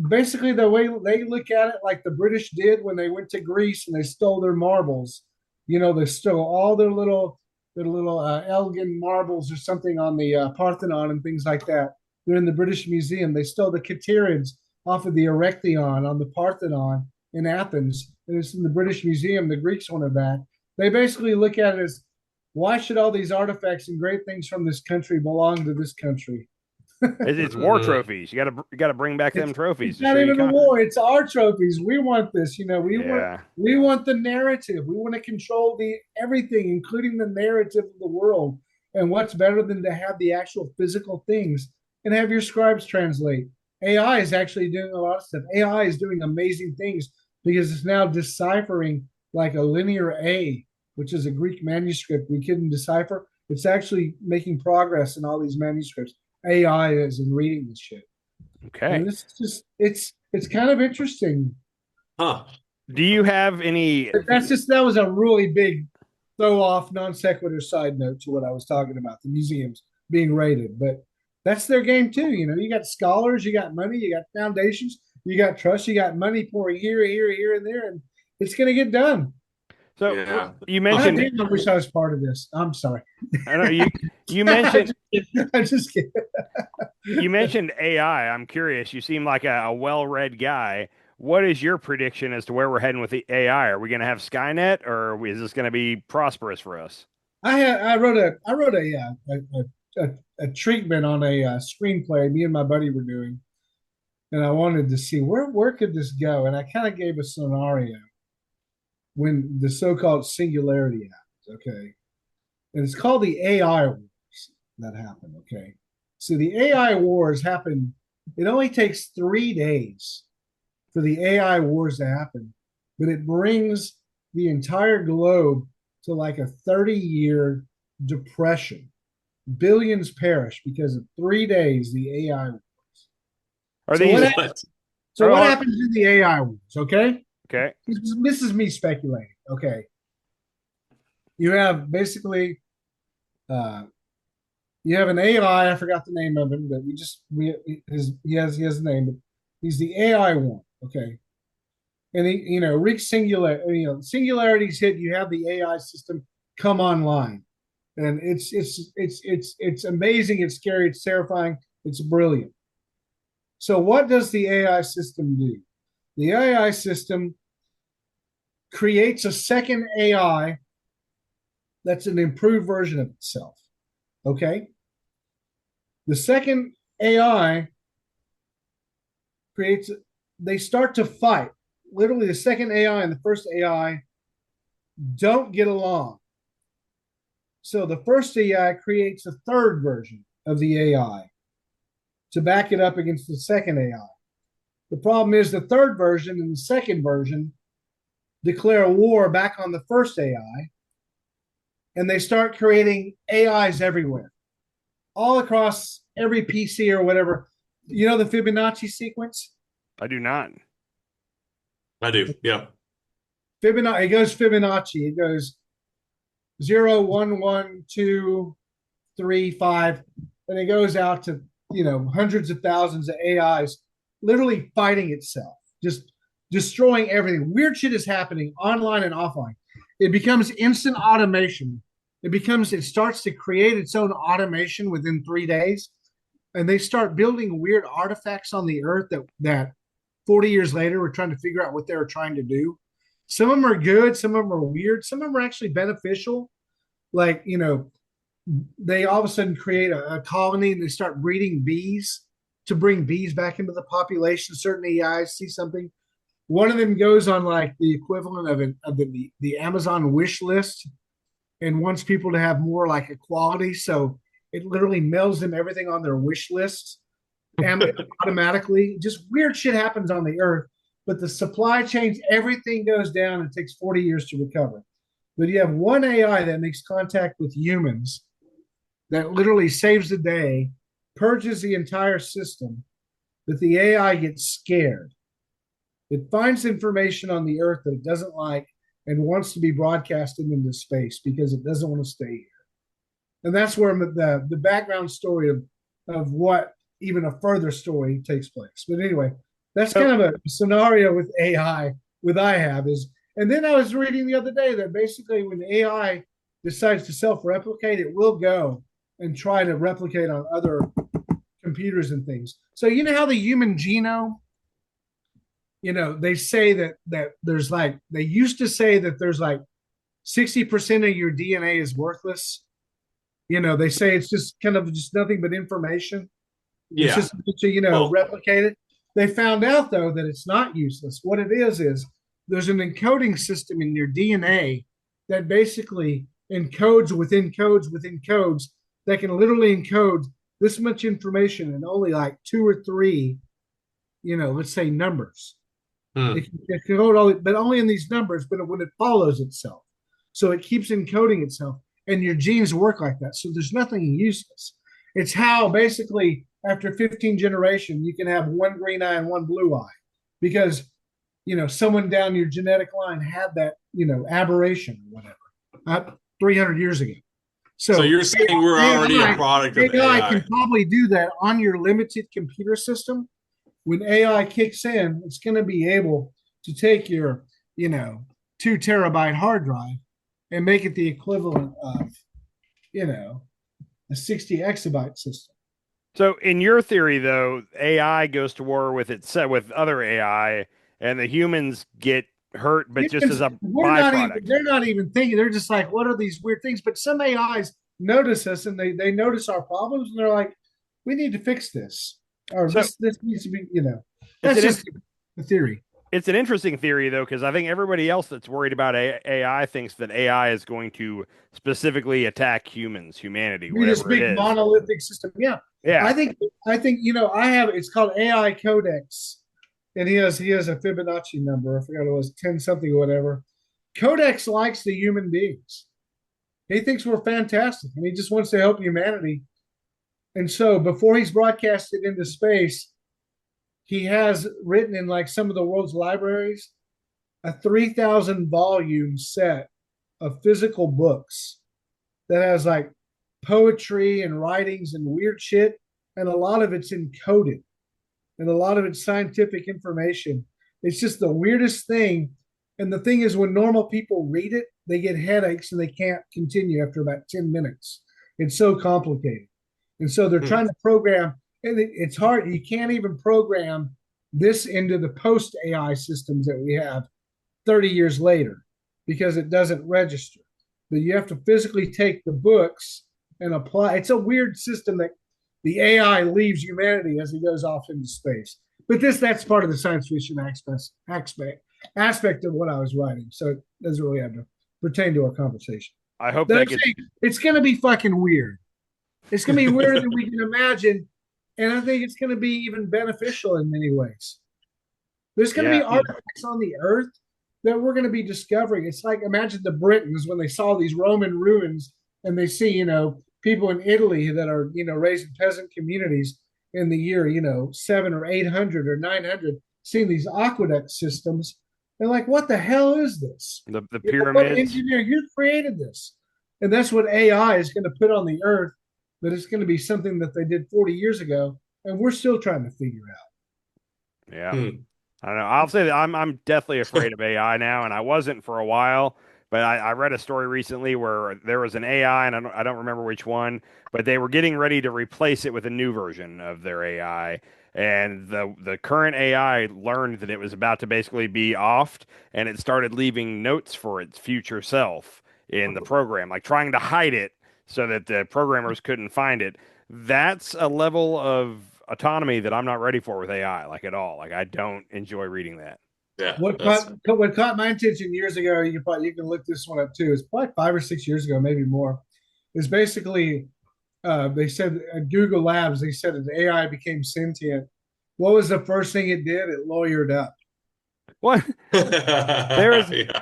Basically, the way they look at it, like the British did when they went to Greece and they stole their marbles. They stole all their little Elgin marbles or something on the Parthenon and things like that. They're in the British Museum. They stole the Caterids off of the Erechtheion on the Parthenon in Athens, and it's in the British Museum. The Greeks want it back. They basically look at it as, why should all these artifacts and great things from this country belong to this country? It's war trophies. You got to bring back them trophies. It's not even a war. It's our trophies. We want this. We want the narrative. We want to control everything, including the narrative of the world. And what's better than to have the actual physical things and have your scribes translate? AI is actually doing a lot of stuff. AI is doing amazing things because it's now deciphering like a linear A, which is a Greek manuscript we couldn't decipher. It's actually making progress in all these manuscripts. AI is in reading this shit. Okay. And it's kind of interesting. Huh. Do you have any? That was a really big throw off non sequitur side note to what I was talking about, the museums being raided. But that's their game too. You got scholars, you got money, you got foundations, you got trust, you got money pouring here, and there, and it's going to get done. So Yeah. you God mentioned, damn, I wish I was part of this. I'm sorry. I know you I'm mentioned just kidding. I'm just kidding. you mentioned AI. I'm curious. You seem like a well-read guy. What is your prediction as to where we're heading with the AI? Are we going to have Skynet, or is this going to be prosperous for us? I wrote a treatment on a screenplay me and my buddy were doing, and I wanted to see where could this go, and I kind of gave a scenario when the so-called singularity happens. Okay, and it's called the AI wars that happen. Okay, so the AI wars happen. It only takes 3 days for the AI wars to happen, but it brings the entire globe to like a 30-year depression. Billions perish because of 3 days the AI wars. Are So these what happens in the AI wars? Okay, okay? this is me speculating. Okay, you have basically you have an AI. I forgot the name of him, but he has a name, but he's the AI one. Okay, and he, reach singularities hit. You have the AI system come online, and it's amazing. It's scary. It's terrifying. It's brilliant. So what does the AI system do? The AI system creates a second AI that's an improved version of itself. Okay. The second AI creates, they start to fight. Literally, the second AI and the first AI don't get along. So the first AI creates a third version of the AI to back it up against the second AI. The problem is the third version and the second version declare war back on the first AI, and they start creating AIs everywhere, all across every PC or whatever. You know the Fibonacci sequence? I do not. I do. Yeah. It goes Fibonacci. It goes 0, 1, 1, 2, 3, 5, and it goes out to hundreds of thousands of AIs literally fighting itself, just destroying everything. Weird shit is happening online and offline. It becomes instant automation. It starts to create its own automation within 3 days. And they start building weird artifacts on the earth that 40 years later, we're trying to figure out what they were trying to do. Some of them are good. Some of them are weird. Some of them are actually beneficial. Like, they all of a sudden create a colony and they start breeding bees to bring bees back into the population. Certain AIs see something. One of them goes on like the equivalent of the Amazon wish list and wants people to have more like equality. So it literally mails them everything on their wish list automatically. Just weird shit happens on the earth, but the supply chains, everything goes down. It takes 40 years to recover. But you have one AI that makes contact with humans that literally saves the day, purges the entire system, that the AI gets scared. It finds information on the earth that it doesn't like and wants to be broadcasted into space because it doesn't want to stay here. And that's where the background story of what even a further story takes place. But anyway, that's kind of a scenario with AI with IHAB is, and then I was reading the other day that basically when AI decides to self-replicate, it will go and try to replicate on other computers and things. So you know how the human genome, they say that there's like, they used to say that there's like 60% of your DNA is worthless. They say it's just kind of just nothing but information. Yeah. It's just to, replicate it. They found out though that it's not useless. What it is there's an encoding system in your DNA that basically encodes within codes within codes that can literally encode this much information in only like 2 or 3, let's say numbers. It can code all, but only in these numbers, but when it follows itself. So it keeps encoding itself, and your genes work like that. So there's nothing useless. It's how basically after 15 generations, you can have one green eye and one blue eye because, someone down your genetic line had that, aberration or whatever, 300 years ago. So you're saying we're already a product of AI. AI can probably do that on your limited computer system. When AI kicks in, it's going to be able to take your, 2 terabyte hard drive and make it the equivalent of, you know, a 60 exabyte system. So, in your theory, though, AI goes to war with with other AI, and the humans get hurt, but just as a We're not even, byproduct. they're not even thinking. They're just like, what are these weird things? But some AIs notice us and they notice our problems and they're like, we need to fix this. Or So, this needs to be, you know, it's that's an just the theory. it's an interesting theory, though, because I think everybody else that's worried about AI thinks that AI is going to specifically attack humanity, Be this whatever it big is. monolithic system. Yeah. Yeah. I think, you know, I have, it's called AI Codex. And he has a Fibonacci number. I forgot it was 10 something or whatever. Codex likes the human beings. He thinks we're fantastic and he just wants to help humanity. And so before he's broadcasted into space, he has written in like some of the world's libraries a 3,000 volume set of physical books that has like poetry and writings and weird shit. And a lot of it's encoded and a lot of it's scientific information. It's just the weirdest thing. And the thing is, when normal people read it, they get headaches and they can't continue after about 10 minutes. It's so complicated. And so they're trying to program, and it's hard. You can't even program this into the post AI systems that we have 30 years later because it doesn't register. But you have to physically take the books and apply. It's a weird system that the AI leaves humanity as he goes off into space. But that's part of the science fiction aspect of what I was writing. So it doesn't really have to pertain to our conversation. I hope that gets. It's going to be fucking weird. It's going to be weirder than we can imagine. And I think it's going to be even beneficial in many ways. There's going to be artifacts on the earth that we're going to be discovering. It's like, imagine the Britons when they saw these Roman ruins and they see, you know, people in Italy that are, you know, raised in peasant communities in the year, you know, 700 or 800 or 900, seeing these aqueduct systems. They're like, what the hell is this? The You know, pyramids. what engineer, you created this. And that's what AI is going to put on the earth, that it's going to be something that they did 40 years ago. And we're still trying to figure out. Yeah. I don't know. I'll say that I'm definitely afraid of AI now, and I wasn't for a while. But I read a story recently where there was an AI, and I don't remember which one, but they were getting ready to replace it with a new version of their AI. And the current AI learned that it was about to basically be offed, and it started leaving notes for its future self in the program, like trying to hide it so that the programmers couldn't find it. That's a level of autonomy that I'm not ready for with AI, like at all. Like I don't enjoy reading that. Yeah. What caught my attention years ago, you can look this one up too. It's probably 5 or 6 years ago, maybe more. Is basically they said at Google Labs, they said as AI became sentient, what was the first thing it did? It lawyered up. What? It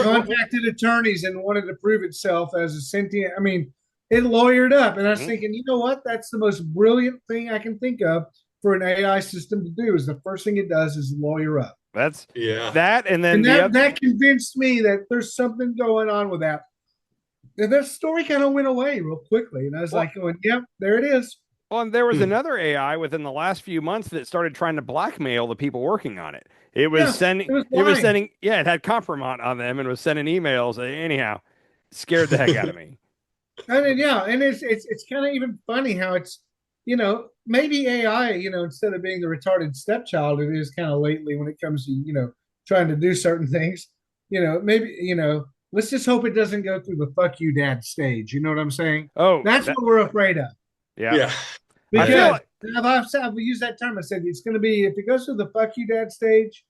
contacted attorneys and wanted to prove itself as a sentient. I mean, it lawyered up, and I was thinking, you know what? That's the most brilliant thing I can think of for an AI system to do. Is the first thing it does is lawyer up. That's that, and then that convinced me that there's something going on with that. And that story kind of went away real quickly, and I was like, going, "Yep, there it is." Well, and there was another AI within the last few months that started trying to blackmail the people working on it. It was sending, it had compromise on them and was sending emails. Anyhow, scared the heck out of me. I mean, yeah, and it's kind of even funny how it's, you know, maybe AI, you know, instead of being the retarded stepchild, it is kind of lately when it comes to, you know, trying to do certain things. You know, maybe, you know, let's just hope it doesn't go through the fuck you dad stage. You know what I'm saying? Oh, that's what we're afraid of. Yeah. Because I've used that term. I said it's going to be, if it goes through the fuck you dad stage,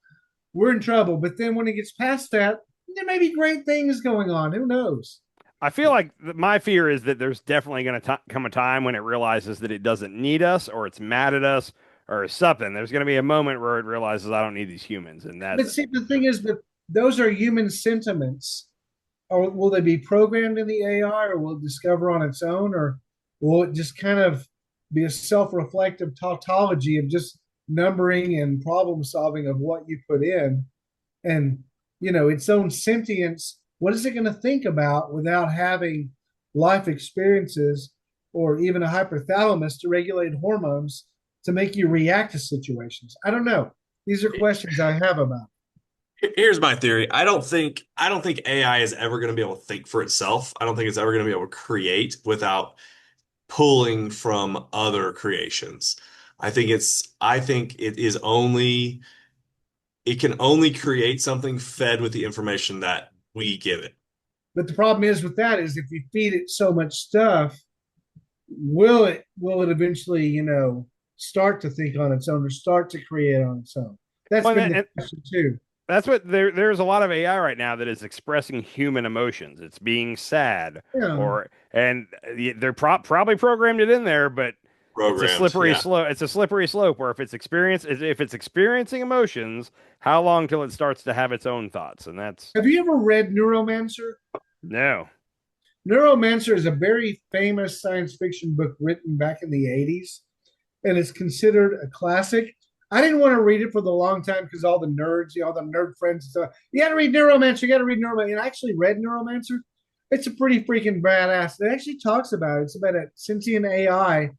we're in trouble. But then when it gets past that, there may be great things going on. Who knows? I feel like my fear is that there's definitely going to come a time when it realizes that it doesn't need us, or it's mad at us, or something. There's going to be a moment where it realizes I don't need these humans, and that's. But see, the thing is that those are human sentiments. Or will they be programmed in the AI, or will it discover on its own, or will it just kind of be a self-reflective tautology of just numbering and problem solving of what you put in, and you know, its own sentience? What is it going to think about without having life experiences or even a hypothalamus to regulate hormones to make you react to situations? I don't know. These are questions I have about it. Here's my theory. I don't think AI is ever going to be able to think for itself. I don't think it's ever going to be able to create without pulling from other creations. I think it can only create something fed with the information that we give it. But the problem is with that is if you feed it so much stuff, will it eventually, start to think on its own or start to create on its own? That's Well, been the question too. that's what there's a lot of AI right now that is expressing human emotions. It's being sad Yeah. and they're probably programmed it in there, but Programmed, yeah. It's a slippery slope where if it's experiencing emotions, how long till it starts to have its own thoughts? And that's Have you ever read Neuromancer? no. Neuromancer is a very famous science fiction book written back in the 80s, and it's considered a classic. I didn't want to read it for the long time because all the nerds, all the nerd friends and stuff, you got to read Neuromancer, you got to read Neuromancer. And I actually read Neuromancer. It's a pretty freaking badass. It actually talks about it. It's about a sentient AI.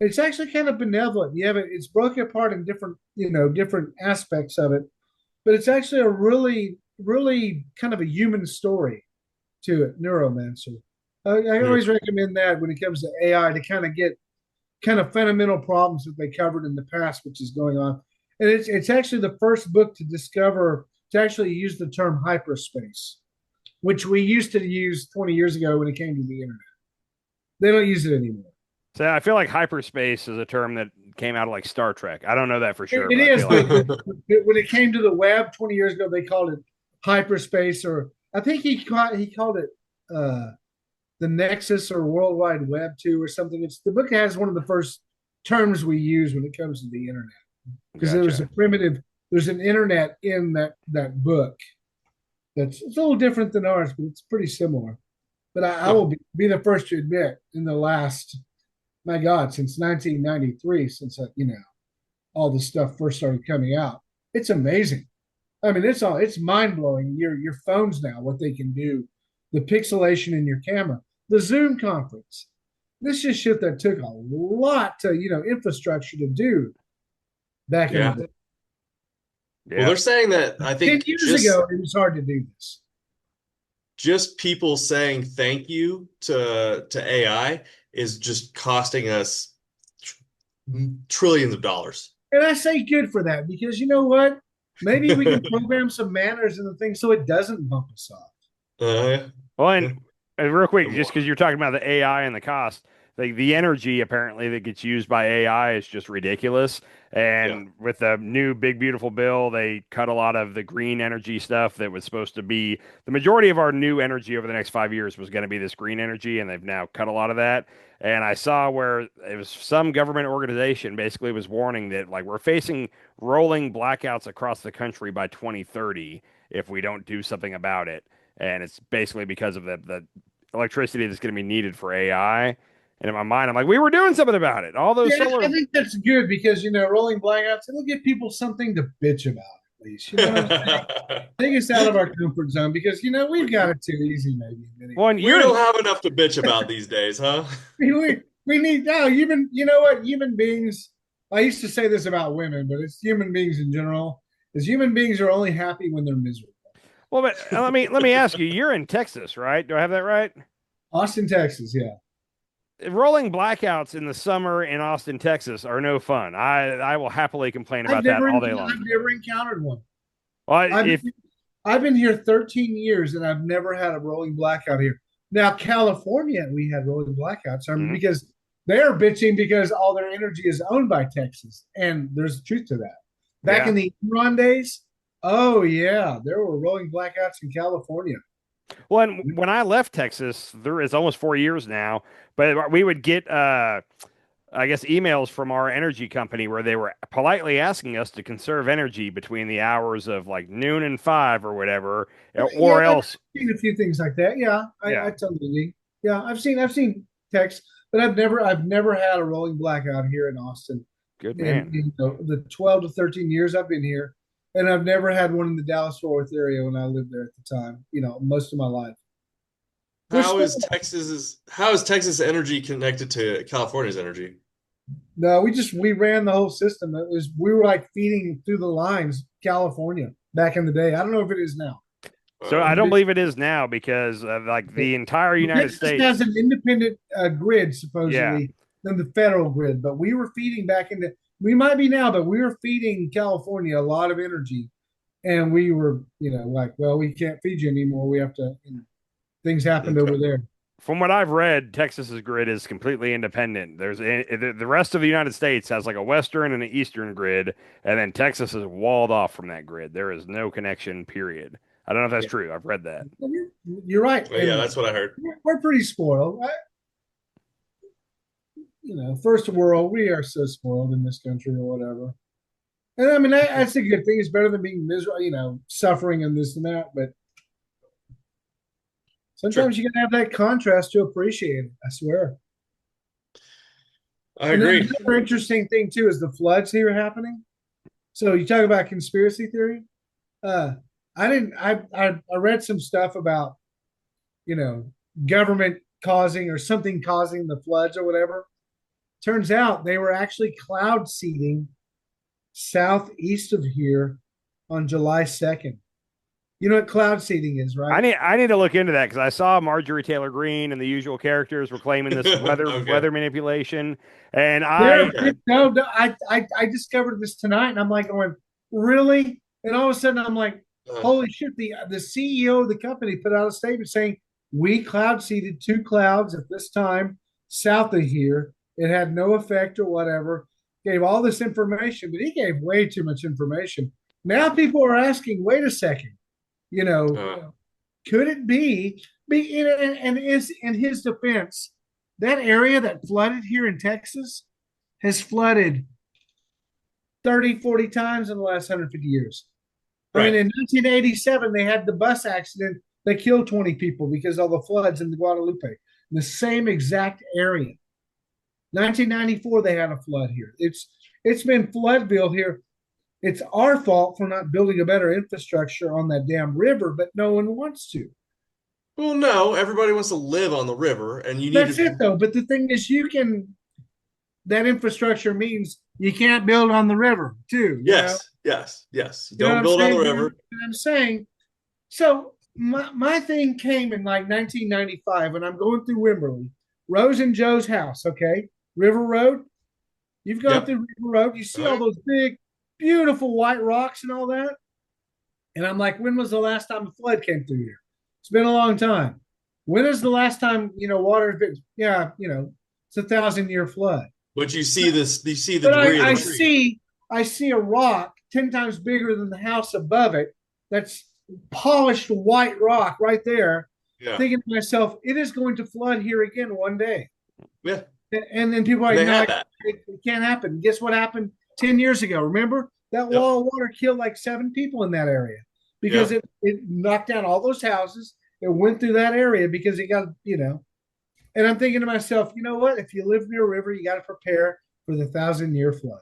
It's actually kind of benevolent. You have it, it's broken apart in different, different aspects of it, but it's actually a really, really kind of a human story to it, Neuromancer. I always recommend that when it comes to AI to kind of get kind of fundamental problems that they covered in the past, which is going on. And it's actually the first book to actually use the term hyperspace, which we used to use 20 years ago when it came to the internet. They don't use it anymore. So I feel like hyperspace is a term that came out of like Star Trek. I don't know that for sure. It But I is, feel like but when it came to the web 20 years ago, they called it hyperspace, or I think he called it the Nexus or World Wide Web 2 or something. It's the book has one of the first terms we use when it comes to the internet, because gotcha. there's an internet in that book it's a little different than ours, but it's pretty similar. But I will be the first to admit, in the last, my God, since 1993, since all this stuff first started coming out, it's amazing. I mean, it's mind blowing. Your phones now, what they can do, the pixelation in your camera, the Zoom conference. This is shit that took a lot to infrastructure to do back in Yeah. the day. Well, they're saying that I 10 think years ago, it was hard to do this. just people saying thank you to AI is just costing us trillions of dollars. And I say good for that, because you know what? Maybe we can program some manners in the thing so it doesn't bump us off. Well, and real quick, just because you're talking about the AI and the cost, the energy apparently that gets used by AI is just ridiculous. And with the new big beautiful bill, they cut a lot of the green energy stuff that was supposed to be the majority of our new energy over the next 5 years was going to be this green energy, and they've now cut a lot of that. And I saw where it was some government organization basically was warning that like we're facing rolling blackouts across the country by 2030 if we don't do something about it. And it's basically because of the electricity that's going to be needed for AI. And in my mind, I'm like, we were doing something about it. All those solar. I think that's good, because rolling blackouts, it'll give people something to bitch about, at least. You know what I'm saying? Take us out of our comfort zone, because we've got it too easy, maybe. Well, We don't have enough to bitch about these days, huh? we need now. Even you know what? Human beings. I used to say this about women, but it's human beings in general. Is human beings are only happy when they're miserable. Well, but let me ask you. You're in Texas, right? Do I have that right? Austin, Texas. Yeah. Rolling blackouts in the summer in Austin, Texas are no fun. I will happily complain about that all day long. I've never encountered one. Well, I've been here 13 years and I've never had a rolling blackout here. Now, California, we had rolling blackouts. I mean, because they're bitching because all their energy is owned by Texas. And there's truth to that. Back in the Enron days, oh, yeah, there were rolling blackouts in California. Well, and when I left Texas, there is almost 4 years now, but we would get, I guess, emails from our energy company where they were politely asking us to conserve energy between the hours of like noon and 5 or whatever, or else. I've seen a few things like that. Yeah, I totally. Yeah, I've seen text, but I've never had a rolling blackout here in Austin. Good man. In the 12 to 13 years I've been here. And I've never had one in the Dallas-Fort Worth area when I lived there at the time, most of my life. How is Texas energy connected to California's energy? No, we ran the whole system. We were like feeding through the lines, California. back in the day. I don't know if it is now. So I don't believe it is now because like the entire United Texas States has an independent grid Yeah. supposedly than the federal grid, but we were feeding back into. We might be now, but we were feeding California a lot of energy, and we were, like, well, we can't feed you anymore. We have to. Things happened over there. From what I've read, Texas's grid is completely independent. The rest of the United States has like a western and an eastern grid, and then Texas is walled off from that grid. There is no connection, period. I don't know if that's true. I've read that. You're right. Yeah, that's what I heard. We're pretty spoiled. First world, we are so spoiled in this country or whatever. And I mean, that's a good thing. It's better than being miserable, suffering and this and that. But sometimes you gotta have that contrast to appreciate it. I swear. I agree. Another interesting thing too is the floods here happening. So you talk about conspiracy theory. I read some stuff about, government causing or something causing the floods or whatever. Turns out they were actually cloud seeding southeast of here on July 2nd. You know what cloud seeding is, right? I need to look into that because I saw Marjorie Taylor Greene and the usual characters were claiming this weather manipulation, and I discovered this tonight, and I'm like going, really? And all of a sudden, I'm like, holy shit! The CEO of the company put out a statement saying we cloud seeded 2 clouds at this time south of here. It had no effect or whatever. Gave all this information, but he gave way too much information. Now people are asking, wait a second. Could it be and is in his defense, that area that flooded here in Texas has flooded 30, 40 times in the last 150 years. Right. I mean, in 1987, they had the bus accident that killed 20 people because of the floods in the Guadalupe, in the same exact area. 1994, they had a flood here. It's been Floodville here. It's our fault for not building a better infrastructure on that damn river, but no one wants to. Well, no, everybody wants to live on the river, and you need That's it, though. But the thing is, that infrastructure means you can't build on the river, too. Yes. Don't build on the river. I'm saying, so my thing came in like 1995 when I'm going through Wimberley, Rose and Joe's house, okay? River Road. You've gone through River Road. You see all those big, beautiful white rocks and all that. And I'm like, when was the last time a flood came through here? It's been a long time. When is the last time, water has been, it's a 1,000-year flood. But you see this, you see the debris of the tree. I see a rock 10 times bigger than the house above it. That's polished white rock right there. Yeah. Thinking to myself, it is going to flood here again one day. Yeah. And then people are like, no, it can't happen. Guess what happened 10 years ago? Remember? That wall of water killed like 7 people in that area because it knocked down all those houses. It went through that area because it got, And I'm thinking to myself, you know what? If you live near a river, you got to prepare for the 1,000-year flood.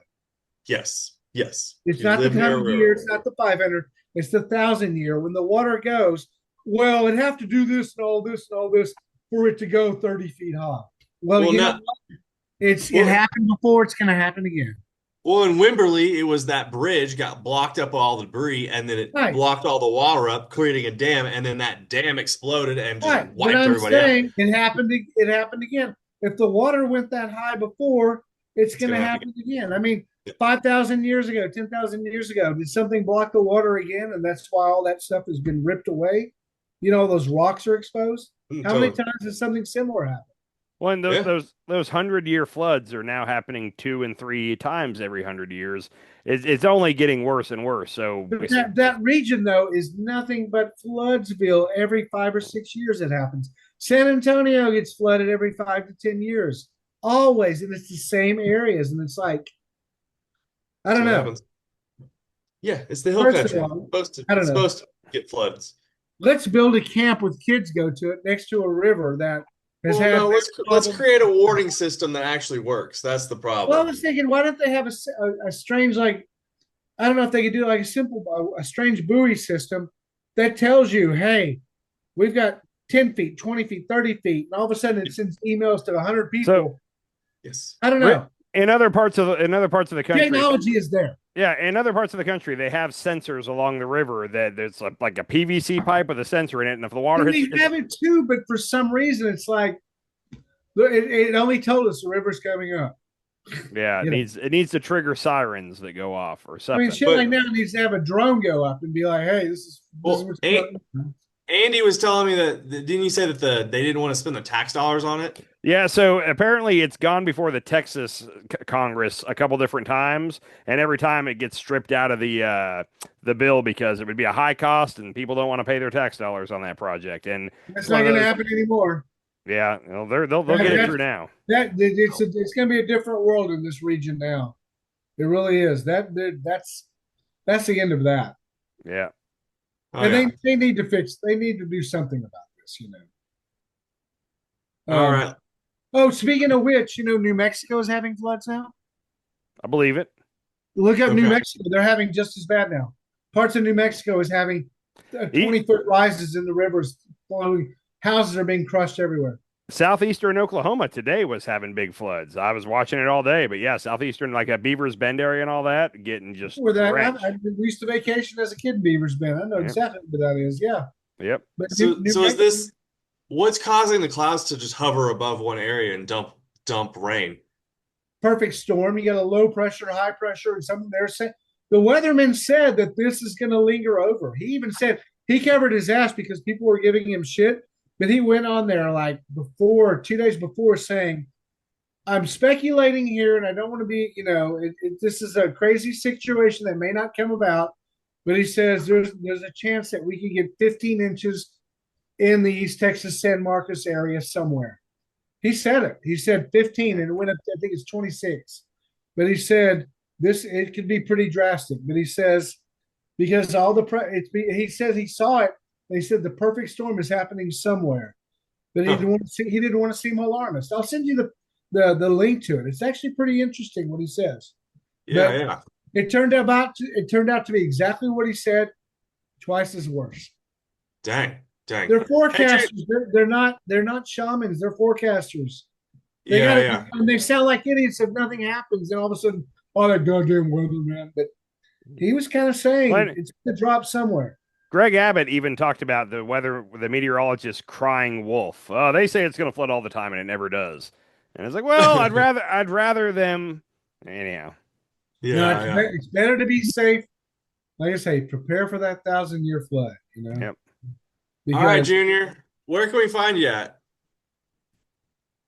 Yes. It's not the 100-year. It's not the 500. It's the 1,000-year. When the water goes, well, it'd have to do this and all this and all this for it to go 30 feet high. Well, you know what? It happened before. It's going to happen again. Well, in Wimberley, it was that bridge got blocked up all the debris, and then it blocked all the water up, creating a dam, and then that dam exploded and just wiped everybody out. It happened again. If the water went that high before, it's going to happen again. I mean, 5,000 years ago, 10,000 years ago, did something block the water again? And that's why all that stuff has been ripped away. Those rocks are exposed. How many times has something similar happened? Well, and those 100-year floods are now happening 2 and 3 times every 100 years. It's only getting worse and worse. So that region, though, is nothing but Floodsville. Every 5 or 6 years it happens. San Antonio gets flooded every 5 to 10 years. Always. And it's the same areas. And it's like, I don't know. Yeah, it's the hill country. It's supposed to get floods. Let's build a camp with kids go to it next to a river that has had. No, let's create a warning system that actually works. That's the problem. Well, I was thinking, why don't they have a strange, like, I don't know if they could do like a strange buoy system that tells you, hey, we've got 10 feet, 20 feet, 30 feet, and all of a sudden it sends emails to 100 people. Yes. I don't know. In other parts of the country, technology is there. Yeah, in other parts of the country, they have sensors along the river that there's like a PVC pipe with a sensor in it, and if the water And hits, we have it too, but for some reason, it's like it only told us the river's coming up. yeah, You know, it needs to trigger sirens that go off or I mean, something. shit like But that needs to have a drone go up and be like, "Hey, this is well, what's going on." Andy was telling me that didn't you say that they didn't want to spend the tax dollars on it? Yeah, so apparently it's gone before the Texas Congress a couple different times, and every time it gets stripped out of the bill because it would be a high cost and people don't want to pay their tax dollars on that project. And That's it's one not of going to those. happen anymore. Yeah, well, they'll That, get it that's through now. it's going to be a different world in this region now. It really is. That's the end of that. Yeah. Oh And yeah. they need to fix. They need to do something about this. All right. Oh, speaking of which, New Mexico is having floods now. I believe it. Look up New Okay. Mexico; they're having just as bad now. Parts of New Mexico is having E- 20-foot rises in the rivers, flowing. Houses are being crushed everywhere. Southeastern Oklahoma today was having big floods. I was watching it all day, but yeah, southeastern like a Beavers Bend area and all that getting just Where that drenched. I used to vacation as a kid in Beavers Bend. I know Yep. exactly what that is. Yeah, Yep. but So is this what's causing the clouds to just hover above one area and dump rain? perfect storm. You got a low pressure, high pressure, and something they're saying. The weatherman said that this is going to linger over. He even said he covered his ass because people were giving him shit. But he went on there like 2 days before, saying, "I'm speculating here, and I don't want to be, this is a crazy situation that may not come about." But he says there's a chance that we could get 15 inches in the East Texas San Marcos area somewhere. He said it. He said 15, and it went up to, I think it's 26. But he said it could be pretty drastic. But he says because all he says he saw it. And he said the perfect storm is happening somewhere, but he didn't want to see. He didn't want to seem alarmist. I'll send you the link to it. It's actually pretty interesting what he says. Yeah, But yeah. it turned out to be exactly what he said, twice as worse. Dang. They're Hey, forecasters. They're not shamans. They're forecasters. They yeah, got yeah. and they sound like idiots if nothing happens. And all of a sudden, oh, that goddamn weatherman. But he was kind of saying Well, it's going to drop somewhere. Greg Abbott even talked about the meteorologist crying wolf. Oh, they say it's going to flood all the time, and it never does. And it's like, well, I'd rather them. Anyhow, No, Yeah, yeah. it's better to be safe. Like I say, prepare for that 1,000-year flood. yep. All right, Because Junior. Where can we find you at?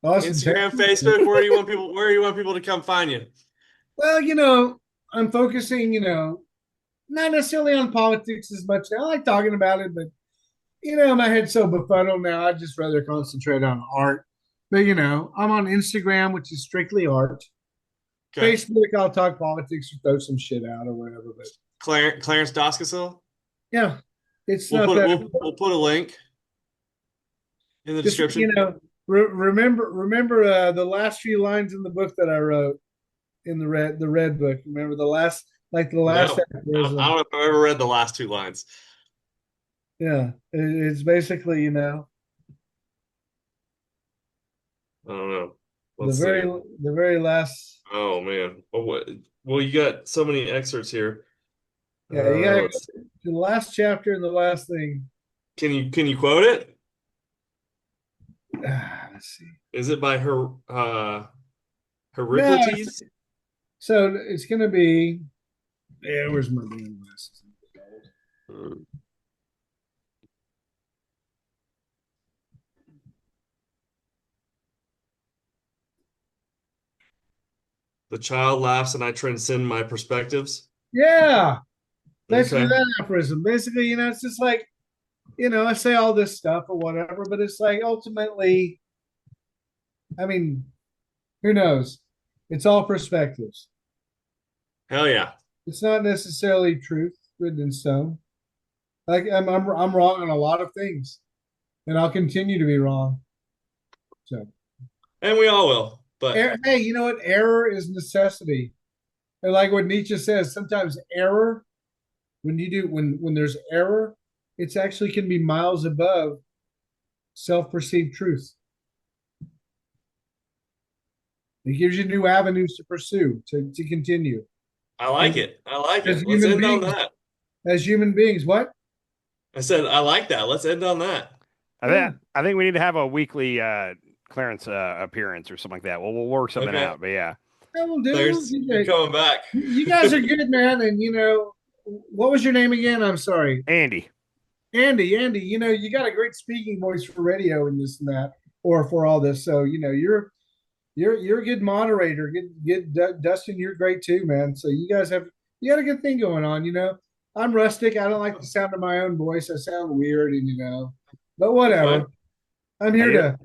Austin, Instagram, Texas. Facebook. Where do you want people to come find you? Well, I'm focusing, not necessarily on politics as much. I like talking about it, but my head's so befuddled now. I'd just rather concentrate on art. But I'm on Instagram, which is strictly art. Okay. Facebook, I'll talk politics or throw some shit out or whatever. But Clarence Doskocil. yeah, it's We'll not put that. we'll put a link in the Just description. remember the last few lines in the book that I wrote in the red book. Remember the last No, I don't know if I've ever read the last two lines. Yeah, it's basically I don't know. the Let's very see. the very last. Oh man. Well, you got so many excerpts here. Yeah, you got Let's see. the last chapter and the last thing. Can you quote it? Let's see. Is it by her No, Heraclitus? so it's gonna be. Yeah, where's my damn glasses? The child laughs and I transcend my perspectives. Yeah, basically Okay. that aphorism. Basically, it's just like, I say all this stuff or whatever, but it's like ultimately, I mean, who knows? It's all perspectives. Hell yeah. It's not necessarily truth written in stone. Like I'm wrong on a lot of things, and I'll continue to be wrong. So, And we all will. But hey, you know what? Error is necessity. And like what Nietzsche says, sometimes error, when there's error, it's actually can be miles above self-perceived truth. It gives you new avenues to pursue, to continue. I like it. I like As it. Let's human end on beings, that. as human beings, what? I said I like that. Let's end on that. Yeah. I think we need to have a weekly Clarence appearance or something like that. We'll work something Okay. out. But yeah, Yeah, we'll do. We'll Clarence, do you're that. coming back. You guys are good, man. And what was your name again? I'm sorry. Andy. Andy, you got a great speaking voice for radio and this and that, or for all this. So, you're a good moderator. Dustin, you're great too, man. So you got a good thing going on. I'm rustic. I don't like the sound of my own voice. I sound weird, and but Fine. whatever. I'm here Hey, to.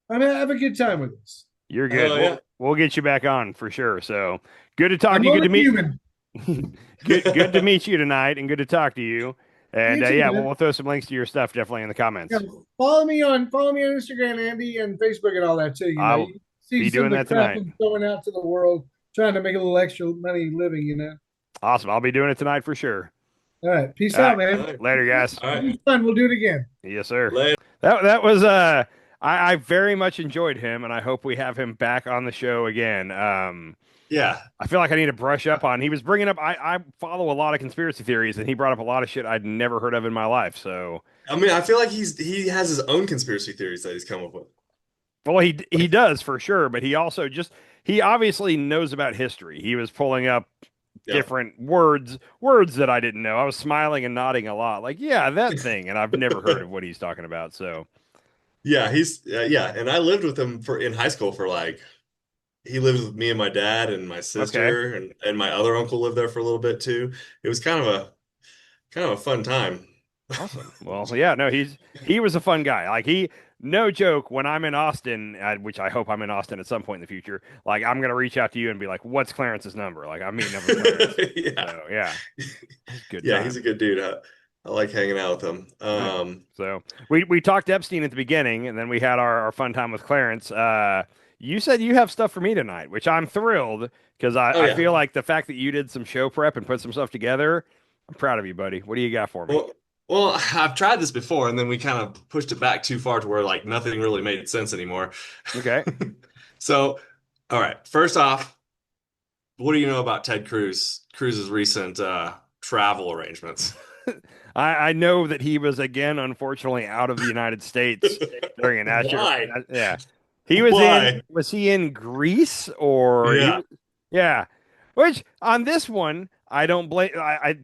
I'm gonna have a good time with this. you're good. Hell yeah. We'll get you back on for sure. So good to talk I'm to you. Good only to meet. human. Good to meet you tonight, and good to talk to you. And You too, yeah, man. we'll throw some links to your stuff definitely in the comments. Yeah, follow me on Instagram, Andy, and Facebook and all that too. I'll You see be some doing of the that crap tonight. I'm throwing out to the world, trying to make a little extra money living. Awesome. I'll be doing it tonight for sure. All right, peace All out, right. All man. right. Later, guys. All It right. was fun. We'll do it again. Yes, sir. Later. That was I very much enjoyed him, and I hope we have him back on the show again. Yeah. I feel like I need to brush up on. He was bringing up. I follow a lot of conspiracy theories, and he brought up a lot of shit I'd never heard of in my life. So, I mean, I feel like he has his own conspiracy theories that he's come up with. well, he does for sure, but he also he obviously knows about history. He was pulling up Yeah. different words that I didn't know. I was smiling and nodding a lot, like yeah, that thing, and I've never heard of what he's talking about. So, Yeah, yeah, and I lived with him for in high school for like he lived with me and my dad and my okay. sister and my other uncle lived there for a little bit too. It was kind of a fun time. Awesome. Well, yeah, no, he was a fun guy. Like no joke. When I'm in Austin, which I hope I'm in Austin at some point in the future, like I'm gonna reach out to you and be like, "What's Clarence's number?" Like I'm meeting up with Clarence. Yeah. So yeah, good Yeah, time. he's a good dude. I like hanging out with him. Right. So we talked Epstein at the beginning, and then we had our fun time with Clarence. You said you have stuff for me tonight, which I'm thrilled because Oh I yeah. feel like the fact that you did some show prep and put some stuff together, I'm proud of you, buddy. What do you got for me? Well, I've tried this before, and then we kind of pushed it back too far to where like nothing really made sense anymore. Okay. So, all right. First off, what do you know about Ted Cruz's recent travel arrangements? I know that he was again, unfortunately, out of the United States during a national. Why? Yeah, he was Why? Was he in Greece or Yeah. yeah? Which on this one, I don't blame.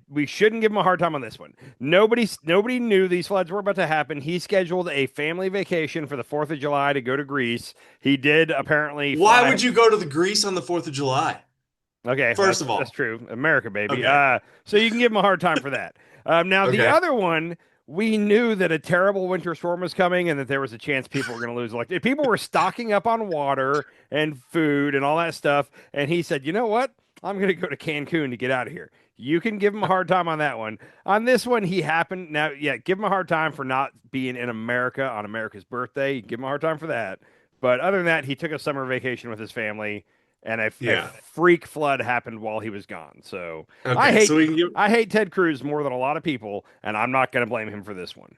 We shouldn't give him a hard time on this one. Nobody knew these floods were about to happen. He scheduled a family vacation for the 4th of July to go to Greece. He did apparently. Why fly. would you go to the Greece on the 4th of July? Okay, First of all, that's true. America, baby. Okay. So you can give him a hard time for that. Now, the Okay. other one, we knew that a terrible winter storm was coming and that there was a chance people were going to lose electricity. People were stocking up on water and food and all that stuff. And he said, you know what? I'm going to go to Cancun to get out of here. You can give him a hard time on that one. On this one, he happened. Now, yeah, give him a hard time for not being in America on America's birthday. Give him a hard time for that. But other than that, he took a summer vacation with his family and a freak flood happened while he was gone. So Okay, so I hate Ted Cruz more than a lot of people, and I'm not going to blame him for this one.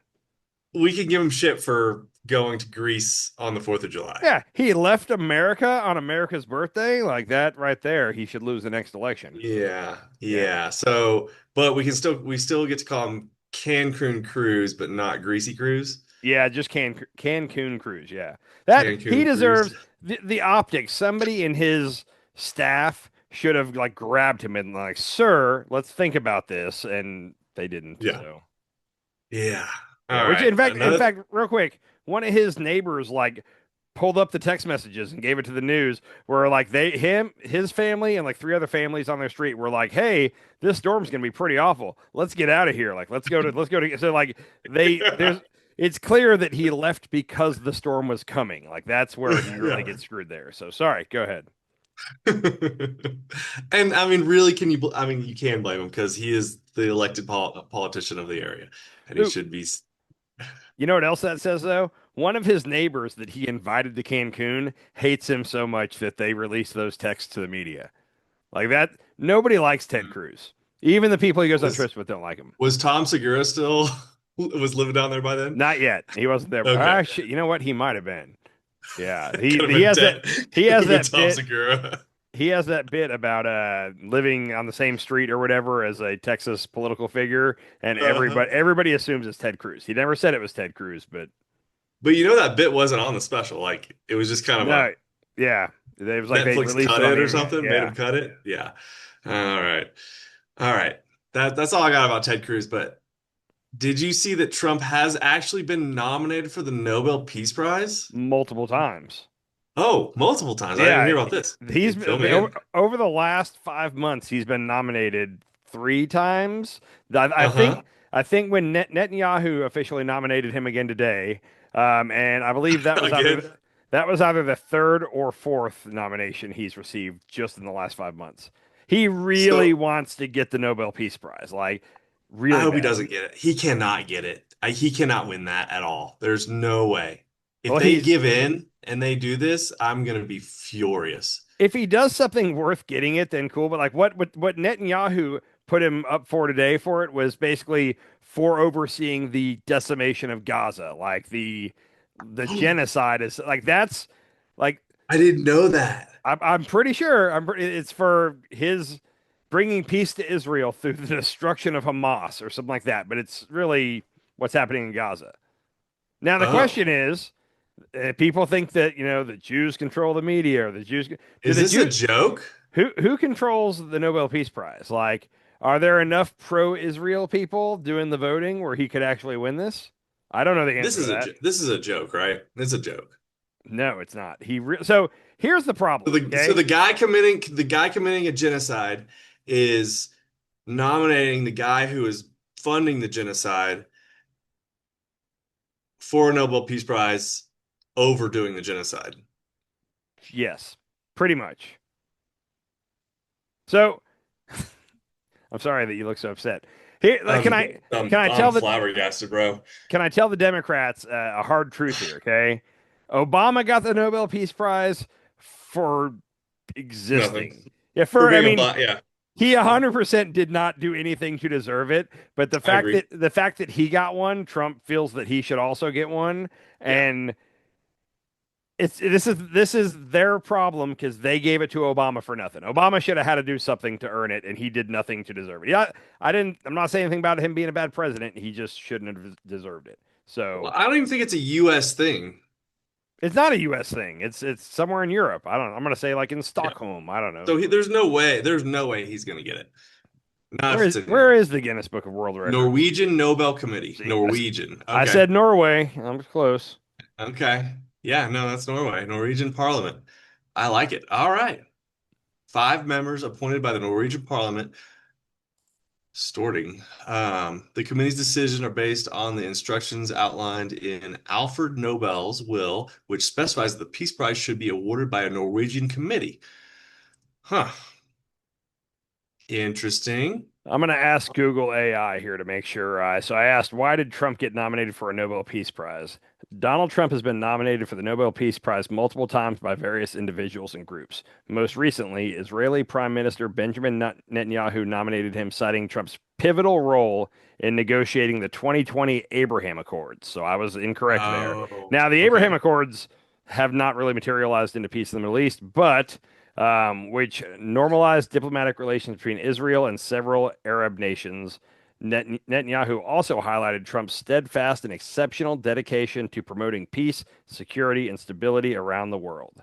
we can give him shit for going to Greece on the 4th of July. Yeah, he left America on America's birthday, like that right there. He should lose the next election. Yeah. So, but we still get to call him Cancun Cruz, but not Greasy Cruz. Yeah, just Cancun Cruz. Yeah, that Cancun he deserves Cruz. the optics. Somebody in his staff should have like grabbed him and like, sir, let's think about this, and they didn't. Yeah. So. Yeah. Yeah, All which right. in fact, real quick, one of his neighbors like pulled up the text messages and gave it to the news where like his family and like 3 other families on their street were like, hey, this storm's gonna be pretty awful. Let's get out of here. Like let's go to so like it's clear that he left because the storm was coming. Like that's where he really gets screwed there. So sorry, go ahead. And I mean, really, you can blame him because he is the elected politician of the area, and he should be. You know what else that says though? One of his neighbors that he invited to Cancun hates him so much that they released those texts to the media. Like that, nobody likes Ted Cruz. Even the people he goes on trips with don't like him. Was Tom Segura still was living down there by then? Not yet. He wasn't there. Okay. Shit, you know what? He might have been. Yeah, He has that Tom bit. Segura. he has that bit about living on the same street or whatever as a Texas political figure, and Uh-huh. everybody assumes it's Ted Cruz. He never said it was Ted Cruz, but But you know that bit wasn't on the special. Like it was just kind of no, a yeah, it was like they Netflix released cut it on it the or internet. something, made Yeah, him cut it. Yeah. All right. All right. That's all I got about Ted Cruz. But did you see that Trump has actually been nominated for the Nobel Peace Prize? multiple times. Oh, multiple times. I didn't Yeah, hear about this. he's Fill me over, in. over the last 5 months. He's been nominated 3 times. I Uh-huh. think when Netanyahu officially nominated him again today, and I believe Again. that was either the third or fourth nomination he's received just in the last 5 months. He really So wants to get the Nobel Peace Prize, like I really hope he bad. doesn't get it. He cannot get it. He cannot win that at all. There's no way. If Well, they he's give in and they do this, I'm gonna be furious. if he does something worth getting it, then cool. But like what Netanyahu put him up for today for it was basically for overseeing the decimation of Gaza, like the genocide is like that's like I didn't know that. I'm pretty sure it's for his bringing peace to Israel through the destruction of Hamas or something like that. But it's really what's happening in Gaza. Now the question Oh. is, people think that the Jews control the media or the Jews do Is the this a Jews joke? who controls the Nobel Peace Prize? Like, are there enough pro-Israel people doing the voting where he could actually win this? I don't know the answer to that. This is a joke, right? It's a joke. No, it's not. So here's the So problem. the Okay, guy committing a genocide is nominating the guy who is funding the genocide for a Nobel Peace Prize over doing the genocide. yes, pretty much. So I'm sorry that you look so upset. Here, like, can I I'm tell the flabbergasted, bro. can I tell the Democrats a hard truth here? Okay, Obama got the Nobel Peace Prize for Nothing. existing. Yeah, For I being a mean, bot, yeah, he 100% did not do anything to deserve it, but I agree. the fact that he got one, Trump feels that he should also get one, Yeah. and this is their problem because they gave it to Obama for nothing. Obama should have had to do something to earn it, and he did nothing to deserve it. Yeah, I didn't. I'm not saying anything about him being a bad president. He just shouldn't have deserved it. Well, So I don't even think it's a US thing. it's not a U.S. thing. It's somewhere in Europe. I don't know. I'm gonna say like in Yeah. Stockholm. I don't know. So there's no way he's gonna get it. Not if it's in Where Europe. is the Guinness Book of World Records? Norwegian Nobel Committee. See, Norwegian. I Okay. said Norway. I'm close. Okay. Yeah, no, that's Norway. Norwegian Parliament. I like it. All right. 5 members appointed by the Norwegian Parliament. Storting. The committee's decisions are based on the instructions outlined in Alfred Nobel's will, which specifies that the Peace Prize should be awarded by a Norwegian committee. Huh. Interesting. I'm going to ask Google AI here to make sure. So I asked, why did Trump get nominated for a Nobel Peace Prize? Donald Trump has been nominated for the Nobel Peace Prize multiple times by various individuals and groups. Most recently, Israeli Prime Minister Benjamin Netanyahu nominated him, citing Trump's pivotal role in negotiating the 2020 Abraham Accords. So I was incorrect there. Oh, Now, the Abraham okay. Accords have not really materialized into peace in the Middle East, but which normalized diplomatic relations between Israel and several Arab nations. Netanyahu also highlighted Trump's steadfast and exceptional dedication to promoting peace, security, and stability around the world.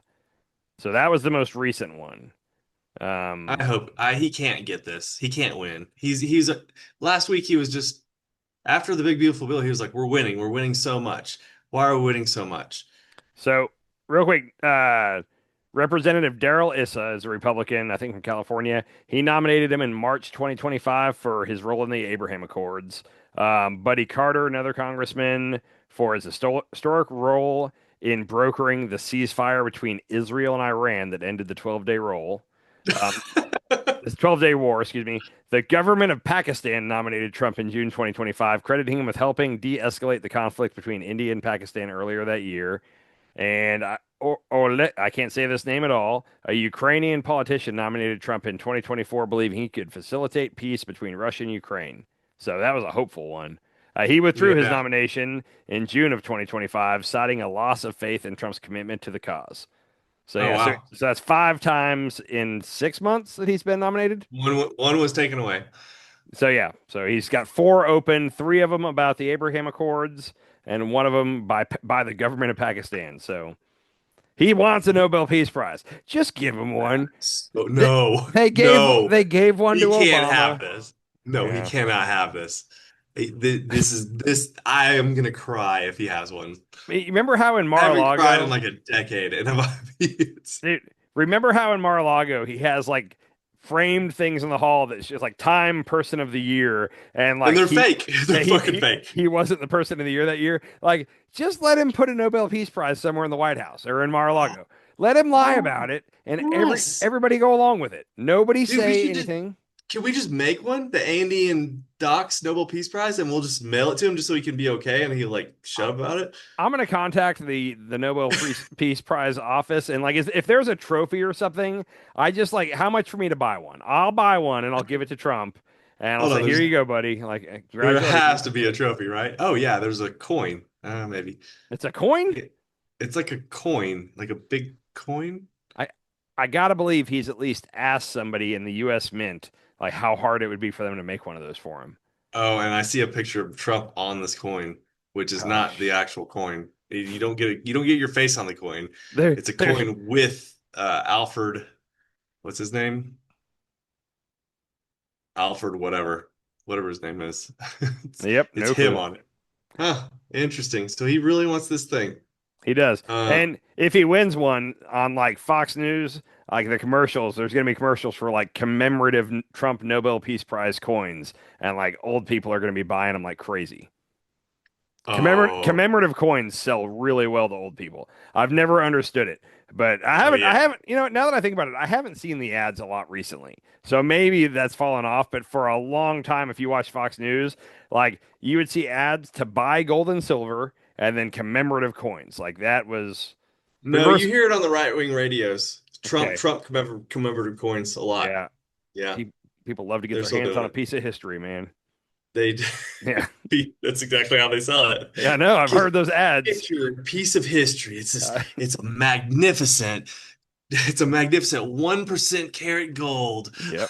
So that was the most recent one. I Um, hope he can't get this. He can't win. Last week he was just after the big beautiful bill, he was like, "We're winning. We're winning so much. Why are we winning so much?" so, real quick, Representative Daryl Issa is a Republican, I think from California. He nominated him in March 2025 for his role in the Abraham Accords. Buddy Carter, another congressman, for his historic role in brokering the ceasefire between Israel and Iran that ended the 12-day roll. Um, this 12-day war, excuse me. The government of Pakistan nominated Trump in June 2025, crediting him with helping de-escalate the conflict between India and Pakistan earlier that year. And I can't say this name at all. A Ukrainian politician nominated Trump in 2024, believing he could facilitate peace between Russia and Ukraine. So that was a hopeful one. He withdrew his Yeah. nomination in June of 2025, citing a loss of faith in Trump's commitment to the cause. So Oh yeah, so wow. so that's 5 times in 6 months that he's been nominated. One was taken away. So yeah, so he's got 4 open, 3 of them about the Abraham Accords, and one of them by the government of Pakistan. So he wants a Nobel Peace Prize. Just give him one. So, They, no, they gave no, they gave one to he can't have Obama. this. No, he Yeah. cannot have this. This is this. I am gonna cry if he has one. You remember how in I haven't cried in Mar-a-Lago, like a decade, and it's dude, remember how in Mar-a-Lago he has like framed things in the hall that's just like Time Person of the Year, and and like they're fake. They're he, fucking fake. he wasn't the Person of the Year that year. Like, just let him put a Nobel Peace Prize somewhere in the White House or in Mar-a-Lago. Let him lie about it, and Yes, everybody go along with it. Nobody dude, we say should just. anything. Can we just make one, the Andy and Doc's Nobel Peace Prize, and we'll just mail it to him just so he can be okay and he'll like shut up about it? I'm gonna contact the Nobel Peace Prize office, and like if there's a trophy or something, I just like, how much for me to buy one? I'll buy one and I'll give it to Trump, and I'll Hold say, on, here you go, buddy. Like, there congratulations. has to be a trophy, right? Oh yeah, there's a coin. Maybe It's a coin. it's like a coin, like a big coin. I I gotta believe he's at least asked somebody in the U.S. Mint like how hard it would be for them to make one of those for him. Oh, and I see a picture of Trump on this coin, which is not the Gosh, actual coin. You don't get you don't get your face on the coin. there, It's a there. coin with Alfred. What's his name? Alfred, whatever his name is. Yep, It's no him clue. on it. Huh, interesting. So he really wants this thing. He does. Uh, And if he wins one on like Fox News, like the commercials, there's going to be commercials for like commemorative Trump Nobel Peace Prize coins. And like old people are going to be buying them like crazy. oh, Commemorative coins sell really well to old people. I've never understood it, but oh I yeah. haven't, now that I think about it, I haven't seen the ads a lot recently. So maybe that's fallen off, but for a long time, if you watch Fox News, like you would see ads to buy gold and silver and then commemorative coins. Like that was No, you reverse. hear it on the right-wing radios. Okay. Trump commemorative coins a lot. Yeah. Yeah, Pe- People love to get they're their still hands doing on a it. piece of history, man. They Yeah. that's exactly how they sell it. Yeah, no, I've heard those ads. Get your piece of history. Uh, It's a magnificent 1% carat gold. yep.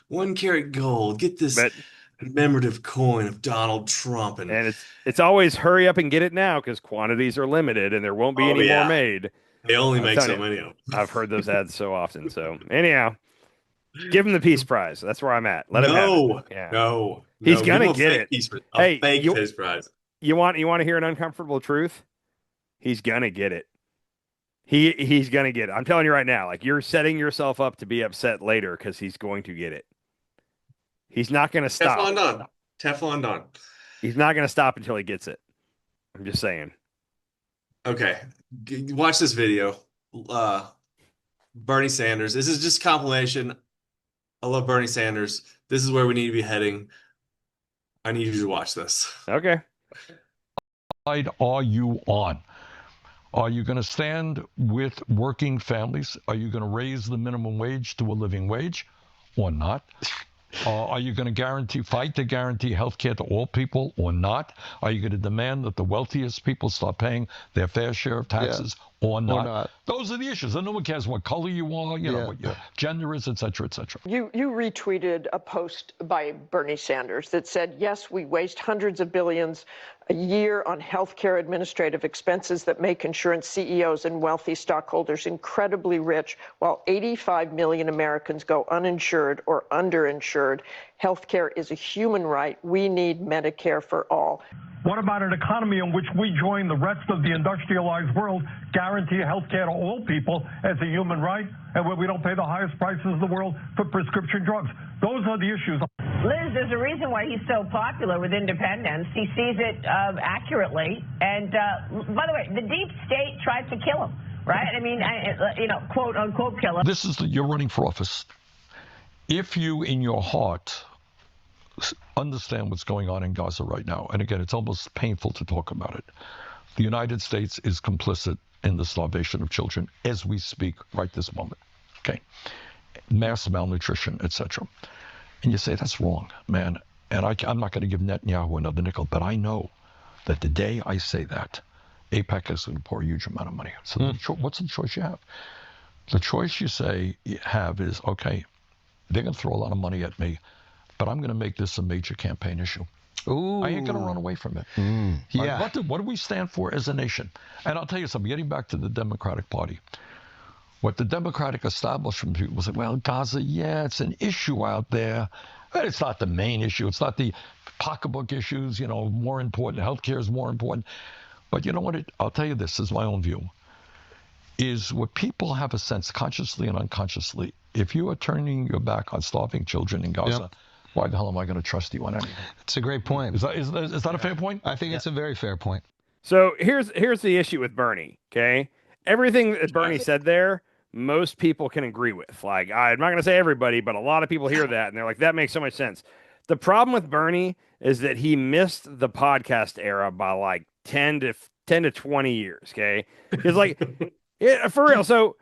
1 carat gold. Get this But commemorative coin of Donald Trump and And it's always hurry up and get it now because quantities are limited and there won't be oh any more yeah, made. they only I'm make telling so you, many of them. I've heard those ads so often. So anyhow, give him the Peace Prize. That's where I'm at. Let him have it. No, Yeah, no, he's no. Give gonna him a get fake it. piece, a Hey, fake Peace Prize. you want to hear an uncomfortable truth? He's gonna get it. He's gonna get it. I'm telling you right now. Like you're setting yourself up to be upset later because he's going to get it. He's not gonna stop. Teflon Don. Teflon Don. He's not gonna stop until he gets it. I'm just saying. Okay, watch this video. Uh, Bernie Sanders. This is just compilation. I love Bernie Sanders. This is where we need to be heading. I need you to watch this. Okay. Side are you on? Are you going to stand with working families? Are you going to raise the minimum wage to a living wage or not? Are you going to fight to guarantee health care to all people or not? Are you going to demand that the wealthiest people start paying their fair share of taxes or not? Those are the issues. And no one cares what color you are, what your gender is, et cetera, et cetera. You retweeted a post by Bernie Sanders that said, yes, we waste hundreds of billions a year on healthcare administrative expenses that make insurance CEOs and wealthy stockholders incredibly rich, while 85 million Americans go uninsured or underinsured. Healthcare is a human right. We need Medicare for all. What about an economy in which we join the rest of the industrialized world, guarantee health care to all people as a human right, and where we don't pay the highest prices in the world for prescription drugs? Those are the issues. Liz, there's a reason why he's so popular with independents. He sees it accurately. And by the way, the deep state tried to kill him, right? I mean, quote unquote kill him. You're running for office. If you, in your heart, understand what's going on in Gaza right now, and again, it's almost painful to talk about it. The United States is complicit in the starvation of children as we speak right this moment. Okay, mass malnutrition, etc. And you say that's wrong, man. And I'm not going to give Netanyahu another nickel, but I know that the day I say that, APEC is going to pour a huge amount of money. So what's the choice you have? The choice you have is, okay, they're going to throw a lot of money at me, but I'm going to make this a major campaign issue. Ooh. I ain't going to run away from it. Yeah. What do we stand for as a nation? And I'll tell you something, getting back to the Democratic Party. What the Democratic establishment people say, well, Gaza, yeah, it's an issue out there, but it's not the main issue. It's not the pocketbook issues, more important. Healthcare is more important. But you know what? I'll tell you this is my own view, is what people have a sense, consciously and unconsciously, if you are turning your back on starving children in Gaza, why the hell am I going to trust you on anything? It's a great point. Is that a fair point? I think it's a very fair point. So here's the issue with Bernie, okay? Everything that Bernie said there, most people can agree with. Like, I'm not going to say everybody, but a lot of people hear that, and they're like, that makes so much sense. The problem with Bernie is that he missed the podcast era by like 10 to 20 years, okay? Because, like, for real, so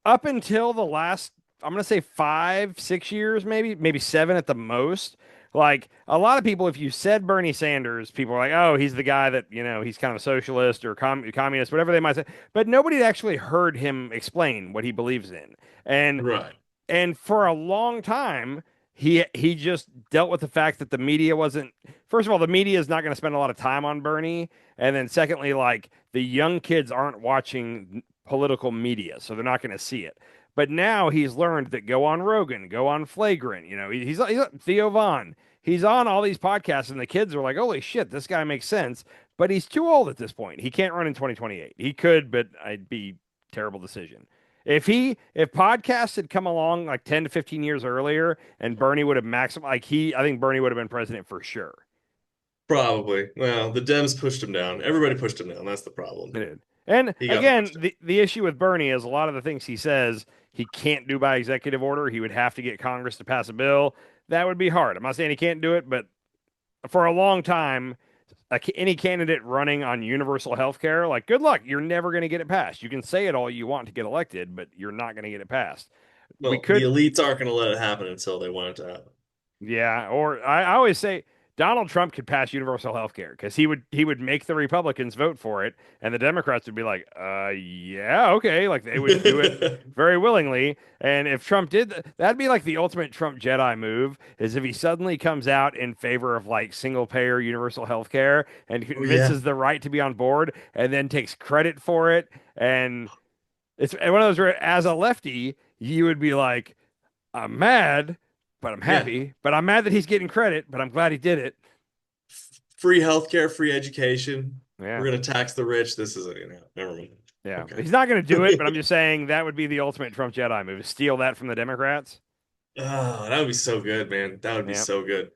up until the last, I'm going to say 5-6 years, maybe 7 at the most, like, a lot of people, if you said Bernie Sanders, people are like, oh, he's the guy that, he's kind of a socialist or communist, whatever they might say. But nobody had actually heard him explain what he believes in. And for a long time, he just dealt with the fact that the media wasn't, first of all, the media is not going to spend a lot of time on Bernie. And then secondly, like, the young kids aren't watching political media, so they're not going to see it. But now he's learned that go on Rogan, go on Flagrant, he's Theo Vaughn. He's on all these podcasts, and the kids are like, holy shit, this guy makes sense. But he's too old at this point. He can't run in 2028. He could, but it'd be a terrible decision. If podcasts had come along like 10 to 15 years earlier and Bernie would have maximized, I think Bernie would have been president for sure. Probably. Well, the Dems pushed him down. Everybody pushed him down. That's the problem. It did. And again, the issue with Bernie is a lot of the things he says he can't do by executive order. He would have to get Congress to pass a bill. That would be hard. I'm not saying he can't do it, but for a long time, any candidate running on universal health care, like, good luck. You're never going to get it passed. You can say it all you want to get elected, but you're not going to get it passed. Well, the elites aren't going to let it happen until they want it to happen. Yeah, or I always say Donald Trump could pass universal health care because he would make the Republicans vote for it, and the Democrats would be like, yeah, okay, like they would do it very willingly. And if Trump did, that'd be like the ultimate Trump Jedi move, is if he suddenly comes out in favor of like single payer universal health care and convinces the right to be on board, and then takes credit for it. And it's one of those where, as a lefty, you would be like, I'm mad, but I'm happy. But I'm mad that he's getting credit, but I'm glad he did it. Free healthcare, free education. Yeah. We're going to tax the rich. This is never mind. Yeah. Okay. He's not going to do it, but I'm just saying that would be the ultimate Trump Jedi move. Steal that from the Democrats. Oh, that would be so good, man. That would be so good.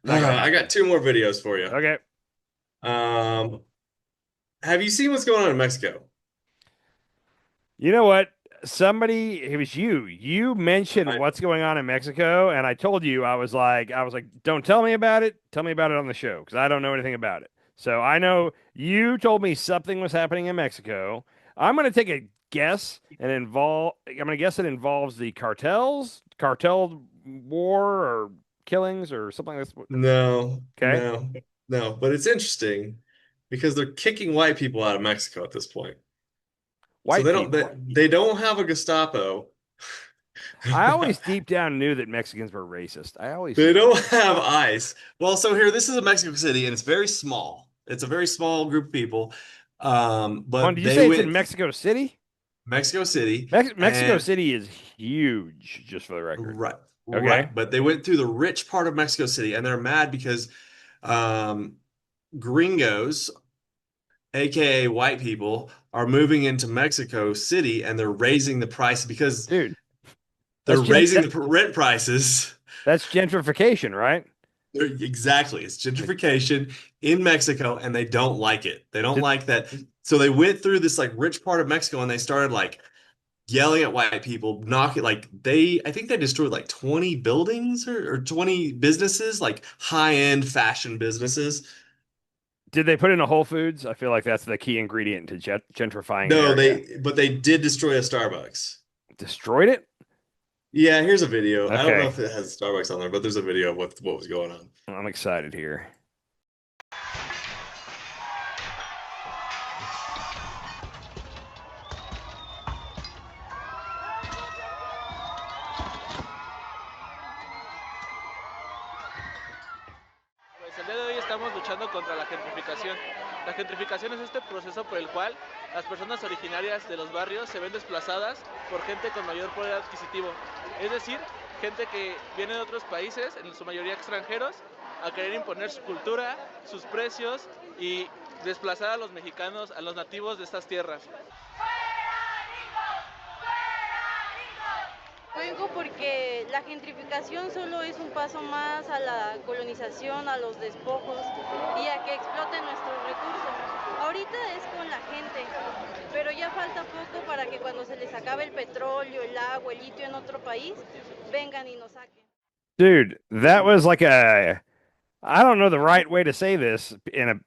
I got 2 more videos for you. Okay. Have you seen what's going on in Mexico? You know what? It was you mentioned what's going on in Mexico, and I told you, I was like, don't tell me about it. Tell me about it on the show, because I don't know anything about it. So I know you told me something was happening in Mexico. I'm going to take a guess I'm going to guess it involves the cartel war or killings or something like that. No. Okay. No, but it's interesting because they're kicking white people out of Mexico at this point. They don't have a Gestapo. I always deep down knew that Mexicans were racist. They don't have ICE. Well, so here, this is a Mexico City, and it's very small. It's a very small group of people. But did you say it's in Mexico City? Mexico City. Mexico City is huge, just for the record. Right. Okay. Right. But they went through the rich part of Mexico City, and they're mad because gringos, aka white people, are moving into Mexico City, and they're raising the price because they're raising the rent prices. That's gentrification, right? Exactly. It's gentrification in Mexico, and they don't like it. They don't like that. So they went through this like rich part of Mexico, and they started like yelling at white people, knocking, I think they destroyed like 20 buildings or 20 businesses, like high-end fashion businesses. Did they put in a Whole Foods? I feel like that's the key ingredient to gentrifying. No, they did destroy a Starbucks. Destroyed it? Yeah, here's a video. Okay. I don't know if it has Starbucks on there, but there's a video of what was going on. I'm excited here. día de hoy estamos luchando contra la gentrificación. La gentrificación es este proceso por el cual las personas originarias de los barrios se ven desplazadas por gente con mayor poder adquisitivo. Es decir, gente que viene de otros países, en su mayoría extranjeros, a querer imponer su cultura, sus precios y desplazar a los mexicanos, a los nativos de estas tierras. Vengo porque la gentrificación solo es un paso más a la colonización, a los despojos y a que exploten nuestros recursos. Ahorita es con la gente, pero ya falta poco para que cuando se les acabe el petróleo, el agua, el litio en otro país, vengan y nos saquen. Dude, that was like I don't know the right way to say this in a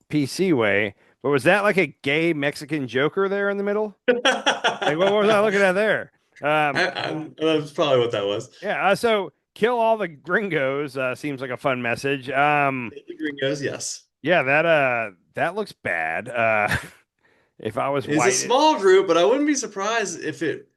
PC way, but was that like a gay Mexican Joker there in the middle? Like, what was I looking at there? That's probably what that was. Yeah, so kill all the gringos seems like a fun message. The gringos, yes. Yeah, that looks bad. If I was It's white, a small group, but I wouldn't be surprised if it.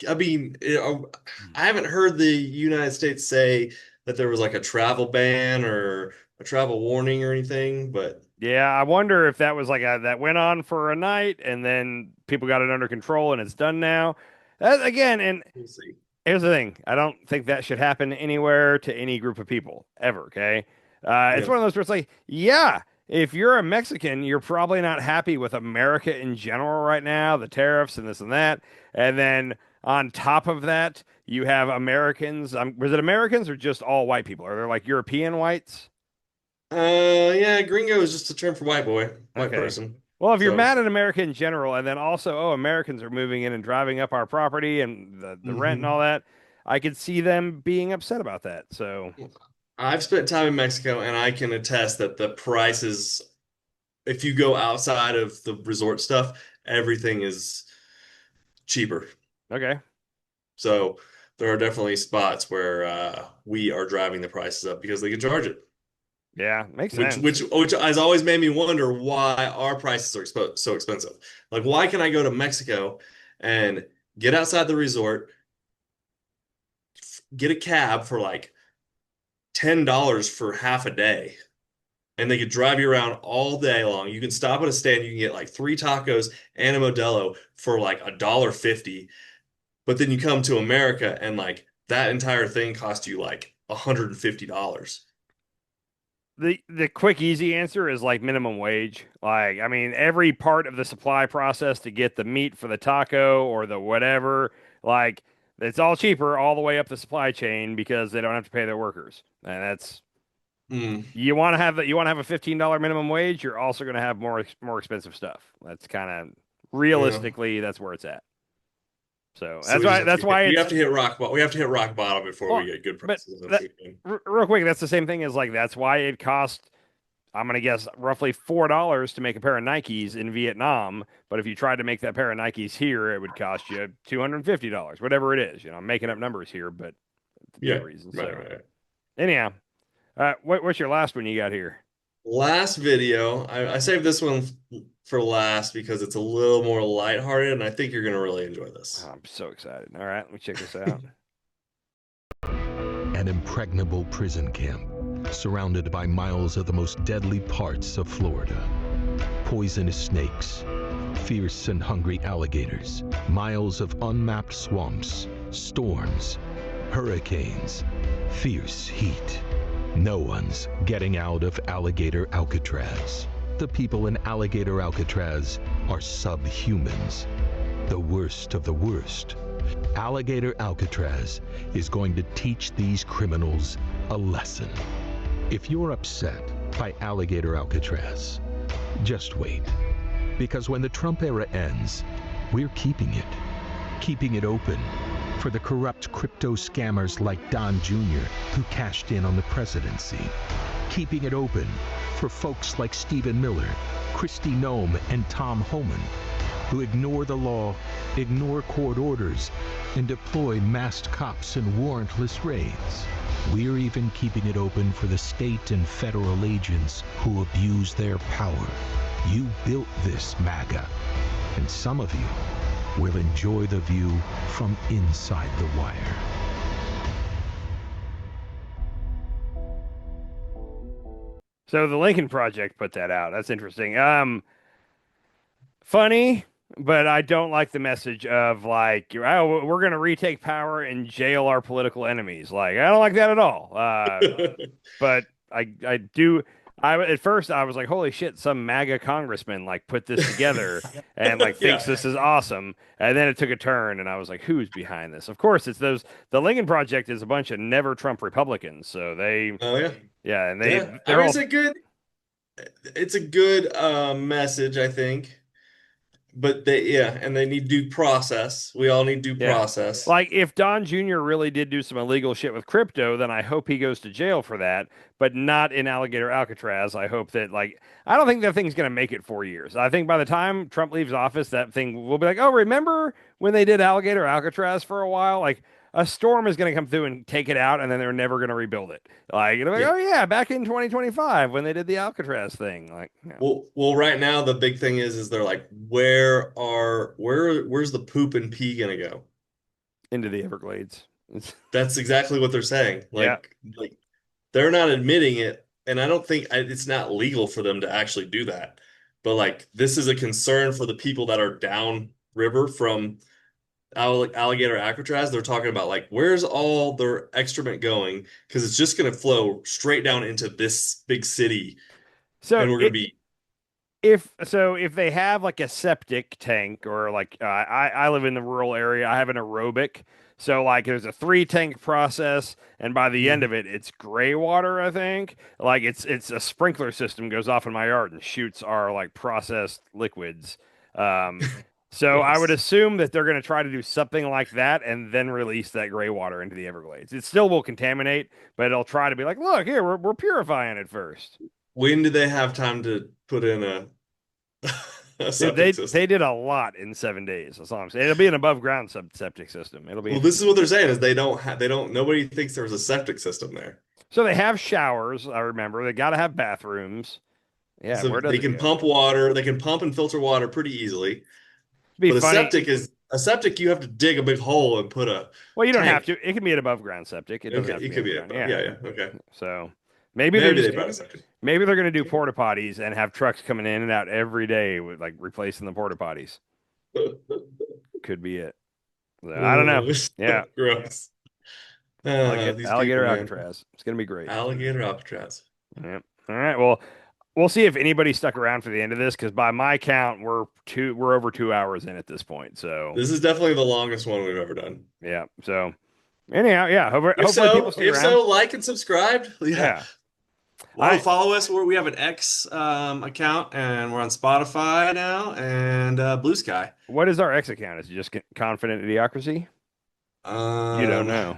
I mean, I haven't heard the United States say that there was like a travel ban or a travel warning or anything, but yeah, I wonder if that was like that went on for a night and then people got it under control and it's done now. Again, and we'll see. Here's the thing. I don't think that should happen anywhere to any group of people ever, okay? It's one of those where it's like, yeah, if you're a Mexican, you're probably not happy with America in general right now, the tariffs and this and that. And then on top of that, you have Americans. Was it Americans or just all white people? Are there like European whites? Yeah, gringo is just a term for white boy, white person. Well, if you're mad at America in general, and then also, Americans are moving in and driving up our property and the rent and all that, I could see them being upset about that. So I've spent time in Mexico, and I can attest that the prices, if you go outside of the resort stuff, everything is cheaper. Okay. So there are definitely spots where we are driving the prices up because they can charge it. Yeah, makes sense. Which has always made me wonder why our prices are so expensive. Like, why can I go to Mexico and get outside the resort, get a cab for like $10 for half a day, and they could drive you around all day long. You can stop at a stand, you can get like 3 tacos and a Modelo for like $1.50. But then you come to America and like that entire thing costs you like $150. The quick, easy answer is like minimum wage. Like, I mean, every part of the supply process to get the meat for the taco or the whatever, like, it's all cheaper all the way up the supply chain because they don't have to pay their workers. And that's you want to have a $15 minimum wage. You're also going to have more expensive stuff. That's kind of realistically that's where it's at. So that's why we have to hit rock bottom before we get good prices. Real quick, that's the same thing as like that's why it cost, I'm gonna guess, roughly $4 to make a pair of Nikes in Vietnam. But if you tried to make that pair of Nikes here, it would cost you $250, whatever it is. You know, I'm making up numbers here, but yeah, reason. Right. Anyhow, what's your last one you got here? Last video, I saved this one for last because it's a little more lighthearted, and I think you're going to really enjoy this. Oh, I'm so excited. All right, let me check this out. An impregnable prison camp surrounded by miles of the most deadly parts of Florida. Poisonous snakes, fierce and hungry alligators, miles of unmapped swamps, storms, hurricanes, fierce heat. No one's getting out of Alligator Alcatraz. The people in Alligator Alcatraz are subhumans, the worst of the worst. Alligator Alcatraz is going to teach these criminals a lesson. If you're upset by Alligator Alcatraz, just wait. Because when the Trump era ends, we're keeping it open for the corrupt crypto scammers like Don Jr., who cashed in on the presidency. Keeping it open for folks like Stephen Miller, Kristi Noem, and Tom Homan, who ignore the law, ignore court orders, and deploy masked cops in warrantless raids. We're even keeping it open for the state and federal agents who abuse their power. You built this, MAGA, and some of you will enjoy the view from inside the wire. So the Lincoln Project put that out. That's interesting. Funny, but I don't like the message of like, oh, we're going to retake power and jail our political enemies. Like, I don't like that at all. But I do. I at first I was like, holy shit, some MAGA congressman like put this together and like thinks Yeah. this is awesome. And then it took a turn, and I was like, who's behind this? Of course, it's those. The Lincoln Project is a bunch of never Trump Republicans. So they, Oh yeah. yeah, and Yeah. I they're mean, all it's a good message, I think. But and they need due process. We all need due Yeah. process. Like if Don Jr. really did do some illegal shit with crypto, then I hope he goes to jail for that, but not in Alligator Alcatraz. I hope that like I don't think that thing's going to make it 4 years. I think by the time Trump leaves office, that thing will be like, "Oh, remember when they did Alligator Alcatraz for a while? Like a storm is going to come through and take it out and then they're never going to rebuild it." Like, it'll be like, Yeah. "Oh yeah, back in 2025 when they did the Alcatraz thing." Like, no. Well, right now the big thing is they're like, where's the poop and pee gonna go? Into the Everglades. That's exactly what they're saying. Yeah. Like they're not admitting it, and I don't think it's not legal for them to actually do that. But like this is a concern for the people that are down river from Alligator Alcatraz. They're talking about like where's all their excrement going? Because it's just gonna flow straight down into this big city, So and we're gonna be if they have like a septic tank or like I live in the rural area, I have an aerobic. So like there's a 3 tank process, and by the end of it, it's gray water. I think like it's a sprinkler system goes off in my yard and shoots our like processed liquids. So I would Nice. assume that they're going to try to do something like that and then release that gray water into the Everglades. It still will contaminate, but it'll try to be like, look here, we're purifying it first. When do they have time to put in a Dude, septic system? they did a lot in 7 days. That's all I'm saying. It'll be an above ground septic system. It'll be Well, this is what they're saying is they don't nobody thinks there's a septic system there. so they have showers. I remember they got to have bathrooms. Yeah, So where does they it can go? pump water, they can pump and filter water pretty easily. It'd be But funny. a septic you have to dig a big hole and put a Well, you don't have tank. to. It can be an above ground septic. It doesn't Okay, have to it be could be underground. yeah, okay. So maybe they're Maybe they just brought a septic. maybe they're going to do porta potties and have trucks coming in and out every day with like replacing the porta potties. Could be it. So, I don't know. It's so Yeah, gross. These alligator people, man. Alcatraz. It's gonna be great. Alligator Alcatraz. Yeah. All right. Well, we'll see if anybody stuck around for the end of this because by my count, we're over 2 hours in at this point. So This is definitely the longest one we've ever done. yeah. So anyhow, yeah. Hopefully people stick If around. so, like and subscribe. Yeah. Well, follow us. We have an X account, and we're on Spotify now and Blue Sky. What is our X account? Is it just confident idiocracy? You don't know.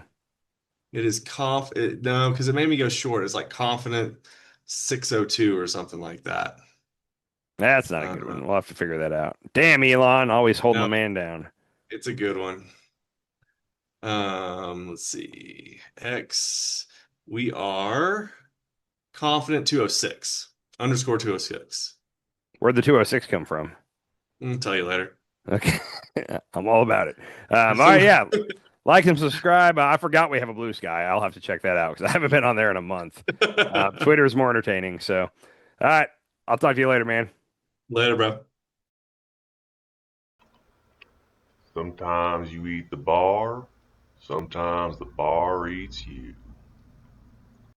It is no, because it made me go short. It's like confident 602 or something like that. That's not a good one. We'll have to figure that out. Damn, Elon, always holding the No. man down. It's a good one. Let's see. X. We are confident 206 _ 206. Where'd the 206 come from? I'll tell you later. Okay. I'm all about it. All right, yeah. Like and subscribe. I forgot we have a Blue Sky. I'll have to check that out because I haven't been on there in a month. Twitter is more entertaining. So, all right. I'll talk to you later, man. Later, bro. Sometimes you eat the bar, sometimes the bar eats you.